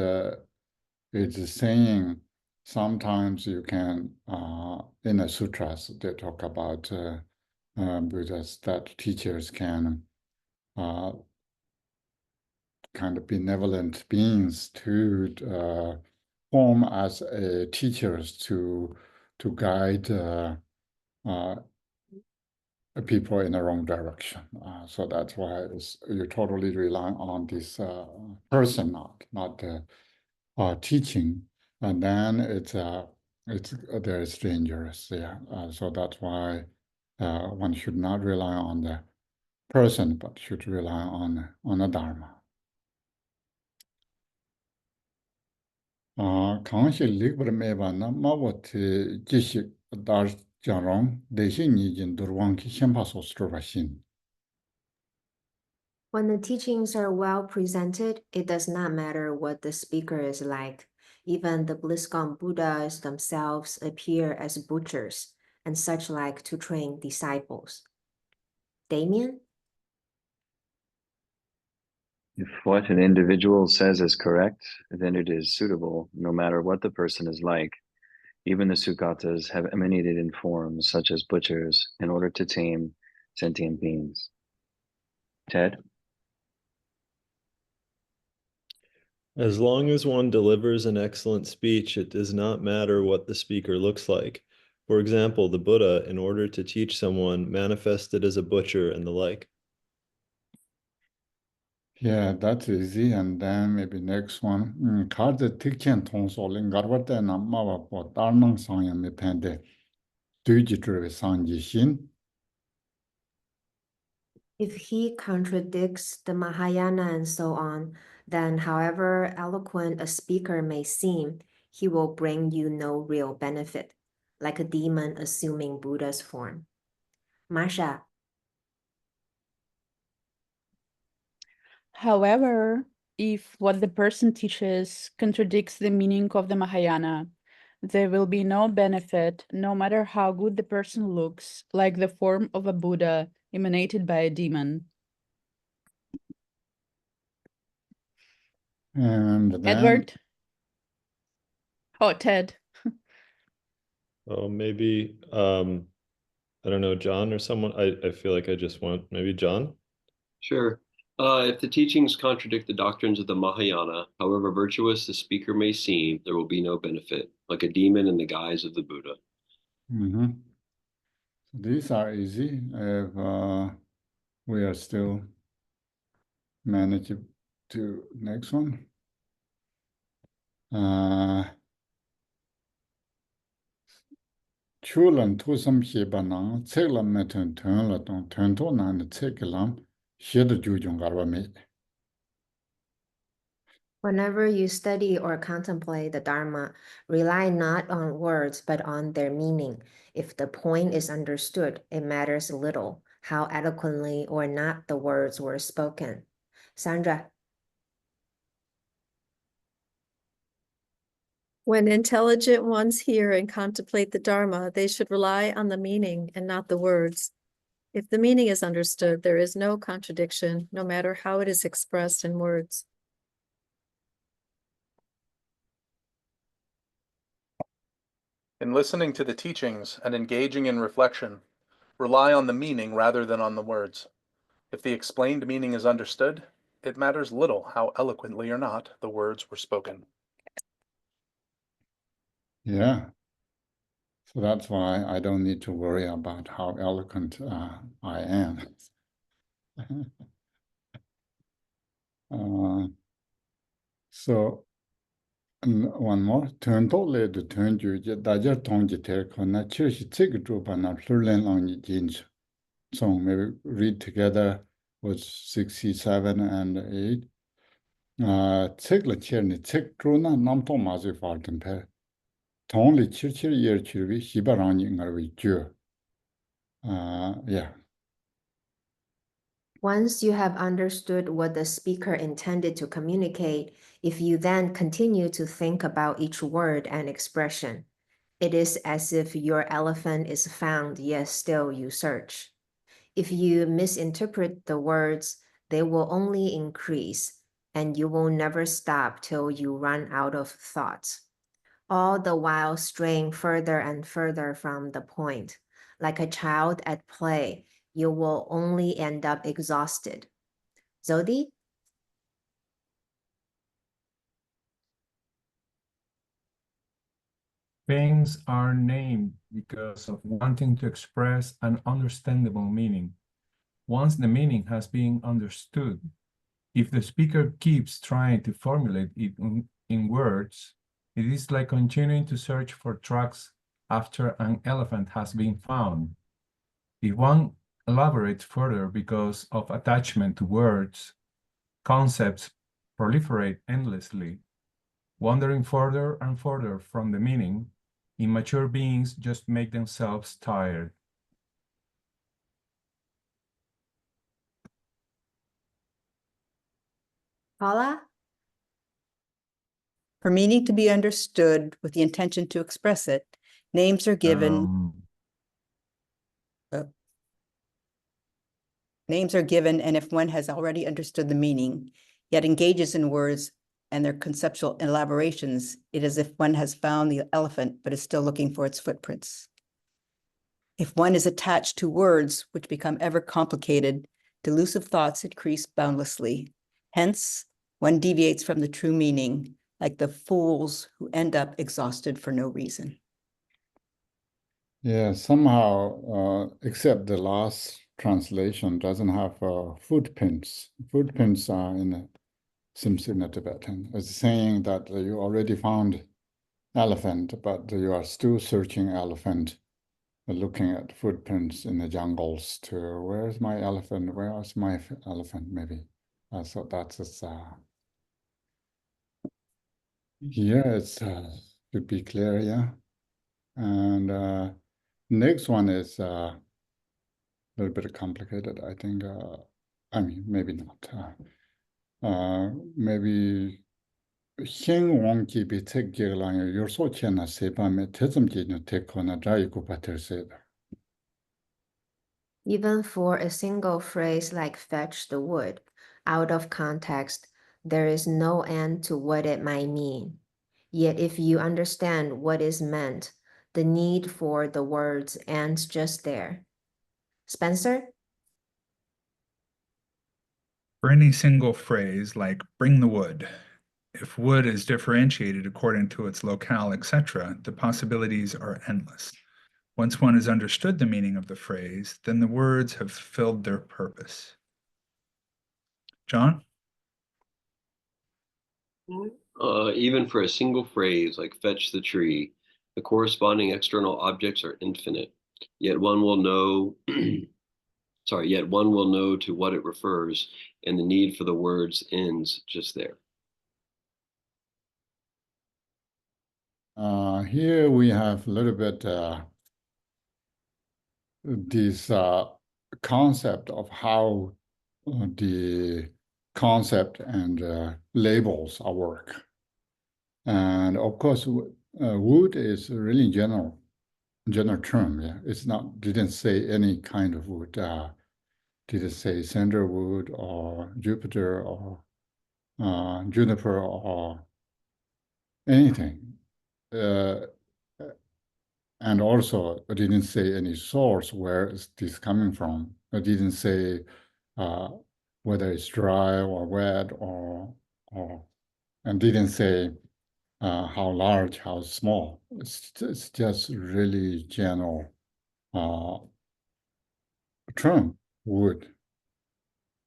S1: saying sometimes you can in the sutras they talk about Buddhas that teachers can kind of benevolent beings to form as teachers to guide people in the wrong direction. So that's why you totally rely on this person, not the teaching, and then it's there is dangerous. Yeah, so that's why one should not rely on the person, but should rely on the Dharma. 강시 리그버 메바나 마워트 지식 다 장롱 대신 이진 두르왕키 셴파소스트로바신.
S6: When the teachings are well presented, it does not matter what the speaker is like. Even the bliss-gone Buddhas themselves appear as butchers and such like to train disciples. Damien?
S13: If what an individual says is correct, then it is suitable, no matter what the person is like. Even the Sukatas have emanated in forms such as butchers in order to tame sentient beings. Ted?
S11: As long as one delivers an excellent speech, it does not matter what the speaker looks like. For example, the Buddha, in order to teach someone, manifested as a butcher and the like.
S1: Yeah, that's easy. And then maybe next one. 카드 특징 통솔인 가르바테 남마와 보 다른 상양 메펜데 뒤지트르 상지신.
S6: If he contradicts the Mahayana and so on, then however eloquent a speaker may seem, he will bring you no real benefit, like a demon assuming Buddha's form. Masha?
S10: However, if what the person teaches contradicts the meaning of the Mahayana, there will be no benefit, no matter how good the person looks, like the form of a Buddha emanated by a demon.
S1: And then
S10: Edward? Oh, Ted.
S11: Oh, maybe, I don't know, John or someone. I feel like I just want maybe John.
S4: Sure. If the teachings contradict the doctrines of the Mahayana, however virtuous the speaker may seem, there will be no benefit, like a demon in the guise of the Buddha.
S1: These are easy if we are still managing to next one. Chulan tusam shebanang, tsekla metun tun la tong tun to nan tseklam, xie de ju jung garwa me.
S6: Whenever you study or contemplate the Dharma, rely not on words but on their meaning. If the point is understood, it matters little how eloquently or not the words were spoken. Sandra.
S8: When intelligent ones hear and contemplate the Dharma, they should rely on the meaning and not the words. If the meaning is understood, there is no contradiction, no matter how it is expressed in words.
S3: In listening to the teachings and engaging in reflection, rely on the meaning rather than on the words. If the explained meaning is understood, it matters little how eloquently or not the words were spoken.
S1: Yeah. So that's why I don't need to worry about how eloquent I am. So one more, turn to le de turn ju dajar tong ji ter ko na chir shi tsig dru ba na flurlen long ni jinch. So maybe read together was 67 and 8. Tsig la chir ni tsig dru na nam to ma zi far ten pe. Tong li chir chir yer chir vi shiba rang ni ngar vi ju. Yeah.
S6: Once you have understood what the speaker intended to communicate, if you then continue to think about each word and expression, it is as if your elephant is found, yet still you search. If you misinterpret the words, they will only increase, and you will never stop till you run out of thoughts, all the while straying further and further from the point. Like a child at play, you will only end up exhausted. Zodi?
S9: Things are named because of wanting to express an understandable meaning. Once the meaning has been understood, if the speaker keeps trying to formulate it in words, it is like continuing to search for tracks after an elephant has been found. If one elaborates further because of attachment to words, concepts proliferate endlessly. Wandering further and further from the meaning, immature beings just make themselves tired.
S6: Paula?
S12: For meaning to be understood with the intention to express it, names are given. Names are given, and if one has already understood the meaning, yet engages in words and their conceptual elaborations, it is as if one has found the elephant but is still looking for its footprints. If one is attached to words which become ever complicated, delusive thoughts increase boundlessly. Hence, one deviates from the true meaning, like the fools who end up exhausted for no reason.
S1: Yeah, somehow, except the last translation doesn't have footprints. Footprints are in Simsina Tibetan. It's saying that you already found elephant, but you are still searching elephant, looking at footprints in the jungles to where's my elephant? Where is my elephant? Maybe. So that's yeah, it's to be clear, yeah. And next one is a little bit complicated, I think. I mean, maybe not. Maybe Xing Wang Ji be take Giglang, you're so chena seba me tism jinu take on a dry pater seba.
S6: Even for a single phrase like fetch the wood, out of context, there is no end to what it might mean. Yet if you understand what is meant, the need for the words ends just there. Spencer?
S7: For any single phrase like bring the wood, if wood is differentiated according to its locale, etc., the possibilities are endless. Once one has understood the meaning of the phrase, then the words have fulfilled their purpose. John?
S4: Even for a single phrase like fetch the tree, the corresponding external objects are infinite. Yet one will know Sorry, yet one will know to what it refers, and the need for the words ends just there.
S1: Here we have a little bit this concept of how the concept and labels are work. And of course, wood is really general term. Yeah, it's not, didn't say any kind of wood. Didn't say sandalwood or Jupiter or juniper or anything. And also, I didn't say any source where is this coming from. I didn't say whether it's dry or wet and didn't say how large, how small. It's just really general term, wood.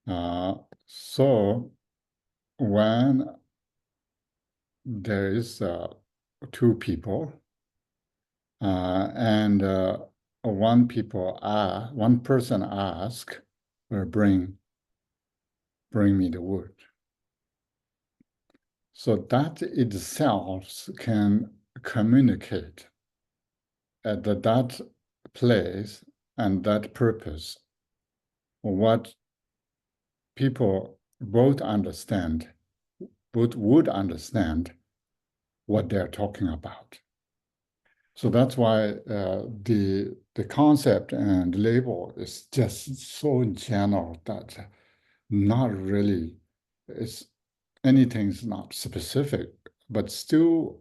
S1: So when there is two people and one person ask, or bring me the wood. So that itself can communicate at that place and that purpose what people both would understand what they're talking about. So that's why the concept and label is just so general that not really, anything's not specific, but still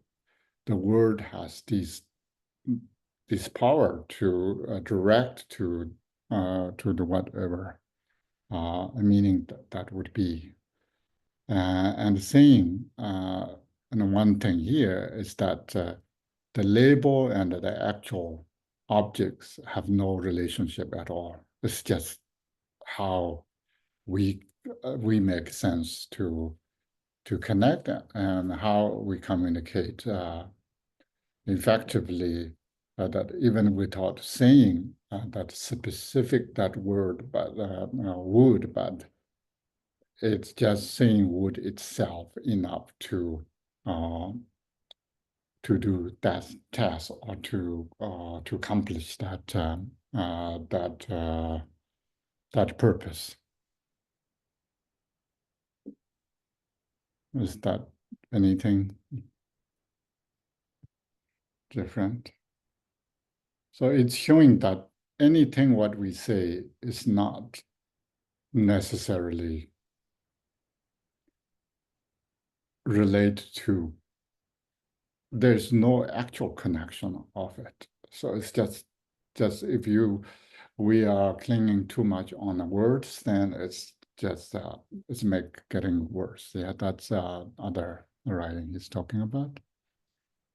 S1: the word has this power to direct to the whatever meaning that would be. And saying, and one thing here is that the label and the actual objects have no relationship at all. It's just how we make sense to connect and how we communicate effectively. That even without saying that specific that word, but would, but it's just saying would itself enough to do that task or to accomplish that that purpose. Is that anything different? So it's showing that anything what we say is not necessarily related to, there's no actual connection of it. So it's just if we are clinging too much on the words, then it's just it's getting worse. Yeah, that's other writing he's talking about.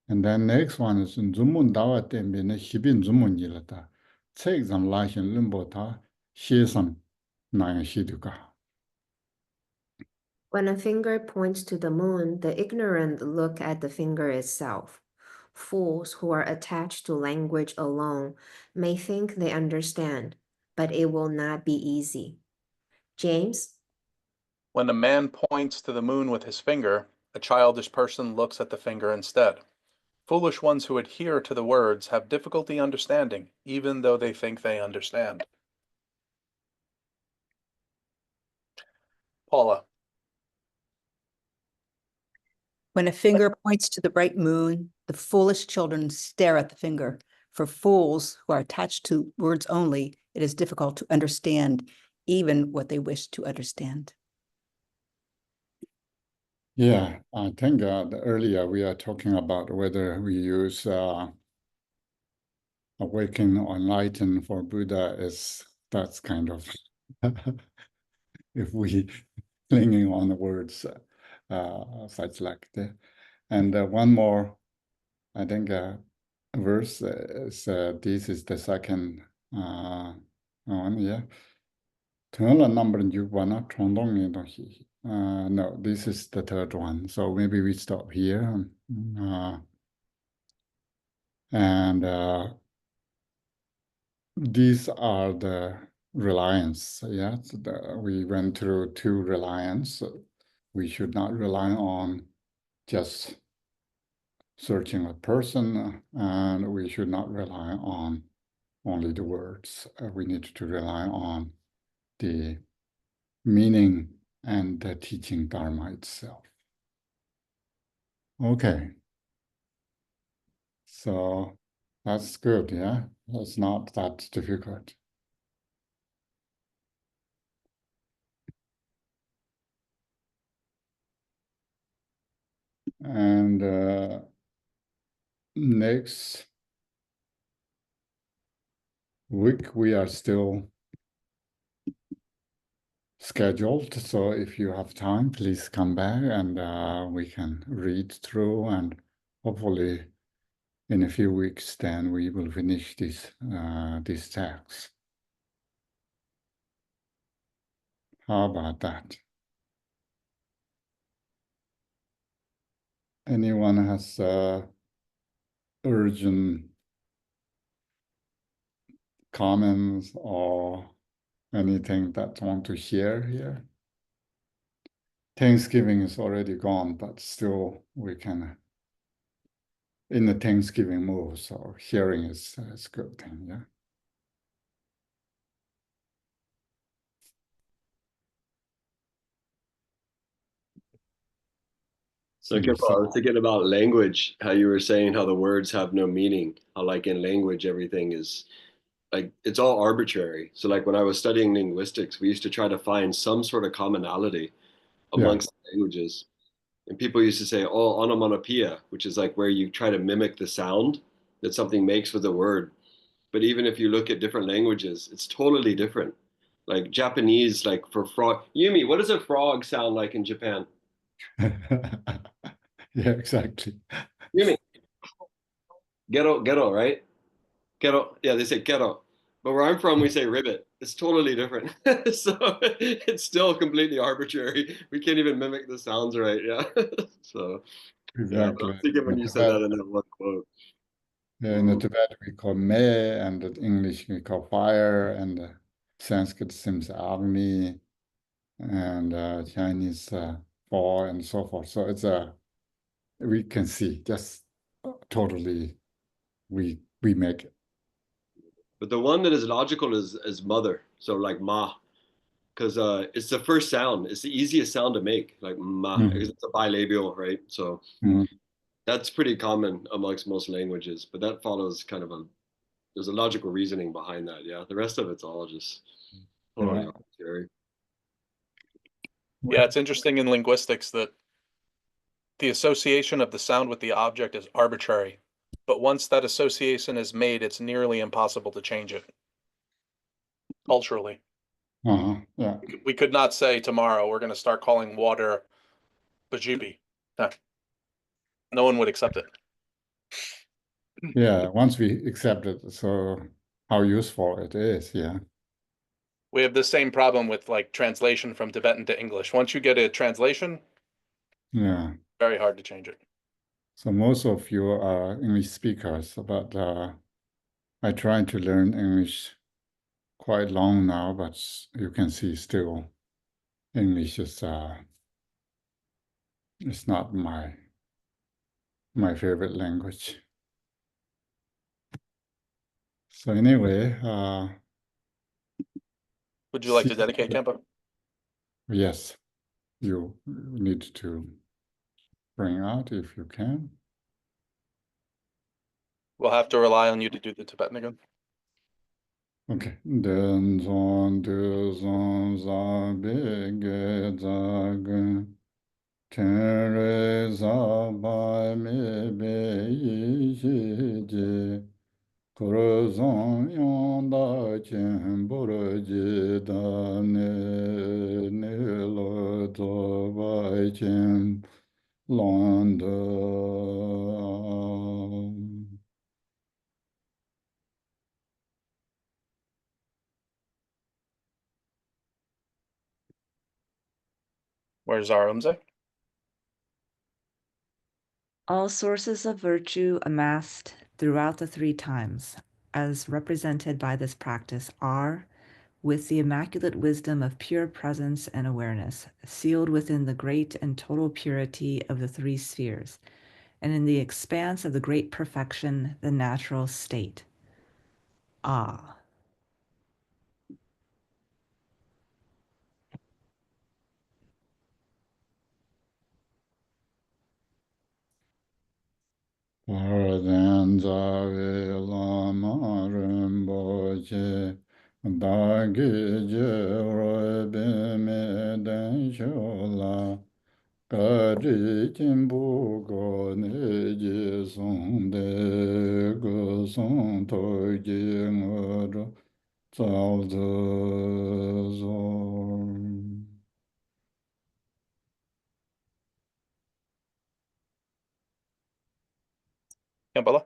S1: And then next one is Zumun Dawa Tembine Hibin Zumun Yilata. Take them Lashin Limbota, Shiesam Nang Shiduka.
S6: When a finger points to the moon, the ignorant look at the finger itself. Fools who are attached to language alone may think they understand, but it will not be easy. James?
S3: When a man points to the moon with his finger, a childish person looks at the finger instead. Foolish ones who adhere to the words have difficulty understanding, even though they think they understand. Paula.
S12: When a finger points to the bright moon, the foolish children stare at the finger. For fools who are attached to words only, it is difficult to understand even what they wish to understand.
S1: Yeah, I think earlier we are talking about whether we use awaken or enlighten for Buddha that's kind of if we clinging on the words such like that. And one more, I think, verse is this is the second one, yeah. No, this is the third one. So maybe we stop here. And these are the reliance. Yeah, we went through two reliance. We should not rely on just searching a person, and we should not rely on only the words. We need to rely on the meaning and the teaching Dharma itself. Okay. So that's good, yeah? It's not that difficult. And next week we are still scheduled. So if you have time, please come back and we can read through, and hopefully in a few weeks then we will finish this text. How about that? Anyone has urgent comments or anything that want to share here? Thanksgiving is already gone, but still we can in the Thanksgiving mood, so sharing is a good thing, yeah.
S4: So I was thinking about language, how you were saying how the words have no meaning, how like in language, everything is like, it's all arbitrary. So like when I was studying linguistics, we used to try to find some sort of commonality amongst languages. And people used to say, oh, onomatopoeia, which is like where you try to mimic the sound that something makes with a word. But even if you look at different languages, it's totally different. Like Japanese, like for frog, Yumi, what does a frog sound like in Japan?
S1: Yeah, exactly.
S4: Yumi, ghetto, right? Ghetto, yeah, they say ghetto. But where I'm from, we say ribbit. It's totally different. So it's still completely arbitrary. We can't even mimic the sounds right. Yeah. So yeah, but I
S1: Exactly.
S4: was thinking when you said that in that one quote.
S1: In the Tibet we call me, and the English we call fire, and the Sanskrit seems agni, and Chinese fall, and so forth. So it's we can see just totally we make it.
S4: But the one that is logical is mother. So like ma, because it's the first sound. It's the easiest sound to make, like ma, because it's a bilabial, right? So that's pretty common amongst most languages. But that follows kind of there's a logical reasoning behind that. Yeah, the rest of it's all just totally arbitrary.
S3: Yeah, it's interesting in linguistics that the association of the sound with the object is arbitrary, but once that association is made, it's nearly impossible to change it culturally.
S1: Yeah.
S3: We could not say tomorrow we're going to start calling water Bajibi. No one would accept it.
S1: Yeah, once we accept it, so how useful it is, yeah.
S3: We have the same problem with like translation from Tibetan to English. Once you get a translation,
S1: yeah,
S3: very hard to change it.
S1: So most of you are English speakers, but I try to learn English quite long now, but you can see still English is it's not my favorite language. So anyway,
S3: would you like to dedicate, Kempa?
S1: Yes, you need to bring out if you can.
S3: We'll have to rely on you to do the Tibetan again.
S1: Okay. Den zon du zon za bege zag ten re za ba me be yi ji ji kor zon yon da chen bor ji da ne lo do ba chen lon de.
S3: Where's Arumze?
S2: All sources of virtue amassed throughout the three times, as represented by this practice, are, with the immaculate wisdom of pure presence and awareness, sealed within the great and total purity of the three spheres, and in the expanse of the great perfection, the natural state. Ah.
S1: Paradanzave lama rinpoche, dagi jerobe me den shola, kari jimbu go ne je sonde go son to je ngoro, zao zo.
S3: Kamala?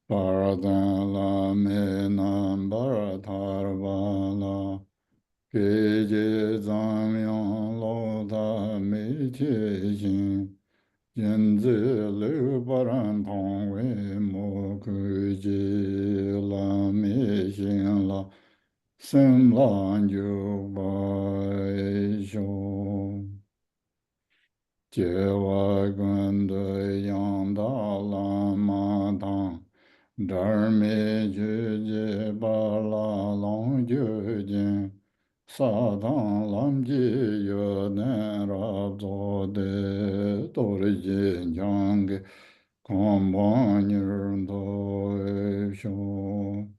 S1: Paradala me nam baratarvala, keje zamyon lo da me che jin, yenze le baran tong we mo kuje la me shin la, sim lan ju bai shou. Jewa gunda yanda lama tang, dharme juje bala long jujin, sadang lam ji yoden rabzo de torjin jange, kamban yurdo shon.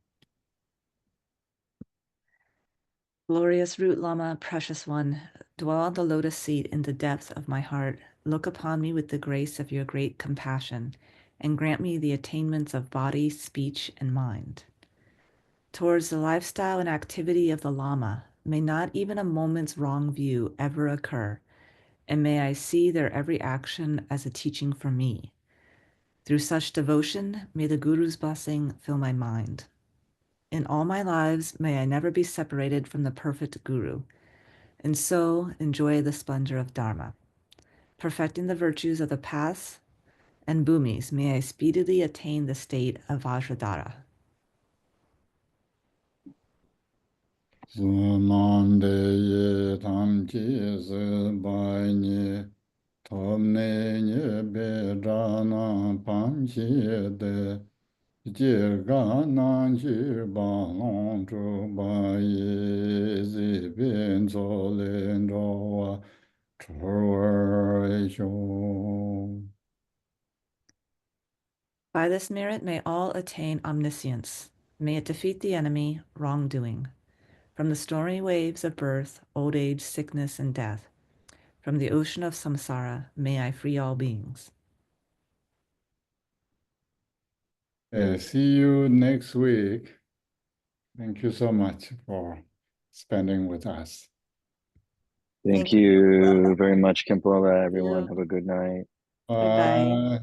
S2: Glorious Root Lama, precious one, dwell on the lotus seat in the depth of my heart. Look upon me with the grace of your great compassion, and grant me the attainments of body, speech, and mind. Towards the lifestyle and activity of the Lama, may not even a moment's wrong view ever occur, and may I see their every action as a teaching for me. Through such devotion, may the Guru's blessing fill my mind. In all my lives, may I never be separated from the perfect Guru, and so enjoy the splendor of Dharma. Perfecting the virtues of the paths and bhumis, may I speedily attain the state of Vajradhara.
S1: Zunande ye tam chi se bai ni, tom ne nye be dra na pam chi de, jir ga nan chi ba long chu ba ye zi bin zo lin ro wa, chur wei shou.
S2: By this merit, may all attain omniscience. May it defeat the enemy, wrongdoing. From the stormy waves of birth, old age, sickness, and death, from the ocean of samsara, may I free all beings.
S1: See you next week. Thank you so much for spending with us.
S13: Thank you very much, Kimpola. Everyone, have a good night.
S2: Goodbye.
S1: Bye.